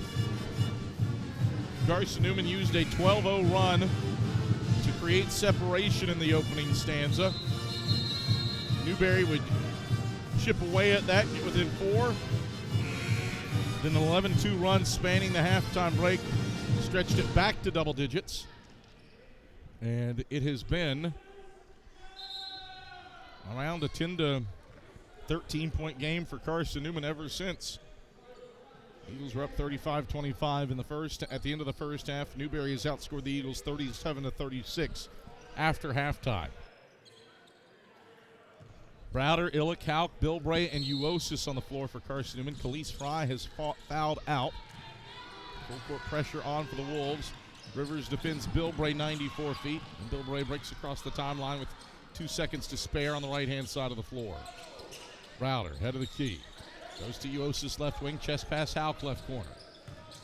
Carson-Newman used a 12-0 run to create separation in the opening stanza. Newberry would chip away at that, get within 4. Then an 11-2 run spanning the halftime break stretched it back to double digits. And it has been around a 10 to 13-point game for Carson-Newman ever since. Eagles were up 35-25 in the first. At the end of the first half, Newberry has outscored the Eagles 37-36 after halftime. Browder, Illick, Hauk, Bilbray, and Uosis on the floor for Carson-Newman. Khalees Fry has fouled out. Full court pressure on for the Wolves. Rivers defends Bilbray 94 feet, and Bilbray breaks across the timeline with 2 seconds to spare on the right-hand side of the floor. Browder, head of the key. Goes to Uosis left wing, chest pass Hauk left corner.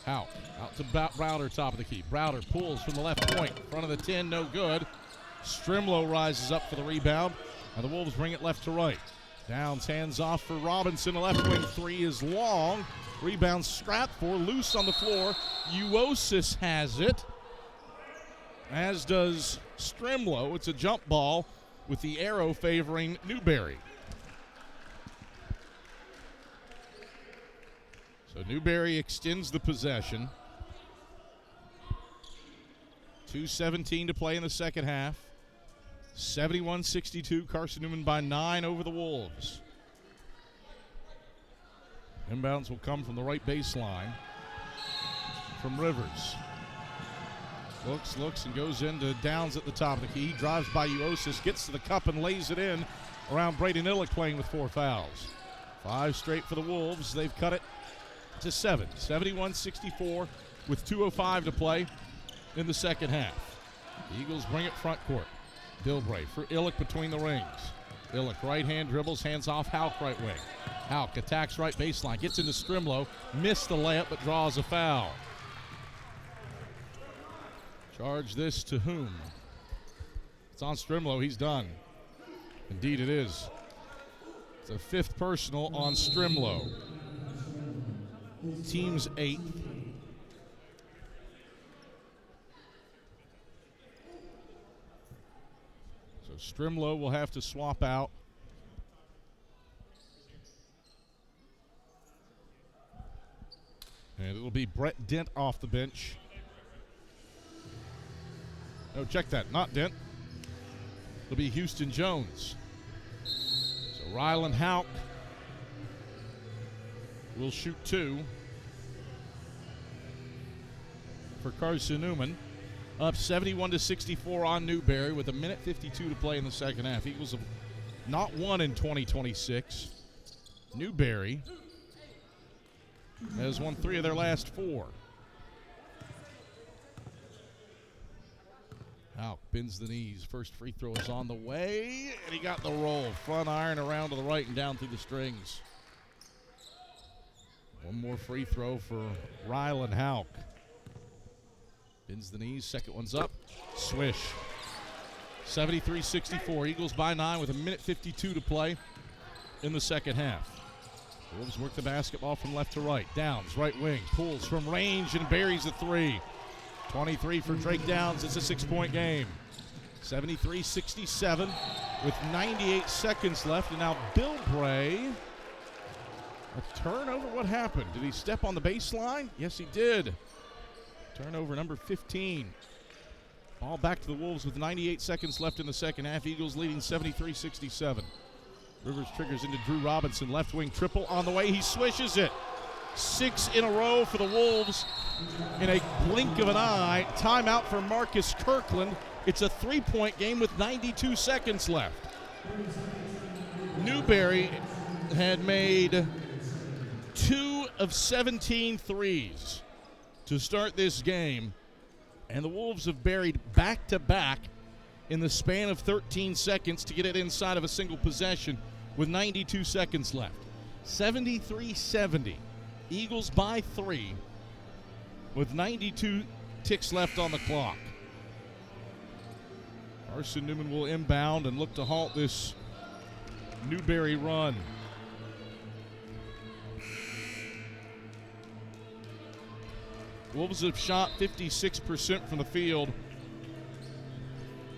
Hauk out to Browder, top of the key. Browder pulls from the left point, front of the 10, no good. Strimlow rises up for the rebound, and the Wolves bring it left to right. Downs hands off for Robinson, a left wing 3 is long. Rebound scrapped for, loose on the floor. Uosis has it, as does Strimlow. It's a jump ball with the arrow favoring Newberry. So Newberry extends the possession. 2:17 to play in the second half. 71-62, Carson-Newman by 9 over the Wolves. Inbounds will come from the right baseline from Rivers. Looks, and goes into Downs at the top of the key. Drives by Uosis, gets to the cup and lays it in around Braden Illick, playing with 4 fouls. 5 straight for the Wolves. They've cut it to 7. 71-64 with 2:05 to play in the second half. The Eagles bring it front court. Bilbray for Illick between the rings. Illick right-hand dribbles, hands off Hauk right wing. Hauk attacks right baseline, gets into Strimlow, missed the layup but draws a foul. Charge this to whom? It's on Strimlow, he's done. Indeed it is. It's a 5th personal on Strimlow. Team's 8th. So Strimlow will have to swap out. And it'll be Brett Dent off the bench. No, check that, not Dent. It'll be Houston Jones. So Rylan Hauk will shoot 2 for Carson-Newman. Up 71-64 on Newberry with 1:52 to play in the second half. Eagles have not won in 2026. Newberry has won 3 of their last 4. Houck bends the knees. First free throw is on the way, and he got the roll. Front iron around to the right and down through the strings. One more free throw for Rylan Houck. Bends the knees, second one's up. Swish. 73-64. Eagles by 9 with 1:52 to play in the second half. Wolves work the basketball from left to right. Downs, right wing, pulls from range and buries a 3. 23 for Drake Downs. It's a 6-point game. 73-67 with 98 seconds left. And now Bill Bray. A turnover. What happened? Did he step on the baseline? Yes, he did. Turnover number 15. Ball back to the Wolves with 98 seconds left in the second half. Eagles leading 73-67. Rivers triggers into Drew Robinson. Left wing triple on the way. He swishes it. 6 in a row for the Wolves in a blink of an eye. Timeout for Marcus Kirkland. It's a 3-point game with 92 seconds left. Newberry had made 2 of 17 threes to start this game, and the Wolves have buried back-to-back in the span of 13 seconds to get it inside of a single possession with 92 seconds left. 73-70. Eagles by 3 with 92 ticks left on the clock. Carson-Newman will inbound and look to halt this Newberry run. Wolves have shot 56% from the field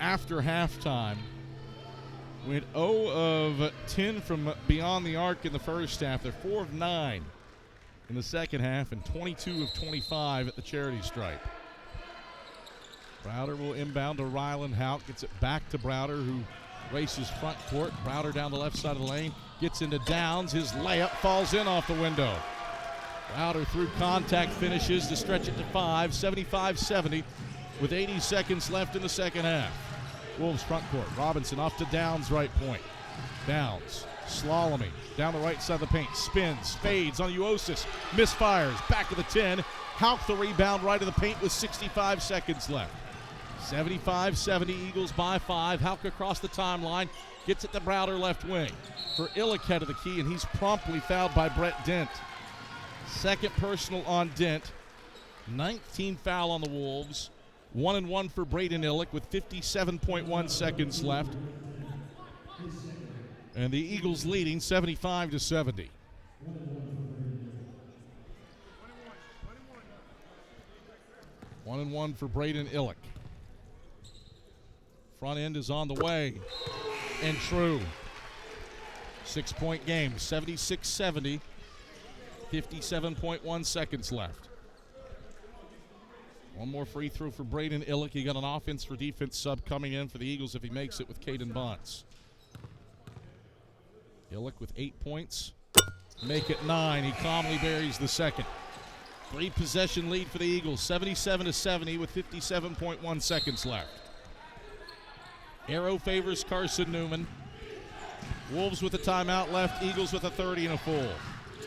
after halftime. Went 0 of 10 from beyond the arc in the first half. They're 4 of 9 in the second half and 22 of 25 at the charity stripe. Browder will inbound to Rylan Houck. Gets it back to Browder, who races front court. Browder down the left side of the lane. Gets into Downs. His layup falls in off the window. Browder through contact finishes to stretch it to 5. 75-70 with 80 seconds left in the second half. Wolves front court. Robinson off to Downs right point. Downs slaloming down the right side of the paint. Spins, fades on Uosis. Misfires. Back of the 10. Houck the rebound right of the paint with 65 seconds left. 75-70. Eagles by 5. Houck across the timeline. Gets it to Browder left wing. For Illick head of the key, and he's promptly fouled by Brett Dent. Second personal on Dent. 19 foul on the Wolves. 1-1 for Braden Illick with 57.1 seconds left. And the Eagles leading 75-70. One and one for Braden Illick. Front end is on the way. And true. 6-point game, 76-70. 57.1 seconds left. One more free throw for Braden Illick. He got an offense for defense sub coming in for the Eagles if he makes it with Caden Bonds. Illick with 8 points. Make it 9. He calmly buries the second. 3-possession lead for the Eagles, 77-70 with 57.1 seconds left. Arrow favors Carson-Newman. Wolves with a timeout left. Eagles with a 30 and a full.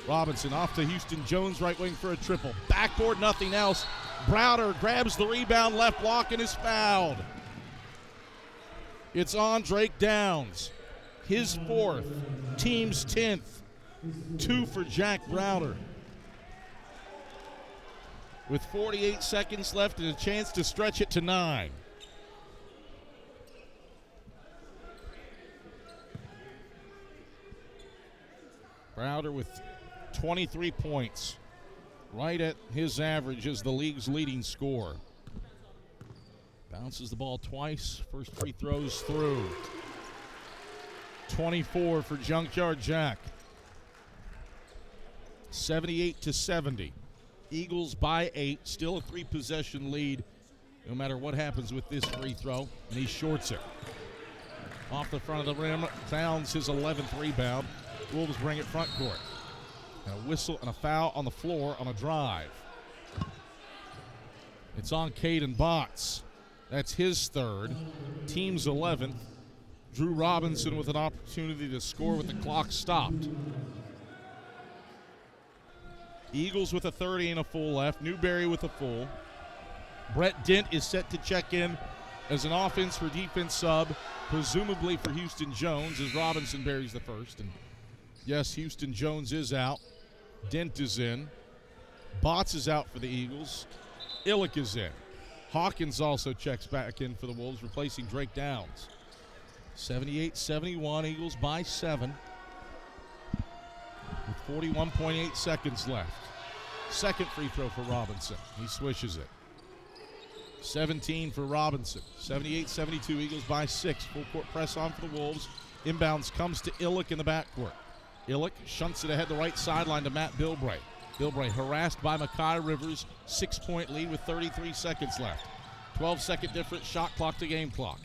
Robinson off to Houston Jones, right wing for a triple. Backboard, nothing else. Browder grabs the rebound, left block, and is fouled. It's on Drake Downs. His 4th, team's 10th. 2 for Jack Browder. With 48 seconds left and a chance to stretch it to 9. Browder with 23 points, right at his average as the league's leading scorer. Bounces the ball twice. First free throws through. 24 for Junkyard Jack. 78-70. Eagles by 8. Still a 3-possession lead no matter what happens with this free throw. And he shorts it. Off the front of the rim. Downs his 11th rebound. Wolves bring it front court. And a whistle and a foul on the floor on a drive. It's on Caden Botts. That's his third. Team's 11th. Drew Robinson with an opportunity to score with the clock stopped. Eagles with a 30 and a full left. Newberry with a full. Brett Dent is set to check in as an offense for defense sub, presumably for Houston Jones, as Robinson buries the first. And yes, Houston Jones is out. Dent is in. Botts is out for the Eagles. Illick is in. Hawkins also checks back in for the Wolves, replacing Drake Downs. 78-71, Eagles by 7. With 41.8 seconds left. Second free throw for Robinson. He swishes it. 17 for Robinson. 78-72, Eagles by 6. Full court press on for the Wolves. Inbounds comes to Illick in the backcourt. Illick shunts it ahead the right sideline to Matt Bilbray. Bilbray harassed by Makai Rivers. 6-point lead with 33 seconds left. 12-second difference, shot clock to game clock.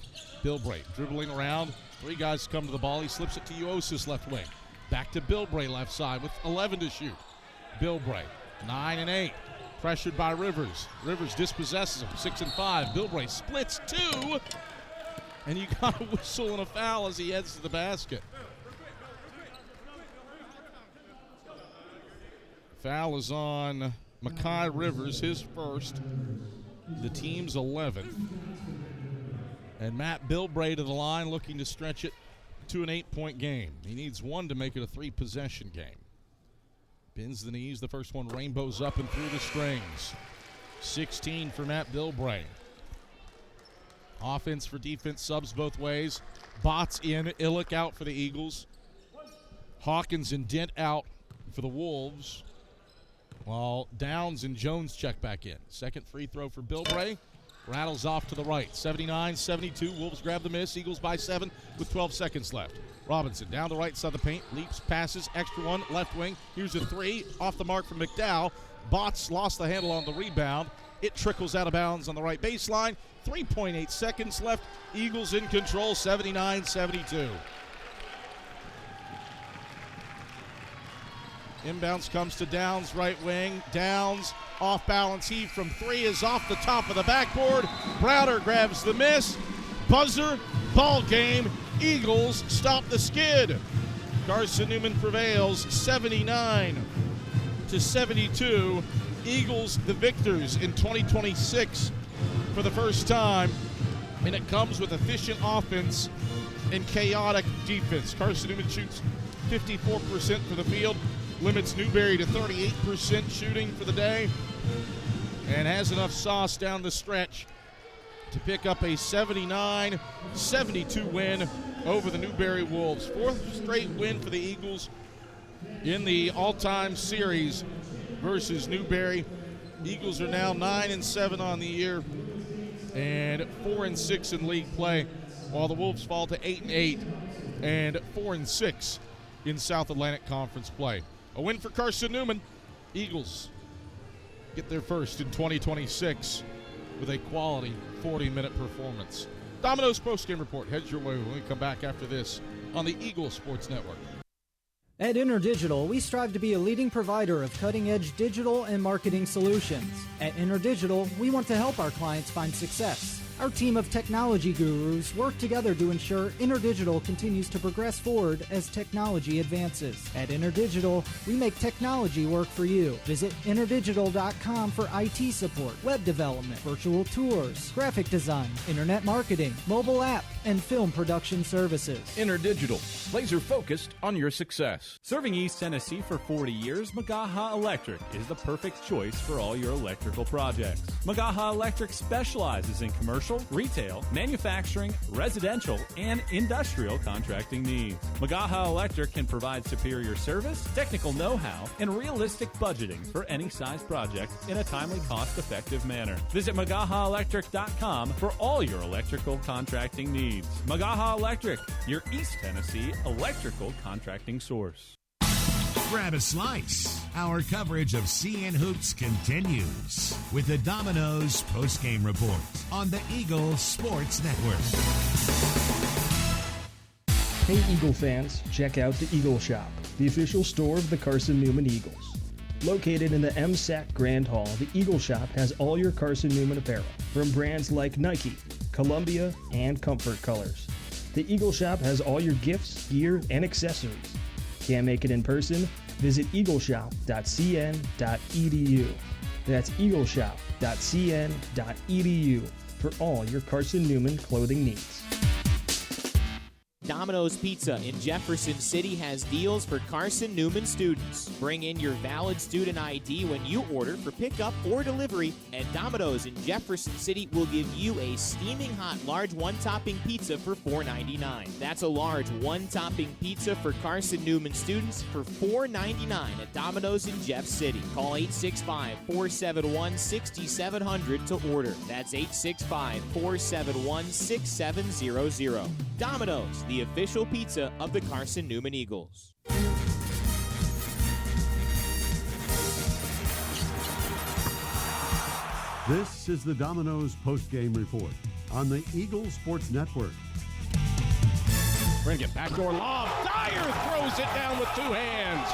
Bilbray dribbling around. 3 guys come to the ball. He slips it to Uosis left wing. Back to Bilbray left side with 11 to shoot. Bilbray, 9 and 8. Pressured by Rivers. Rivers dispossesses him, 6 and 5. Bilbray splits 2. And you got a whistle and a foul as he heads to the basket. Foul is on Makai Rivers, his first. The team's 11th. And Matt Bilbray to the line, looking to stretch it to an 8-point game. He needs 1 to make it a 3-possession game. Bends the knees. The first one rainbows up and through the strings. 16 for Matt Bilbray. Offense for defense, subs both ways. Botts in, Illick out for the Eagles. Hawkins and Dent out for the Wolves, while Downs and Jones check back in. Second free throw for Bilbray. Rattles off to the right. 79-72. Wolves grab the miss. Eagles by 7 with 12 seconds left. Robinson down the right side of the paint. Leaps, passes. Extra one. Left wing. Here's a 3. Off the mark from McDowell. Botts lost the handle on the rebound. It trickles out of bounds on the right baseline. 3.8 seconds left. Eagles in control. 79-72. Inbounds comes to Downs, right wing. Downs, off balance heave from 3 is off the top of the backboard. Browder grabs the miss. Buzzer, ball game. Eagles stop the skid. Carson-Newman prevails 79-72. Eagles the victors in 2026 for the first time. And it comes with efficient offense and chaotic defense. Carson-Newman shoots 54% for the field. Limits Newberry to 38% shooting for the day, and has enough sauce down the stretch to pick up a 79-72 win over the Newberry Wolves. 4th straight win for the Eagles in the all-time series versus Newberry. Eagles are now 9-7 on the year and 4-6 in league play, while the Wolves fall to 8-8 and 4-6 in South Atlantic Conference play. A win for Carson-Newman. Eagles get their first in 2026 with a quality 40-minute performance. Domino's postgame report heads your way when we come back after this on the Eagle Sports Network. At InterDigital, we strive to be a leading provider of cutting-edge digital and marketing solutions. At InterDigital, we want to help our clients find success. Our team of technology gurus work together to ensure InterDigital continues to progress forward as technology advances. At InterDigital, we make technology work for you. Visit interdigital.com for IT support, web development, virtual tours, graphic design, internet marketing, mobile app, and film production services. InterDigital, laser focused on your success. Serving East Tennessee for 40 years, Magaha Electric is the perfect choice for all your electrical projects. Magaha Electric specializes in commercial, retail, manufacturing, residential, and industrial contracting needs. Magaha Electric can provide superior service, technical know-how, and realistic budgeting for any size project in a timely, cost-effective manner. Visit MagahaElectric.com for all your electrical contracting needs. Magaha Electric, your East Tennessee electrical contracting source. Grab a slice. Our coverage of CN Hoops continues with the Domino's postgame report on the Eagle Sports Network. Hey Eagle fans, check out the Eagle Shop, the official store of the Carson-Newman Eagles. Located in the MSAC Grand Hall, the Eagle Shop has all your Carson-Newman apparel, from brands like Nike, Columbia, and Comfort colors. The Eagle Shop has all your gifts, gear, and accessories. Can't make it in person? Visit eagleshop.cn.edu. That's eagleshop.cn.edu for all your Carson-Newman clothing needs. Domino's Pizza in Jefferson City has deals for Carson-Newman students. Bring in your valid student ID when you order for pickup or delivery, and Domino's in Jefferson City will give you a steaming hot large one-topping pizza for $4.99. That's a large one-topping pizza for Carson-Newman students for $4.99 at Domino's in Jeff City. Call 865-471-6700 to order. That's 865-471-6700. Domino's, the official pizza of the Carson-Newman Eagles. This is the Domino's postgame report on the Eagle Sports Network. Bring it backdoor lob. Dyer throws it down with two hands.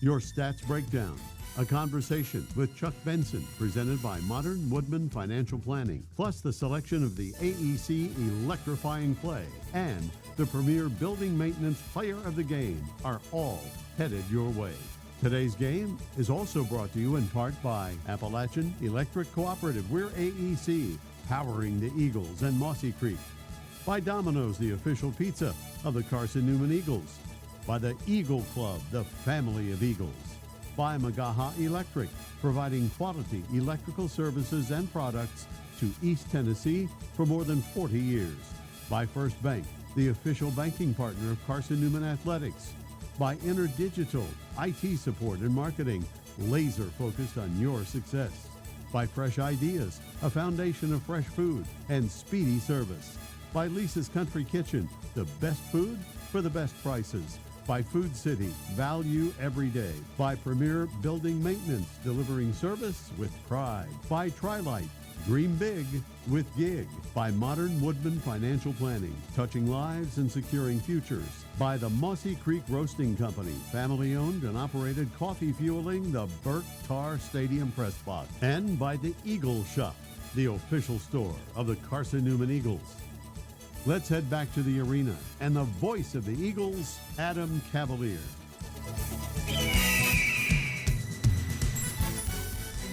Your stats breakdown. A conversation with Chuck Benson, presented by Modern Woodman Financial Planning, plus the selection of the AEC Electrifying Play and the premier building maintenance player of the game are all headed your way. Today's game is also brought to you in part by Appalachian Electric Cooperative. We're AEC, powering the Eagles and Mossy Creek. By Domino's, the official pizza of the Carson-Newman Eagles. By the Eagle Club, the family of Eagles. By Magaha Electric, providing quality electrical services and products to East Tennessee for more than 40 years. By First Bank, the official banking partner of Carson-Newman Athletics. By InterDigital, IT support and marketing, laser focused on your success. By Fresh Ideas, a foundation of fresh food and speedy service. By Lisa's Country Kitchen, the best food for the best prices. By Food City, value every day. By Premier Building Maintenance, delivering service with pride. By Trilite, dream big with gig. By Modern Woodman Financial Planning, touching lives and securing futures. By the Mossy Creek Roasting Company, family-owned and operated, coffee fueling the Burt Tarr Stadium press box. And by the Eagle Shop, the official store of the Carson-Newman Eagles. Let's head back to the arena and the voice of the Eagles, Adam Cavalier.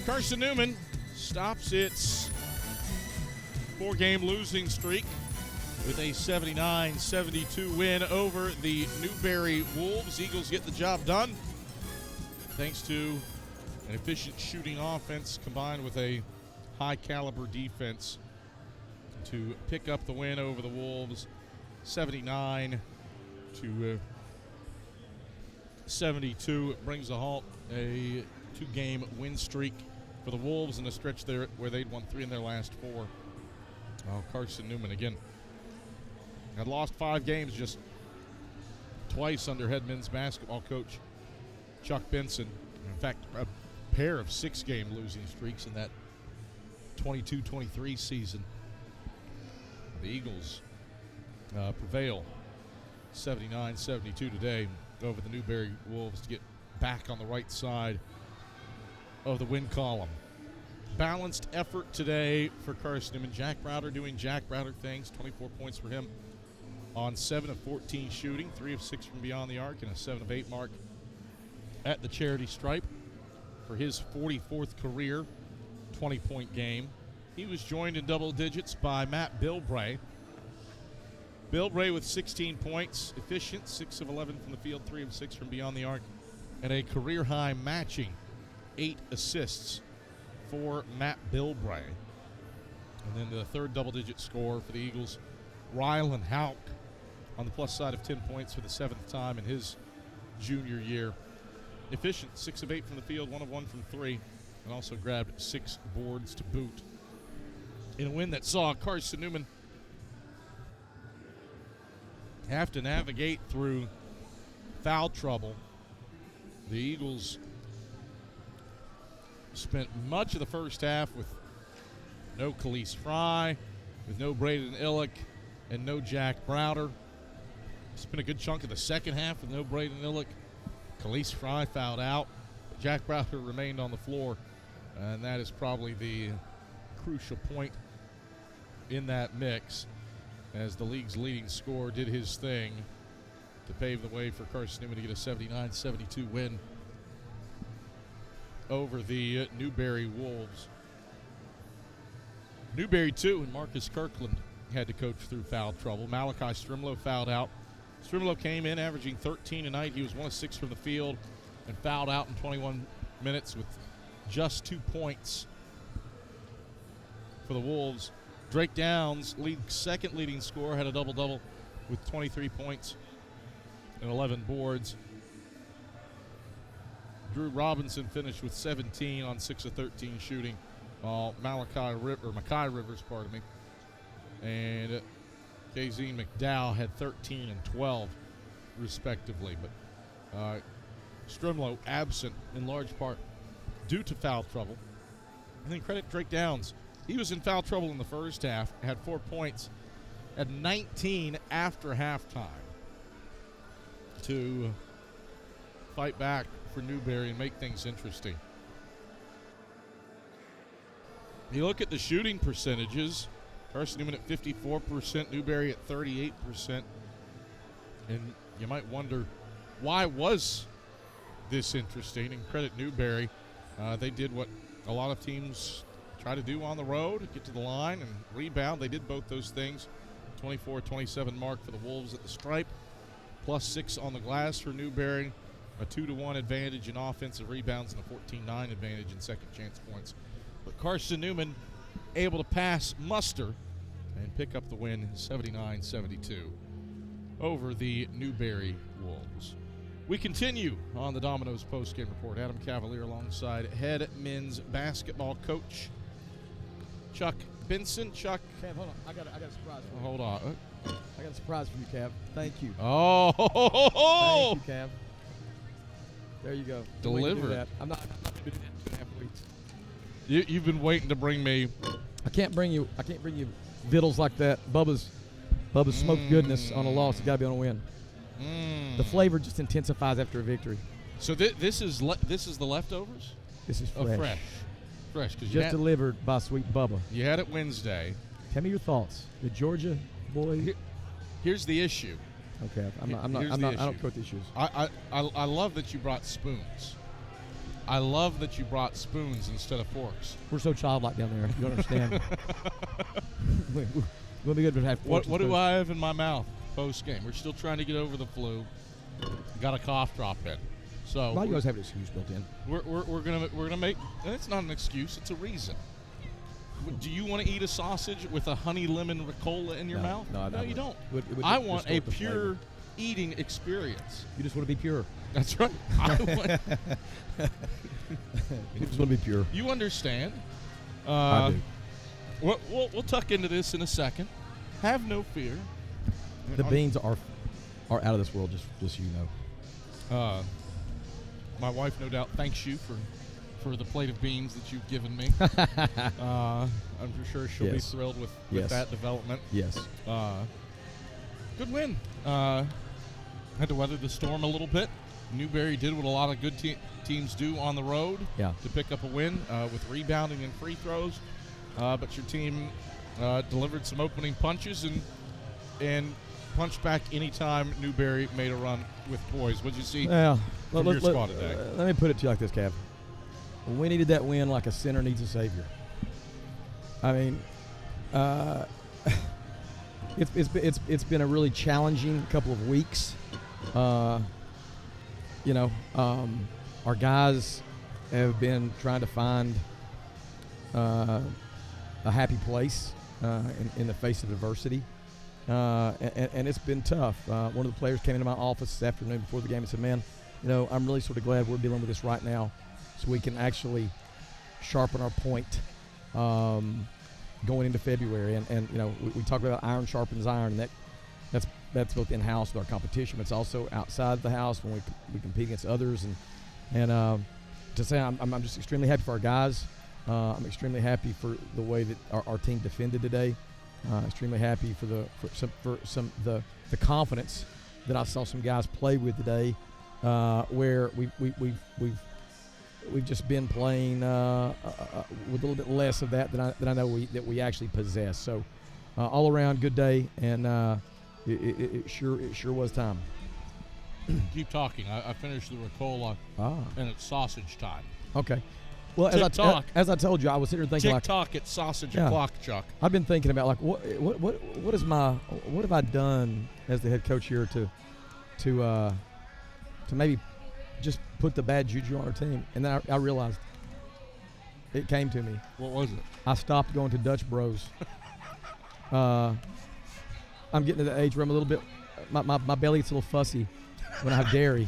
Carson-Newman stops its four-game losing streak with a 79-72 win over the Newberry Wolves. Eagles get the job done thanks to an efficient shooting offense combined with a high-caliber defense to pick up the win over the Wolves, 79-72. It brings a halt a two-game win streak for the Wolves in a stretch there where they'd won 3 in their last 4. Carson-Newman again had lost 5 games just twice under head men's basketball coach Chuck Benson. In fact, a pair of 6-game losing streaks in that 22-23 season. The Eagles prevail 79-72 today over the Newberry Wolves to get back on the right side of the win column. Balanced effort today for Carson-Newman. Jack Browder doing Jack Browder things. 24 points for him on 7 of 14 shooting, 3 of 6 from beyond the arc, and a 7 of 8 mark at the charity stripe for his 44th career 20-point game. He was joined in double digits by Matt Bilbray. Bilbray with 16 points, efficient, 6 of 11 from the field, 3 of 6 from beyond the arc, and a career-high matching 8 assists for Matt Bilbray. And then the third double-digit score for the Eagles, Rylan Hauk, on the plus side of 10 points for the 7th time in his junior year. Efficient, 6 of 8 from the field, 1 of 1 from 3, and also grabbed 6 boards to boot. In a win that saw Carson-Newman have to navigate through foul trouble. The Eagles spent much of the first half with no Khalees Fry, with no Braden Illick, and no Jack Browder. Spent a good chunk of the second half with no Braden Illick. Khalees Fry fouled out, but Jack Browder remained on the floor, and that is probably the crucial point in that mix as the league's leading scorer did his thing to pave the way for Carson-Newman to get a 79-72 win over the Newberry Wolves. Newberry, too, and Marcus Kirkland had to coach through foul trouble. Malachi Strimlow fouled out. Strimlow came in averaging 13 tonight. He was 1 of 6 from the field and fouled out in 21 minutes with just 2 points for the Wolves. Drake Downs, second leading scorer, had a double-double with 23 points and 11 boards. Drew Robinson finished with 17 on 6 of 13 shooting, while Mackay Rivers, and KZ McDowell had 13 and 12, respectively. But Strimlow absent in large part due to foul trouble. And then credit Drake Downs. He was in foul trouble in the first half, had 4 points, had 19 after halftime to fight back for Newberry and make things interesting. You look at the shooting percentages, Carson-Newman at 54%, Newberry at 38%. And you might wonder, why was this interesting? And credit Newberry. They did what a lot of teams try to do on the road, get to the line and rebound. They did both those things. 24-27 mark for the Wolves at the stripe, plus 6 on the glass for Newberry. A 2-1 advantage in offensive rebounds and a 14-9 advantage in second chance points. But Carson-Newman able to pass muster and pick up the win 79-72 over the Newberry Wolves. We continue on the Domino's postgame report. Adam Cavalier alongside head men's basketball coach Chuck Benson. Chuck. Cav, hold on. I got a surprise for you. Hold on. I got a surprise for you, Cav. Thank you. Oh. Thank you, Cav. There you go. Delivered. I'm not going to do that in 2.5 weeks. You've been waiting to bring me. I can't bring you vittles like that. Bubba's smoked goodness on a loss. You got to be on a win. The flavor just intensifies after a victory. So this is the leftovers? This is fresh. Oh, fresh. Cause just delivered by Sweet Bubba. You had it Wednesday. Tell me your thoughts. The Georgia boy. Here's the issue. Okay, I don't care what the issue is. I love that you brought spoons. I love that you brought spoons instead of forks. We're so childlike down there. You don't understand. We'll be good to have forks. What do I have in my mouth post game? We're still trying to get over the flu. Got a cough drop in. So well, you always have an excuse built in. We're gonna make. It's not an excuse. It's a reason. Do you want to eat a sausage with a honey lemon Ricola in your mouth? No, you don't. I want a pure eating experience. You just want to be pure. That's right. You just want to be pure. You understand. I do. We'll tuck into this in a second. Have no fear. The beans are out of this world, just so you know. My wife, no doubt, thanks you for the plate of beans that you've given me. I'm sure she'll be thrilled with that development. Yes. Good win. Had to weather the storm a little bit. Newberry did what a lot of good teams do on the road to pick up a win with rebounding and free throws. But your team delivered some opening punches and punched back anytime Newberry made a run with poise. What'd you see from your squad today? Let me put it to you like this, Cav. We needed that win like a sinner needs a savior. I mean, it's been a really challenging couple of weeks. Our guys have been trying to find a happy place in the face of adversity, and it's been tough. One of the players came into my office this afternoon before the game and said, "Man, I'm really sort of glad we're dealing with this right now, so we can actually sharpen our point going into February." And we talk about iron sharpens iron, and that's both in-house with our competition, but it's also outside the house when we compete against others. And to say I'm just extremely happy for our guys. I'm extremely happy for the way that our team defended today. Extremely happy for the confidence that I saw some guys play with today, where we've just been playing with a little bit less of that than I know that we actually possess. So all around good day, and it sure was time. Keep talking. I finished the Ricola, and it's sausage time. Okay. Well, as I told you, I was sitting there thinking TikTok at sausage o'clock, Chuck. I've been thinking about like what have I done as the head coach here to maybe just put the bad juju on our team, and then I realized it came to me. What was it? I stopped going to Dutch Bros. I'm getting to the age where I'm a little bit my belly gets a little fussy when I have dairy.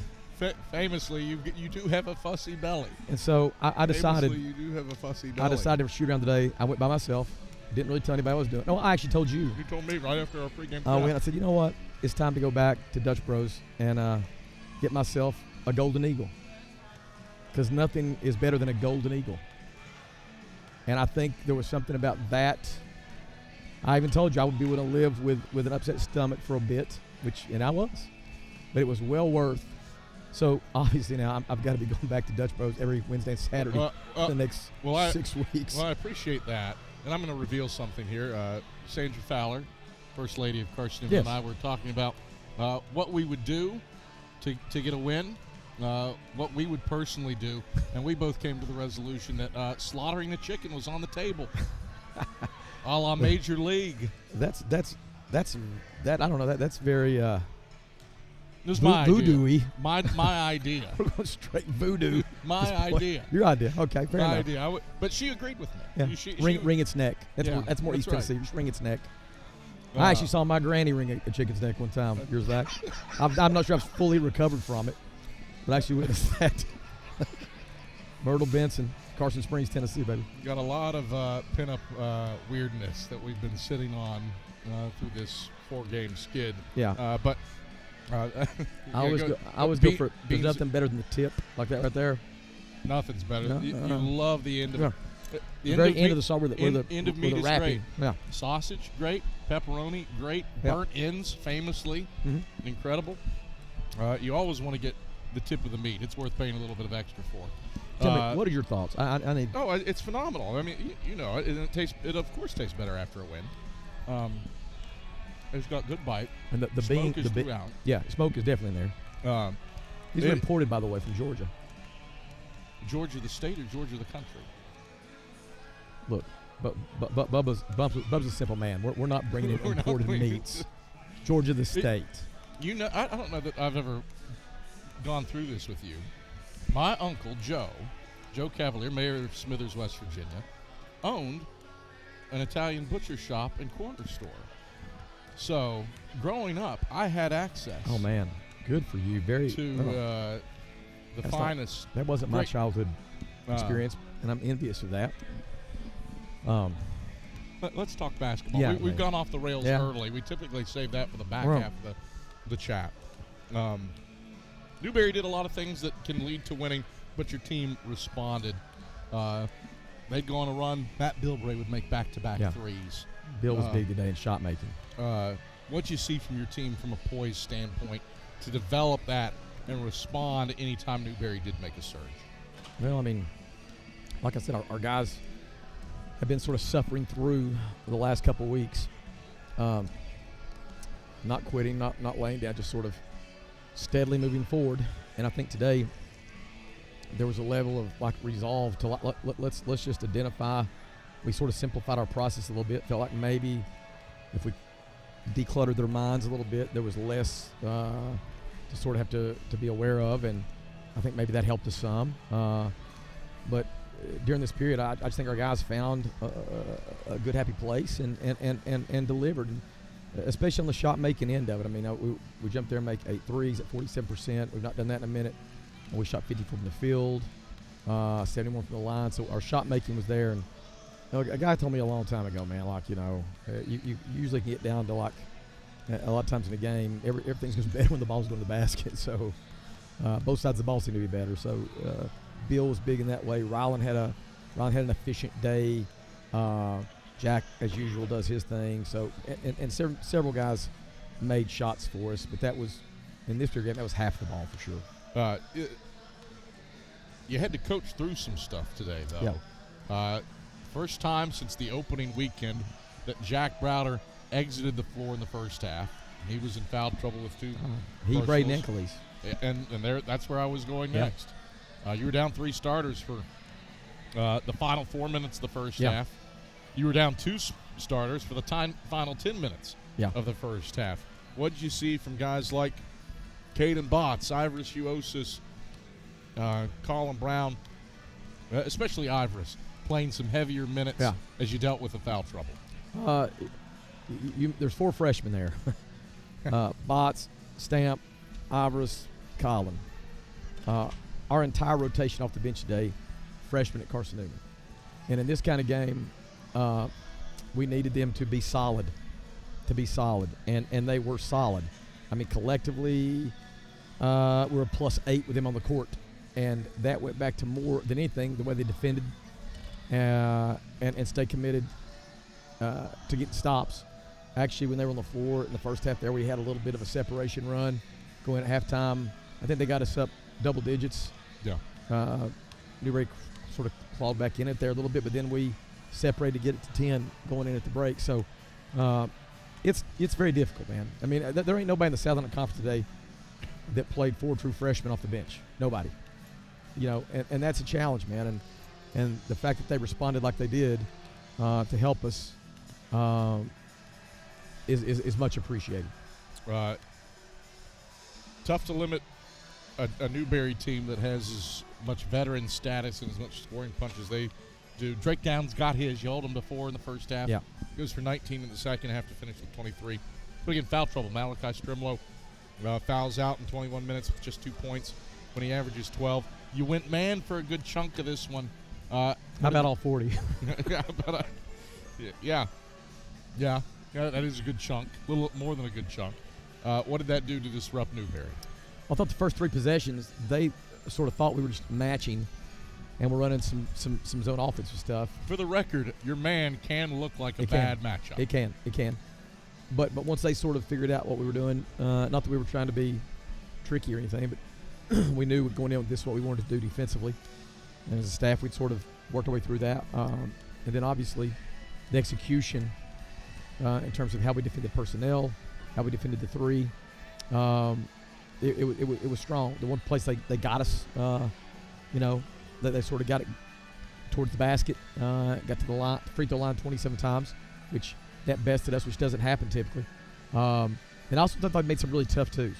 Famously, you do have a fussy belly. And so I decided. Famously, you do have a fussy belly. I decided to shoot around today. I went by myself. Didn't really tell anybody what I was doing. No, I actually told you. You told me right after our pregame. I went. I said, you know what? It's time to go back to Dutch Bros and get myself a golden eagle. Because nothing is better than a golden eagle. And I think there was something about that. I even told you I would be willing to live with an upset stomach for a bit, and I was. But it was well worth. So, obviously, now I've got to be going back to Dutch Bros every Wednesday and Saturday for the next 6 weeks. Well, I appreciate that. And I'm going to reveal something here. Sandra Fowler, First Lady of Carson-Newman, and I were talking about what we would do to get a win, what we would personally do. And we both came to the resolution that slaughtering the chicken was on the table. A la Major League. That's I don't know. That's very this is my voodoo-y. My idea. We're going straight voodoo. My idea. Your idea. Okay, fair enough. My idea. But she agreed with me. Yeah. Wring its neck. That's more East Tennessee. Just wring its neck. I actually saw my granny wring a chicken's neck one time years back. I'm not sure I've fully recovered from it, but I actually witnessed that. Myrtle Benson, Carson Springs, Tennessee, baby. Got a lot of pinup weirdness that we've been sitting on through this 4-game skid. Yeah. But I always go for there's nothing better than the tip like that right there. Nothing's better. You love the end of it. The very end of the saw where the end of meat is wrapping. great. Yeah. Sausage, great. Pepperoni, great. Burnt ends, famously, incredible. You always want to get the tip of the meat. It's worth paying a little bit of extra for. Tell me, what are your thoughts? I need. Oh, it's phenomenal. I mean, you know, it tastes. It of course tastes better after a win. It's got good bite. And the smoke bean, is throughout. Yeah, smoke is definitely in there. These are imported, by the way, from Georgia. Georgia the state or Georgia the country? Look, but Bubba's a simple man. We're not bringing in imported meats. Georgia the state. You know, I don't know that I've ever gone through this with you. My uncle Joe Cavalier, mayor of Smithers, West Virginia, owned an Italian butcher shop and corner store. So, growing up, I had access. Oh man, good for you. Very to the finest. That wasn't my childhood experience, and I'm envious of that. Let's talk basketball. Yeah, we've gone off the rails early. We typically save that for the back half of the chat. Newberry did a lot of things that can lead to winning, but your team responded. They'd go on a run. Matt Bilbray would make back-to-back threes. Bill was big today in shot making. What you see from your team from a poise standpoint to develop that and respond anytime Newberry did make a surge? Well, I mean, like I said, our guys have been sort of suffering through the last couple weeks. Not quitting, not laying down, just sort of steadily moving forward. And I think today there was a level of like resolve to let's just identify. We sort of simplified our process a little bit. Felt like maybe if we decluttered their minds a little bit, there was less to sort of have to be aware of, and I think maybe that helped us some. But during this period, I just think our guys found a good, happy place and delivered, especially on the shot making end of it. I mean, we jumped there and make 8 threes at 47%. We've not done that in a minute. And we shot 54 from the field, 71 from the line. So our shot making was there. And you know, a guy told me a long time ago, man, like, you know, you usually can get down to like a lot of times in a game, everything's goes better when the ball's going to the basket. So both sides of the ball seem to be better. So Bill was big in that way. Rylan had an efficient day. Jack, as usual, does his thing. So and several guys made shots for us, but that was in this game that was half the ball for sure. You had to coach through some stuff today, though. Yeah. First time since the opening weekend that Jack Browder exited the floor in the first half. He was in foul trouble with two. He Braden personals. Enkelys. And that's where I was going Yeah. next. You were down 3 starters for the final 4 minutes of the first half. You were down 2 starters for the final 10 minutes of the first half. What did you see from guys like Caden Botts, Ivorus Uosis, Colin Brown, especially Ivorus, playing some heavier minutes as you dealt with the foul trouble? There's 4 freshmen there. Botts, Stamp, Ivorus, Colin. Our entire rotation off the bench today, freshmen at Carson-Newman. And in this kind of game, we needed them to be solid. And they were solid. I mean, collectively, we're a +8 with them on the court. And that went back to more than anything, the way they defended and stayed committed to get stops. Actually, when they were on the floor in the first half there, we had a little bit of a separation run going at halftime. I think they got us up double digits. Yeah. Newberry sort of clawed back in it there a little bit, but then we separated to get it to 10 going in at the break. So it's very difficult, man. I mean, there ain't nobody in the Southern Conference today that played 4 true freshmen off the bench. Nobody. You know, and that's a challenge, man. And the fact that they responded like they did to help us is much appreciated. Tough to limit a Newberry team that has as much veteran status and as much scoring punch as they do. Drake Downs got his. You hold him to 4 in the first half. Yeah. Goes for 19 in the second half to finish with 23. But again, foul trouble. Malachi Strimlow fouls out in 21 minutes with just 2 points when he averages 12. You went man for a good chunk of this one. How about all 40? Yeah, that is a good chunk. A little more than a good chunk. What did that do to disrupt Newberry? I thought the first 3 possessions, they sort of thought we were just matching, and we're running some zone offensive stuff. For the record, your man can look like a bad matchup. It can. But once they sort of figured out what we were doing, not that we were trying to be tricky or anything, but we knew going in with this what we wanted to do defensively. And as a staff, we'd sort of worked our way through that. And then obviously the execution in terms of how we defended personnel, how we defended the 3. It was strong. The one place they got us, they sort of got it towards the basket, got to the line, free throw line 27 times, which that bested us, which doesn't happen typically. And I also thought they made some really tough twos.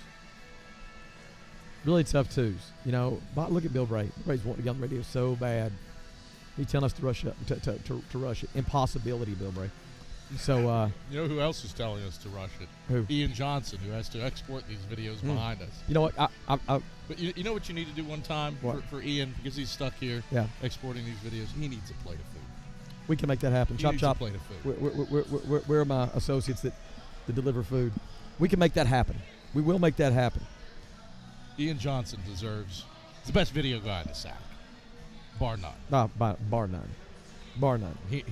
You know, but look at Bill Bray. Bray's wanting to get on the radio so bad. He's telling us to rush up, to rush it. Impossibility, Bill Bray. So you know who else is telling us to rush it? Who? Ian Johnson, who has to export these videos behind us. You know what? But you know what you need to do one time for Ian, because he's stuck here exporting these videos. He needs a plate of food. We can make that happen. He Chop needs chop. a plate of food. Where are my associates that deliver food? We can make that happen. We will make that happen. Ian Johnson deserves. He's the best video guy in the SAC, bar none. Bar none. He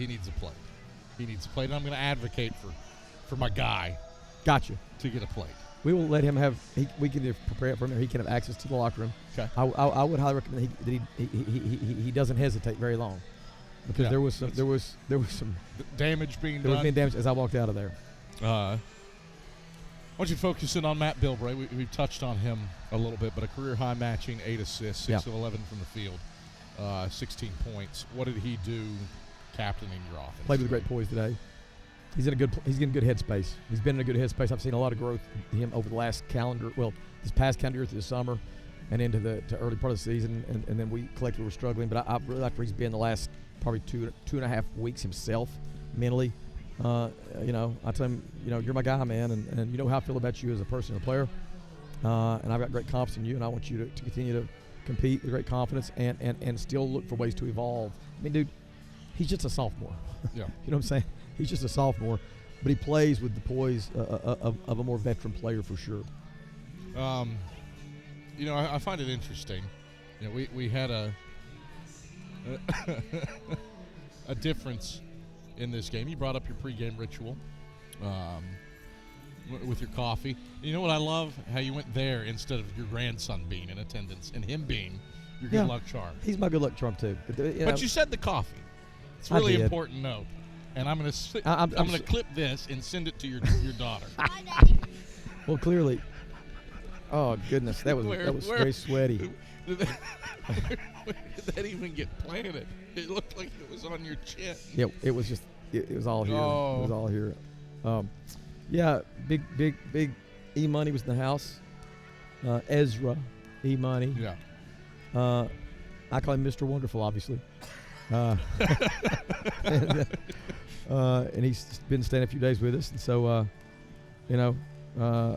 needs a plate. He needs a plate, and I'm going to advocate for my guy. Gotcha. To get a plate. We will let him have. We can prepare it for him. He can have access to the locker room. Okay. I would highly recommend that he doesn't hesitate very long, because there was some damage being done. There was being damage as I walked out of there. I want you to focus in on Matt Bilbray. We've touched on him a little bit, but a career-high matching 8 assists, 6 of 11 from the field, 16 points. What did he do captaining your offense? Played with great poise today. He's in a good headspace. He's been in a good headspace. I've seen a lot of growth in him over the last this past calendar year through the summer and into the early part of the season, and then we collectively were struggling. But I really like where he's been the last probably two and a half weeks himself mentally. I tell him, you're my guy, man, and you know how I feel about you as a person and a player. And I've got great confidence in you, and I want you to continue to compete with great confidence and still look for ways to evolve. I mean, dude, he's just a sophomore. Yeah. You know what I'm saying? He's just a sophomore, but he plays with the poise of a more veteran player for sure. I find it interesting. We had a difference in this game. You brought up your pregame ritual with your coffee. You know what I love? How you went there instead of your grandson being in attendance and him being your good luck charm. He's my good luck charm too. But you said the coffee. It's really important to know. and I'm going to clip this and send it to your daughter. Well, clearly. Oh goodness, that was very sweaty. Where did that even get planted? It looked like it was on your chin. Yeah, it was just it was all here. Oh. It was all here. Yeah, big E-Money was in the house. Ezra E-Money. Yeah. I call him Mr. Wonderful, obviously. And he's been staying a few days with us, and so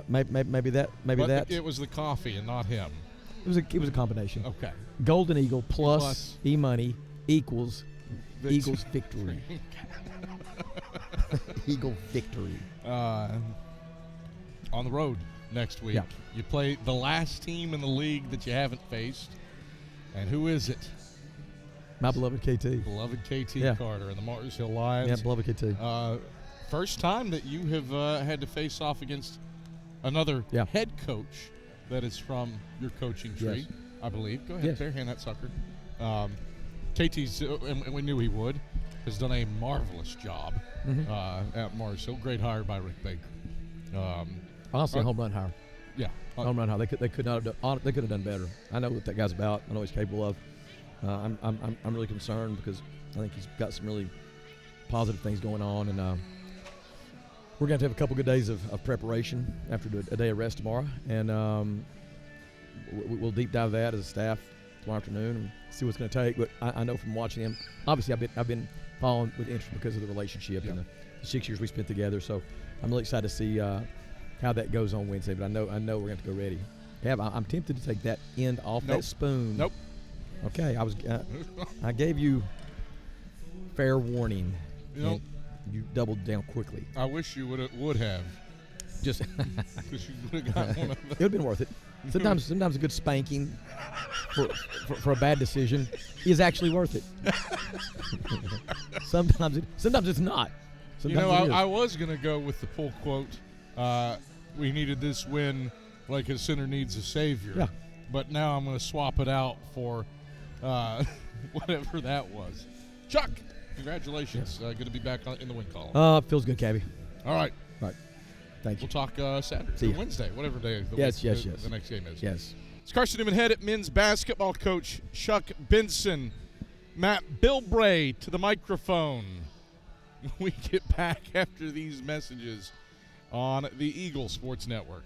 maybe that. It was the coffee and not him. It was a combination. Okay. Golden Eagle plus E-Money equals Eagles victory. Eagle victory. On the road next week. Yeah. You play the last team in the league that you haven't faced. And who is it? My beloved KT. Beloved KT Yeah. Carter and the Mars Hill Lions. Yeah, beloved KT. First time that you have had to face off against another head coach that is from your coaching tree, Yes. I believe. Go ahead, Yes. barehand that sucker. KT's, and we knew he would, has done a marvelous job at Mars Hill. Great hire by Rick Baker. Honestly, home run hire. Yeah, home run hire. They could not have done. They could have done better. I know what that guy's about. I know what he's capable of. I'm really concerned because I think he's got some really positive things going on, and we're going to have a couple good days of preparation after a day of rest tomorrow, and we'll deep dive that as a staff tomorrow afternoon and see what's going to take. But I know from watching him, obviously I've been following with interest because of the relationship and the 6 years we spent together. So I'm really excited to see how that goes on Wednesday. But I know we're going to have to go ready. I'm tempted to take that end off that spoon. Nope. Okay, I gave you fair warning. Nope. You doubled down quickly. I wish you would have. Just because you would have got one of them. It would have been worth it. Sometimes a good spanking for a bad decision is actually worth it. Sometimes it's not. Sometimes I was going to go with the pull quote. We needed this win like a sinner needs a savior. Yeah. But now I'm going to swap it out for whatever that was. Chuck, congratulations. Good to be back in the win column. Feels good, Cabby. All right. Thank you. We'll talk Saturday or Wednesday, whatever day the next game is. Yes. It's Carson-Newman head at men's basketball coach Chuck Benson. Matt Bilbray to the microphone. We get back after these messages on the Eagle Sports Network.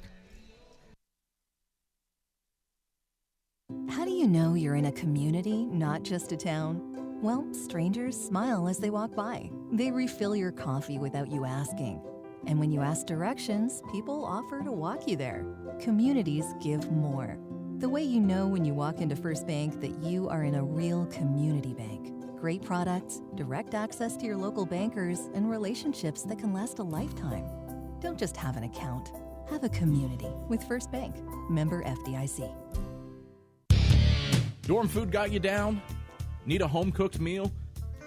How do you know you're in a community, not just a town? Well, strangers smile as they walk by. They refill your coffee without you asking. And when you ask directions, people offer to walk you there. Communities give more. The way you know when you walk into First Bank that you are in a real community bank. Great products, direct access to your local bankers, and relationships that can last a lifetime. Don't just have an account. Have a community with First Bank. Member FDIC. Dorm food got you down? Need a home-cooked meal?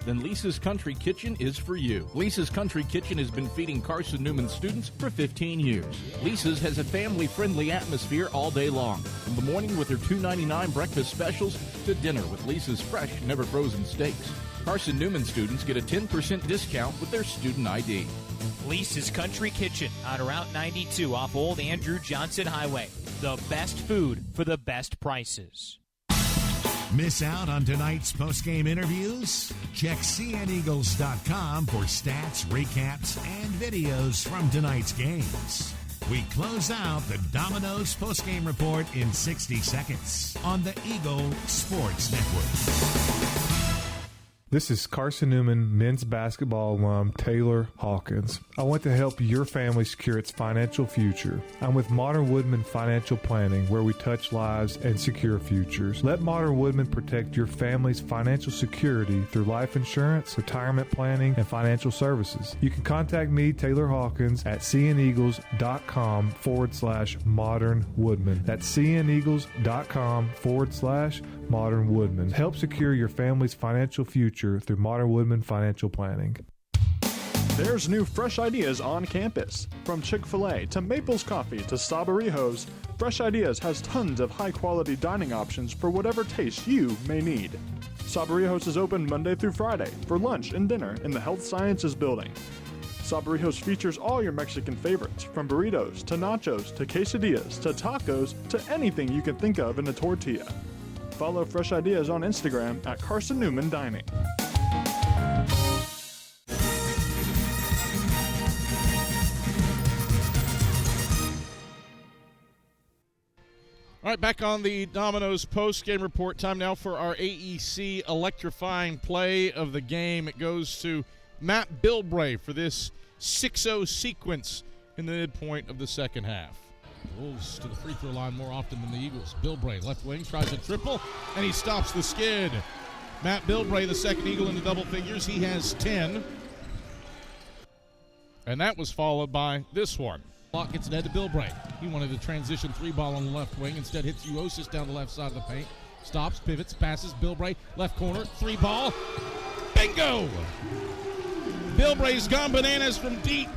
Then Lisa's Country Kitchen is for you. Lisa's Country Kitchen has been feeding Carson-Newman students for 15 years. Lisa's has a family-friendly atmosphere all day long. From the morning with their $2.99 breakfast specials to dinner with Lisa's fresh, never-frozen steaks. Carson-Newman students get a 10% discount with their student ID. Lisa's Country Kitchen on Route 92 off Old Andrew Johnson Highway. The best food for the best prices. Miss out on tonight's post-game interviews? Check cneagles.com for stats, recaps, and videos from tonight's games. We close out the Domino's post-game report in 60 seconds on the Eagle Sports Network. This is Carson-Newman men's basketball alum Taylor Hawkins. I want to help your family secure its financial future. I'm with Modern Woodman Financial Planning, where we touch lives and secure futures. Let Modern Woodman protect your family's financial security through life insurance, retirement planning, and financial services. You can contact me, Taylor Hawkins, at cneagles.com/Modern Woodman. That's cneagles.com/Modern Woodman. Help secure your family's financial future through Modern Woodman Financial Planning. There's new fresh ideas on campus. From Chick-fil-A to Maples Coffee to Sabarijos, Fresh Ideas has tons of high-quality dining options for whatever taste you may need. Sabarijos is open Monday through Friday for lunch and dinner in the Health Sciences Building. Sabarijos features all your Mexican favorites, from burritos to nachos to quesadillas to tacos to anything you can think of in a tortilla. Follow Fresh Ideas on Instagram at Carson-Newman Dining. All right, back on the Domino's post-game report. Time now for our AEC electrifying play of the game. It goes to Matt Bilbray for this 6-0 sequence in the midpoint of the second half. Wolves to the free throw line more often than the Eagles. Bilbray, left wing, tries a triple, and he stops the skid. Matt Bilbray, the second Eagle in the double figures. He has 10. And that was followed by this one. Block gets it head to Bilbray. He wanted a transition three ball on the left wing. Instead hits Uosis down the left side of the paint. Stops, pivots, passes. Bilbray, left corner, three ball. Bingo! Bilbray's gone bananas from deep.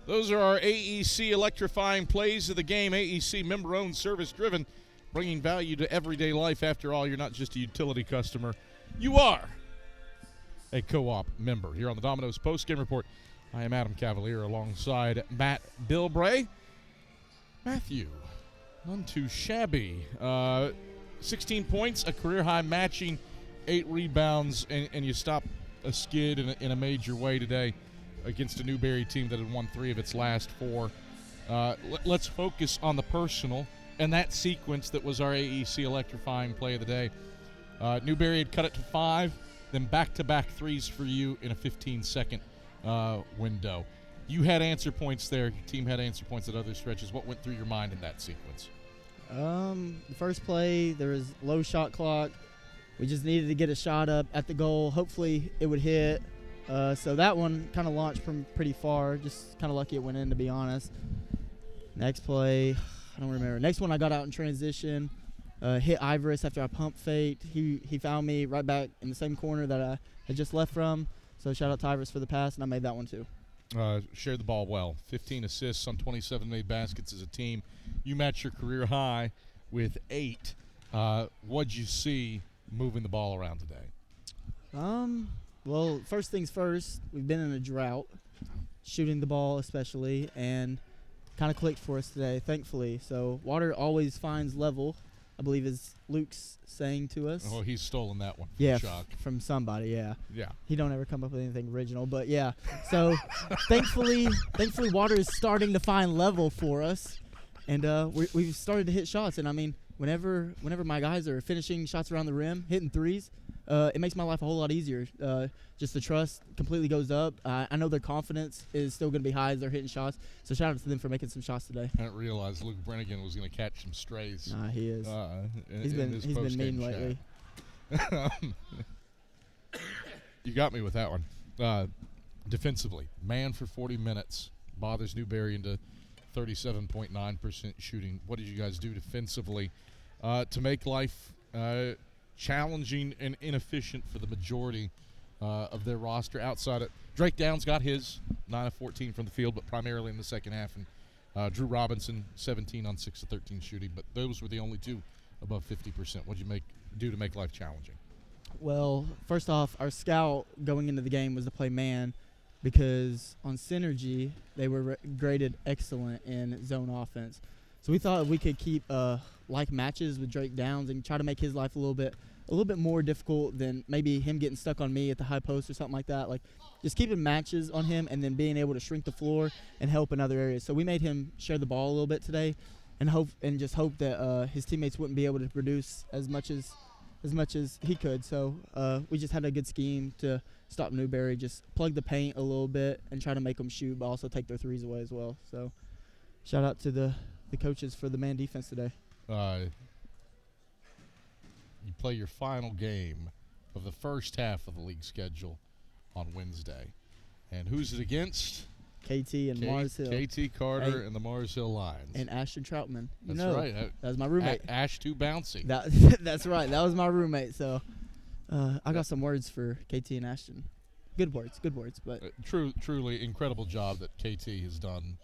Those are our AEC electrifying plays of the game. AEC member-owned, service-driven, bringing value to everyday life. After all, you're not just a utility customer. You are a co-op member. Here on the Domino's post-game report, I am Adam Cavalier alongside Matt Bilbray. Matthew, none too shabby. 16 points, a career-high matching 8 rebounds, and you stop a skid in a major way today against a Newberry team that had won 3 of its last 4. Let's focus on the personal and that sequence that was our AEC electrifying play of the day. Newberry had cut it to 5, then back-to-back threes for you in a 15-second window. You had answer points there. Your team had answer points at other stretches. What went through your mind in that sequence? The first play, there was low shot clock. We just needed to get a shot up at the goal. Hopefully it would hit. So that one kind of launched from pretty far. Just kind of lucky it went in, to be honest. Next play, I don't remember. Next one I got out in transition. Hit Ivorus after I pump faked. He found me right back in the same corner that I had just left from. So shout out to Ivorus for the pass, and I made that one too. Shared the ball well. 15 assists on 27 made baskets as a team. You matched your career high with 8. What'd you see moving the ball around today? Well, first things first, we've been in a drought, shooting the ball especially, and kind of clicked for us today, thankfully. So water always finds level, I believe is Luke's saying to us. Oh, he's stolen that one. Yeah, Shock. From somebody, yeah. Yeah. He don't ever come up with anything original, but yeah. So thankfully water is starting to find level for us, and we've started to hit shots. And I mean, whenever my guys are finishing shots around the rim, hitting threes, it makes my life a whole lot easier. Just the trust completely goes up. I know their confidence is still going to be high as they're hitting shots. So shout out to them for making some shots today. I didn't realize Luke Brennigan was going to catch some strays. Nah, he is. He's been mean lately. You got me with that one. Defensively, man for 40 minutes, bothers Newberry into 37.9% shooting. What did you guys do defensively to make life challenging and inefficient for the majority of their roster outside of Drake Downs got his 9 of 14 from the field, but primarily in the second half, and Drew Robinson 17 on 6 of 13 shooting, but those were the only 2 above 50%. What did you do to make life challenging? Well, first off, our scout going into the game was to play man, because on Synergy they were graded excellent in zone offense. So we thought we could keep like matches with Drake Downs and try to make his life a little bit more difficult than maybe him getting stuck on me at the high post or something like that. Like just keeping matches on him and then being able to shrink the floor and help in other areas. So we made him share the ball a little bit today, and hope that his teammates wouldn't be able to produce as much as he could. So we just had a good scheme to stop Newberry, just plug the paint a little bit and try to make them shoot, but also take their threes away as well. So shout out to the coaches for the man defense today. You play your final game of the first half of the league schedule on Wednesday. And who's it against? KT and Mars Hill. KT Carter and the Mars Hill Lions. And Ashton Troutman. That's right. That was my roommate. Ash too bouncy. That's right. That was my roommate. So I got some words for KT and Ashton. Good words. But truly incredible job that KT has done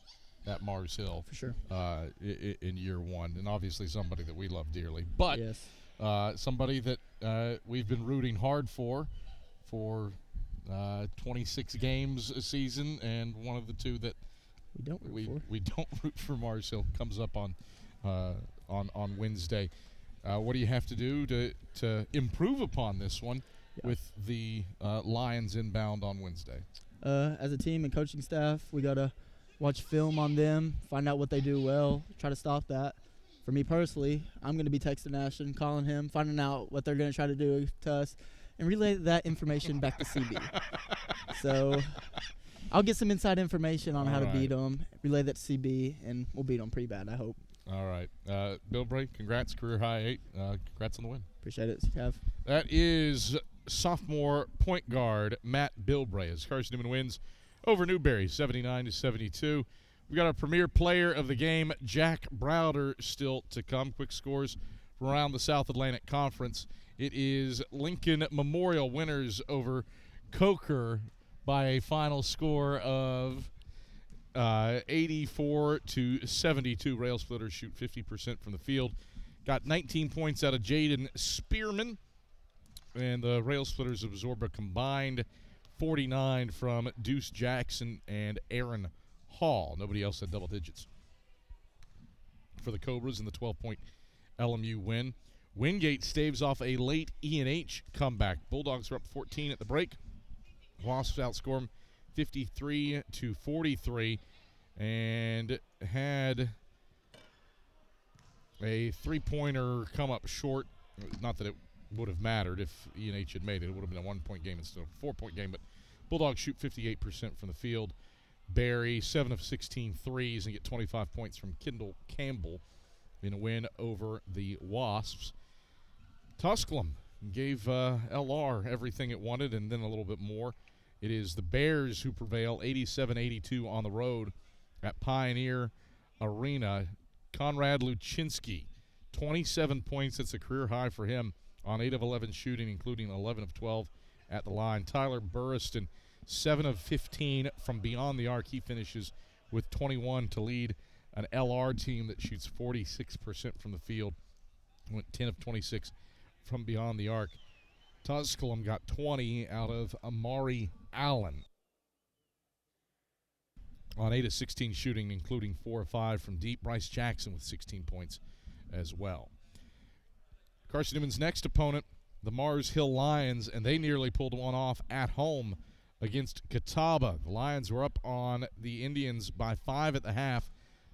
at Mars Hill. For sure. In year one. And obviously somebody that we love dearly. But yes. Somebody that we've been rooting hard for 26 games a season, and one of the two that we don't root for, Mars Hill, comes up on Wednesday. What do you have to do to improve upon this one with the Lions inbound on Wednesday? As a team and coaching staff, we got to watch film on them, find out what they do well, try to stop that. For me personally, I'm going to be texting Ashton, calling him, finding out what they're going to try to do to us, and relay that information back to CB. So I'll get some inside information on how to beat them, relay that to CB, and we'll beat them pretty bad, I hope. All right. Bilbray, congrats, career high 8. Congrats on the win. Appreciate it, Kev. That is sophomore point guard Matt Bilbray as Carson-Newman wins over Newberry 79-72. We got our premier player of the game, Jack Browder, still to come. Quick scores from around the South Atlantic Conference. It is Lincoln Memorial winners over Coker by a final score of 84-72. Rail Splitters shoot 50% from the field. Got 19 points out of Jaden Spearman. And the Rail Splitters absorb a combined 49 from Deuce Jackson and Aaron Hall. Nobody else had double digits for the Cobras in the 12-point LMU win. Wingate staves off a late E&H comeback. Bulldogs are up 14 at the break. Wasps outscore them 53-43 and had a three-pointer come up short. Not that it would have mattered if E&H had made it. It would have been a one-point game instead of a four-point game, but Bulldogs shoot 58% from the field. Barry, 7 of 16 threes, and get 25 points from Kendall Campbell in a win over the Wasps. Tusculum gave LR everything it wanted and then a little bit more. It is the Bears who prevail 87-82 on the road at Pioneer Arena. Conrad Luczynski, 27 points. That's a career high for him on 8 of 11 shooting, including 11 of 12 at the line. Tyler Burriston, 7 of 15 from beyond the arc. He finishes with 21 to lead an LR team that shoots 46% from the field. Went 10 of 26 from beyond the arc. Tusculum got 20 out of Amari Allen on 8 of 16 shooting, including 4 of 5 from deep. Bryce Jackson with 16 points as well. Carson-Newman's next opponent, the Mars Hill Lions, and they nearly pulled one off at home against Catawba. The Lions were up on the Indians by 5 at the half,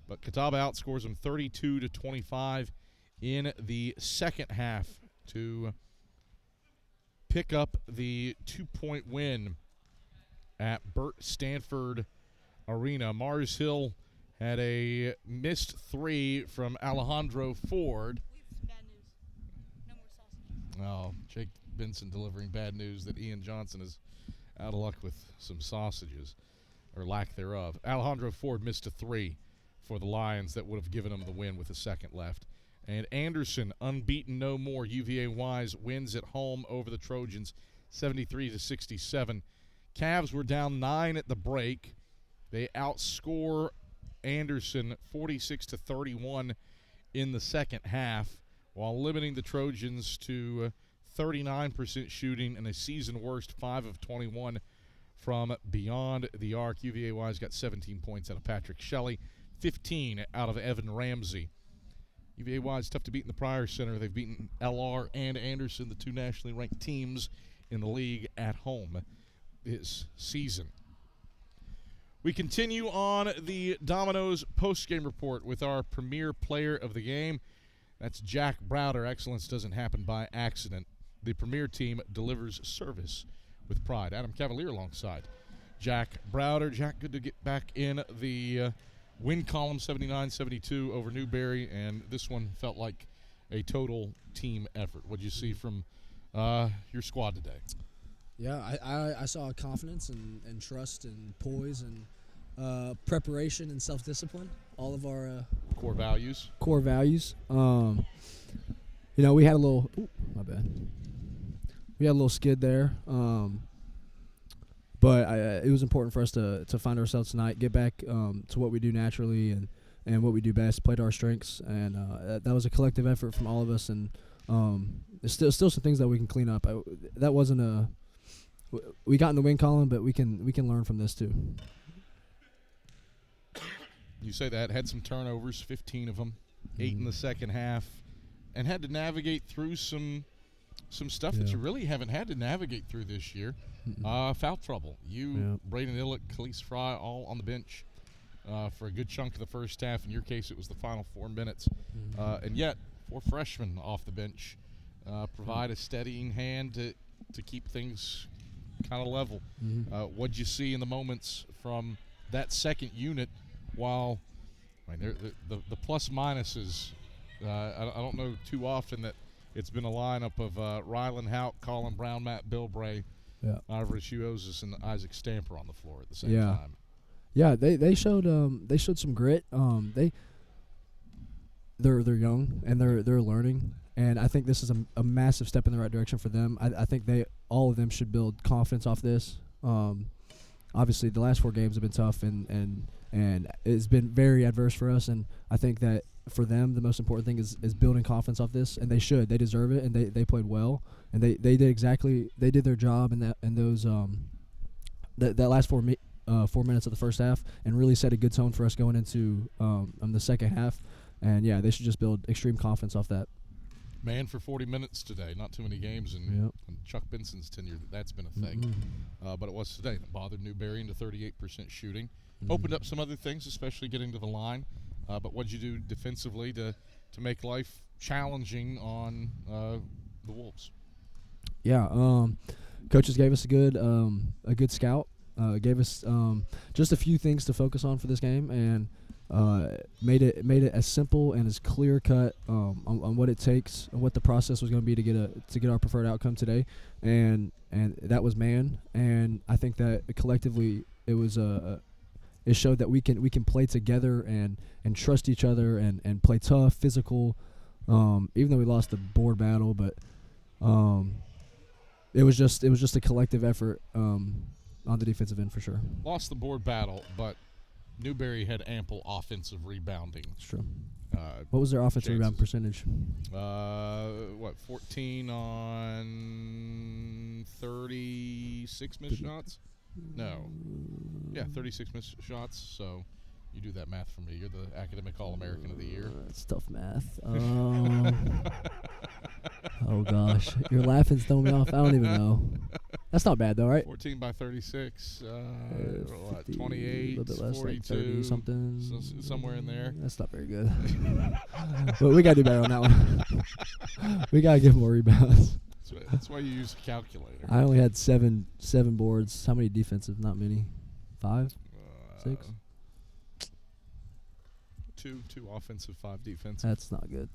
but Catawba outscores them 32-25 in the second half to pick up the 2-point win at Burt Stanford Arena. Mars Hill had a missed 3 from Alejandro Ford. Bad news. No more sausage. Oh, Jake Benson delivering bad news that Ian Johnson is out of luck with some sausages, or lack thereof. Alejandro Ford missed a 3 for the Lions that would have given them the win with a second left. And Anderson, unbeaten no more. UVA-wise wins at home over the Trojans, 73-67. Cavs were down 9 at the break. They outscore Anderson 46-31 in the second half, while limiting the Trojans to 39% shooting and a season worst 5 of 21 from beyond the arc. UVA-wise got 17 points out of Patrick Shelley, 15 out of Evan Ramsey. UVA-wise tough to beat in the Pryor Center. They've beaten LR and Anderson, the two nationally ranked teams in the league, at home this season. We continue on the Domino's postgame report with our premier player of the game. That's Jack Browder. Excellence doesn't happen by accident. The premier team delivers service with pride. Adam Cavalier alongside Jack Browder. Jack, good to get back in the win column, 79-72 over Newberry, and this one felt like a total team effort. What did you see from your squad today? Yeah, I saw confidence and trust and poise and preparation and self-discipline, all of our core values. Core values. You know, we had a little my bad. We had a little skid there, but it was important for us to find ourselves tonight, get back to what we do naturally and what we do best, play to our strengths, and that was a collective effort from all of us, and there's still some things that we can clean up. That wasn't we got in the win column, but we can learn from this too. You say that, had some turnovers, 15 of them, 8 in the second half, and had to navigate through some stuff that you really haven't had to navigate through this year. Foul trouble. Braden Illick, Khalees Fry, all on the bench for a good chunk of the first half. In your case, it was the final 4 minutes. And yet, 4 freshmen off the bench provide a steadying hand to keep things kind of level. What'd you see in the moments from that second unit? While the plus minuses, I don't know too often that it's been a lineup of Rylan Houck, Colin Brown, Matt Bilbray, Ivor Shuoses, and Isaac Stamper on the floor at the same time. Yeah, they showed some grit. They're young and they're learning, and I think this is a massive step in the right direction for them. I think all of them should build confidence off this. Obviously, the last 4 games have been tough, and it's been very adverse for us. And I think that for them, the most important thing is building confidence off this, and they should. They deserve it, and they played well, and they did their job in those that last 4 minutes of the first half, and really set a good tone for us going into the second half. And they should just build extreme confidence off that. Man for 40 minutes today. Not too many games in Chuck Benson's tenure that's been a thing. But it was today that bothered Newberry into 38% shooting. Opened up some other things, especially getting to the line. But what did you do defensively to make life challenging on the Wolves? Coaches gave us a good scout. Gave us just a few things to focus on for this game, and made it as simple and as clear cut on what it takes and what the process was going to be to get our preferred outcome today, and that was man. And I think that collectively it showed that we can play together and trust each other and play tough, physical. Even though we lost the board battle, but it was just a collective effort on the defensive end for sure. Lost the board battle, but Newberry had ample offensive rebounding. That's true. What was their offensive rebound percentage? 14 on 36 missed shots? No. Yeah, 36 missed shots. So you do that math for me. You're the academic All-American of the year. That's tough math. Oh, gosh. Your laughing's throwing me off. I don't even know. That's not bad, though, right? 14 by 36, 28, a little bit less, 42, like 30 something. Somewhere in there. That's not very good. But we got to do better on that one. We got to give more rebounds. That's why you use a calculator. I only had seven boards. How many defensive? Not many. 5? 6? 2 offensive, 5 defensive. That's not good.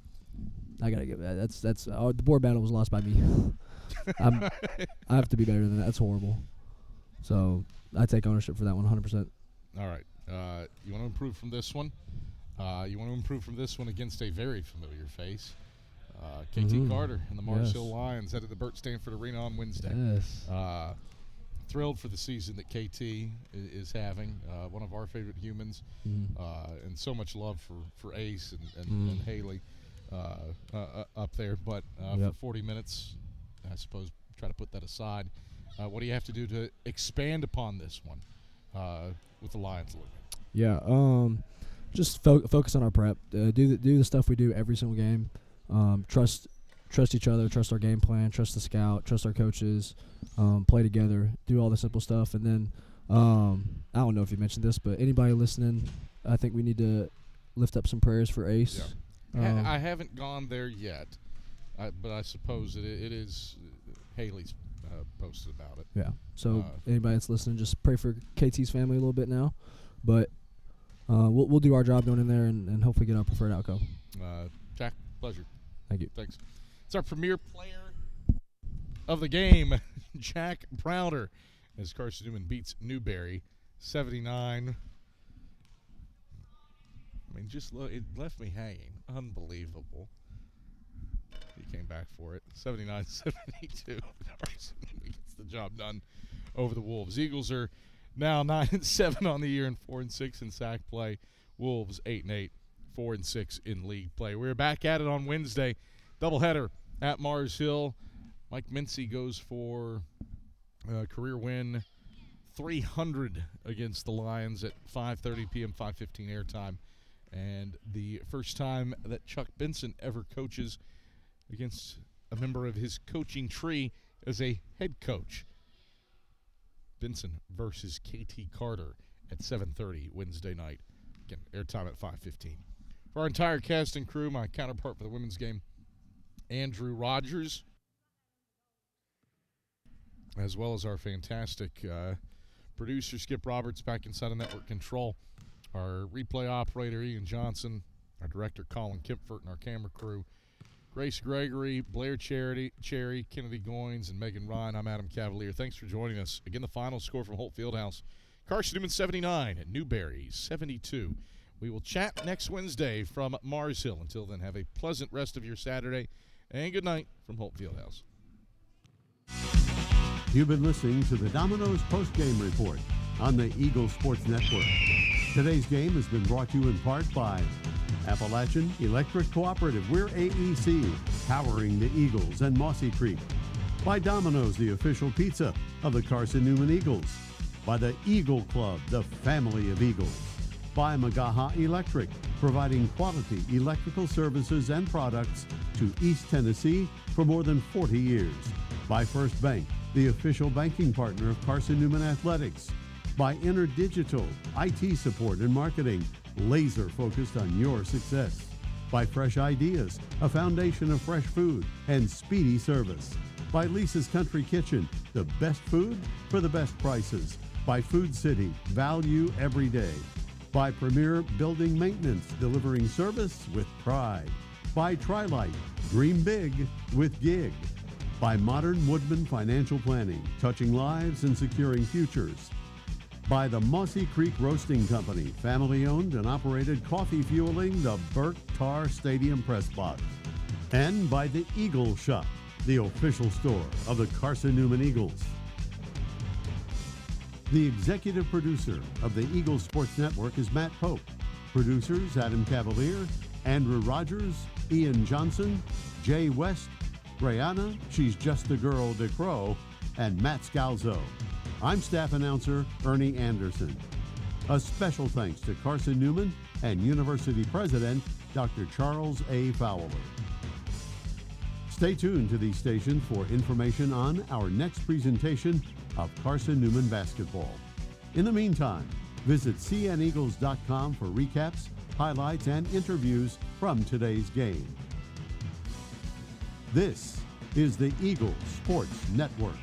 I gotta give that. That's the board battle was lost by me. I have to be better than that. That's horrible. So I take ownership for that one 100%. All right. You want to improve from this one? You want to improve from this one against a very familiar face. KT Carter and the Mars Hill Lions headed to Burt Stanford Arena on Wednesday. Yes. Thrilled for the season that KT is having. One of our favorite humans, and so much love for Ace and Haley up there. But for 40 minutes, I suppose, try to put that aside. What do you have to do to expand upon this one with the Lions look? Yeah, just focus on our prep. Do the stuff we do every single game. Trust each other, trust our game plan, trust the scout, trust our coaches, play together, do all the simple stuff. And then I don't know if you mentioned this, but anybody listening, I think we need to lift up some prayers for Ace. Yeah. I haven't gone there yet, but I suppose it is Haley's posted about it. Yeah. So anybody that's listening, just pray for KT's family a little bit now. But we'll do our job going in there and hopefully get our preferred outcome. Jack, pleasure. Thank you. Thanks. It's our premier player of the game, Jack Browder, as Carson-Newman beats Newberry 79. I mean, just look, it left me hanging. Unbelievable. He came back for it. 79-72. Carson gets the job done over the Wolves. Eagles are now 9-7 on the year and 4-6 in sack play. Wolves 8-8, 4-6 in league play. We're back at it on Wednesday. Doubleheader at Mars Hill. Mike Mincy goes for a career win 300 against the Lions at 5:30 p.m., 5:15 airtime. And the first time that Chuck Benson ever coaches against a member of his coaching tree as a head coach. Benson versus KT Carter at 7:30 Wednesday night. Again, airtime at 5:15. For our entire cast and crew, my counterpart for the women's game, Andrew Rogers, as well as our fantastic producer, Skip Roberts, back inside of network control, our replay operator, Ian Johnson, our director, Colin Kempfert, and our camera crew, Grace Gregory, Blair Cherry, Kennedy Goins, and Megan Ryan. I'm Adam Cavalier. Thanks for joining us. Again, the final score from Holt Fieldhouse, Carson-Newman 79 and Newberry 72. We will chat next Wednesday from Mars Hill. Until then, have a pleasant rest of your Saturday, and good night from Holt Fieldhouse. You've been listening to the Domino's Post-Game Report on the Eagle Sports Network. Today's game has been brought to you in part by Appalachian Electric Cooperative. We're AEC, powering the Eagles and Mossy Creek. By Domino's, the official pizza of the Carson-Newman Eagles. By the Eagle Club, the family of Eagles. By Magaha Electric, providing quality electrical services and products to East Tennessee for more than 40 years. By First Bank, the official banking partner of Carson-Newman Athletics. By InterDigital, IT support and marketing, laser focused on your success. By Fresh Ideas, a foundation of fresh food and speedy service. By Lisa's Country Kitchen, the best food for the best prices. By Food City, value every day. By Premier Building Maintenance, delivering service with pride. By Trilite, dream big with Gig. By Modern Woodman Financial Planning, touching lives and securing futures. By the Mossy Creek Roasting Company, family-owned and operated, coffee fueling the Burke Tar Stadium Press Box. And by the Eagle Shop, the official store of the Carson-Newman Eagles. The executive producer of the Eagle Sports Network is Matt Pope. Producers Adam Cavalier, Andrew Rogers, Ian Johnson, Jay West, Brianna, she's just a girl, DeCrow, and Matt Scalzo. I'm staff announcer Ernie Anderson. A special thanks to Carson-Newman and University President Dr. Charles A. Fowler. Stay tuned to these stations for information on our next presentation of Carson-Newman basketball. In the meantime, visit cneagles.com for recaps, highlights, and interviews from today's game. This is the Eagle Sports Network.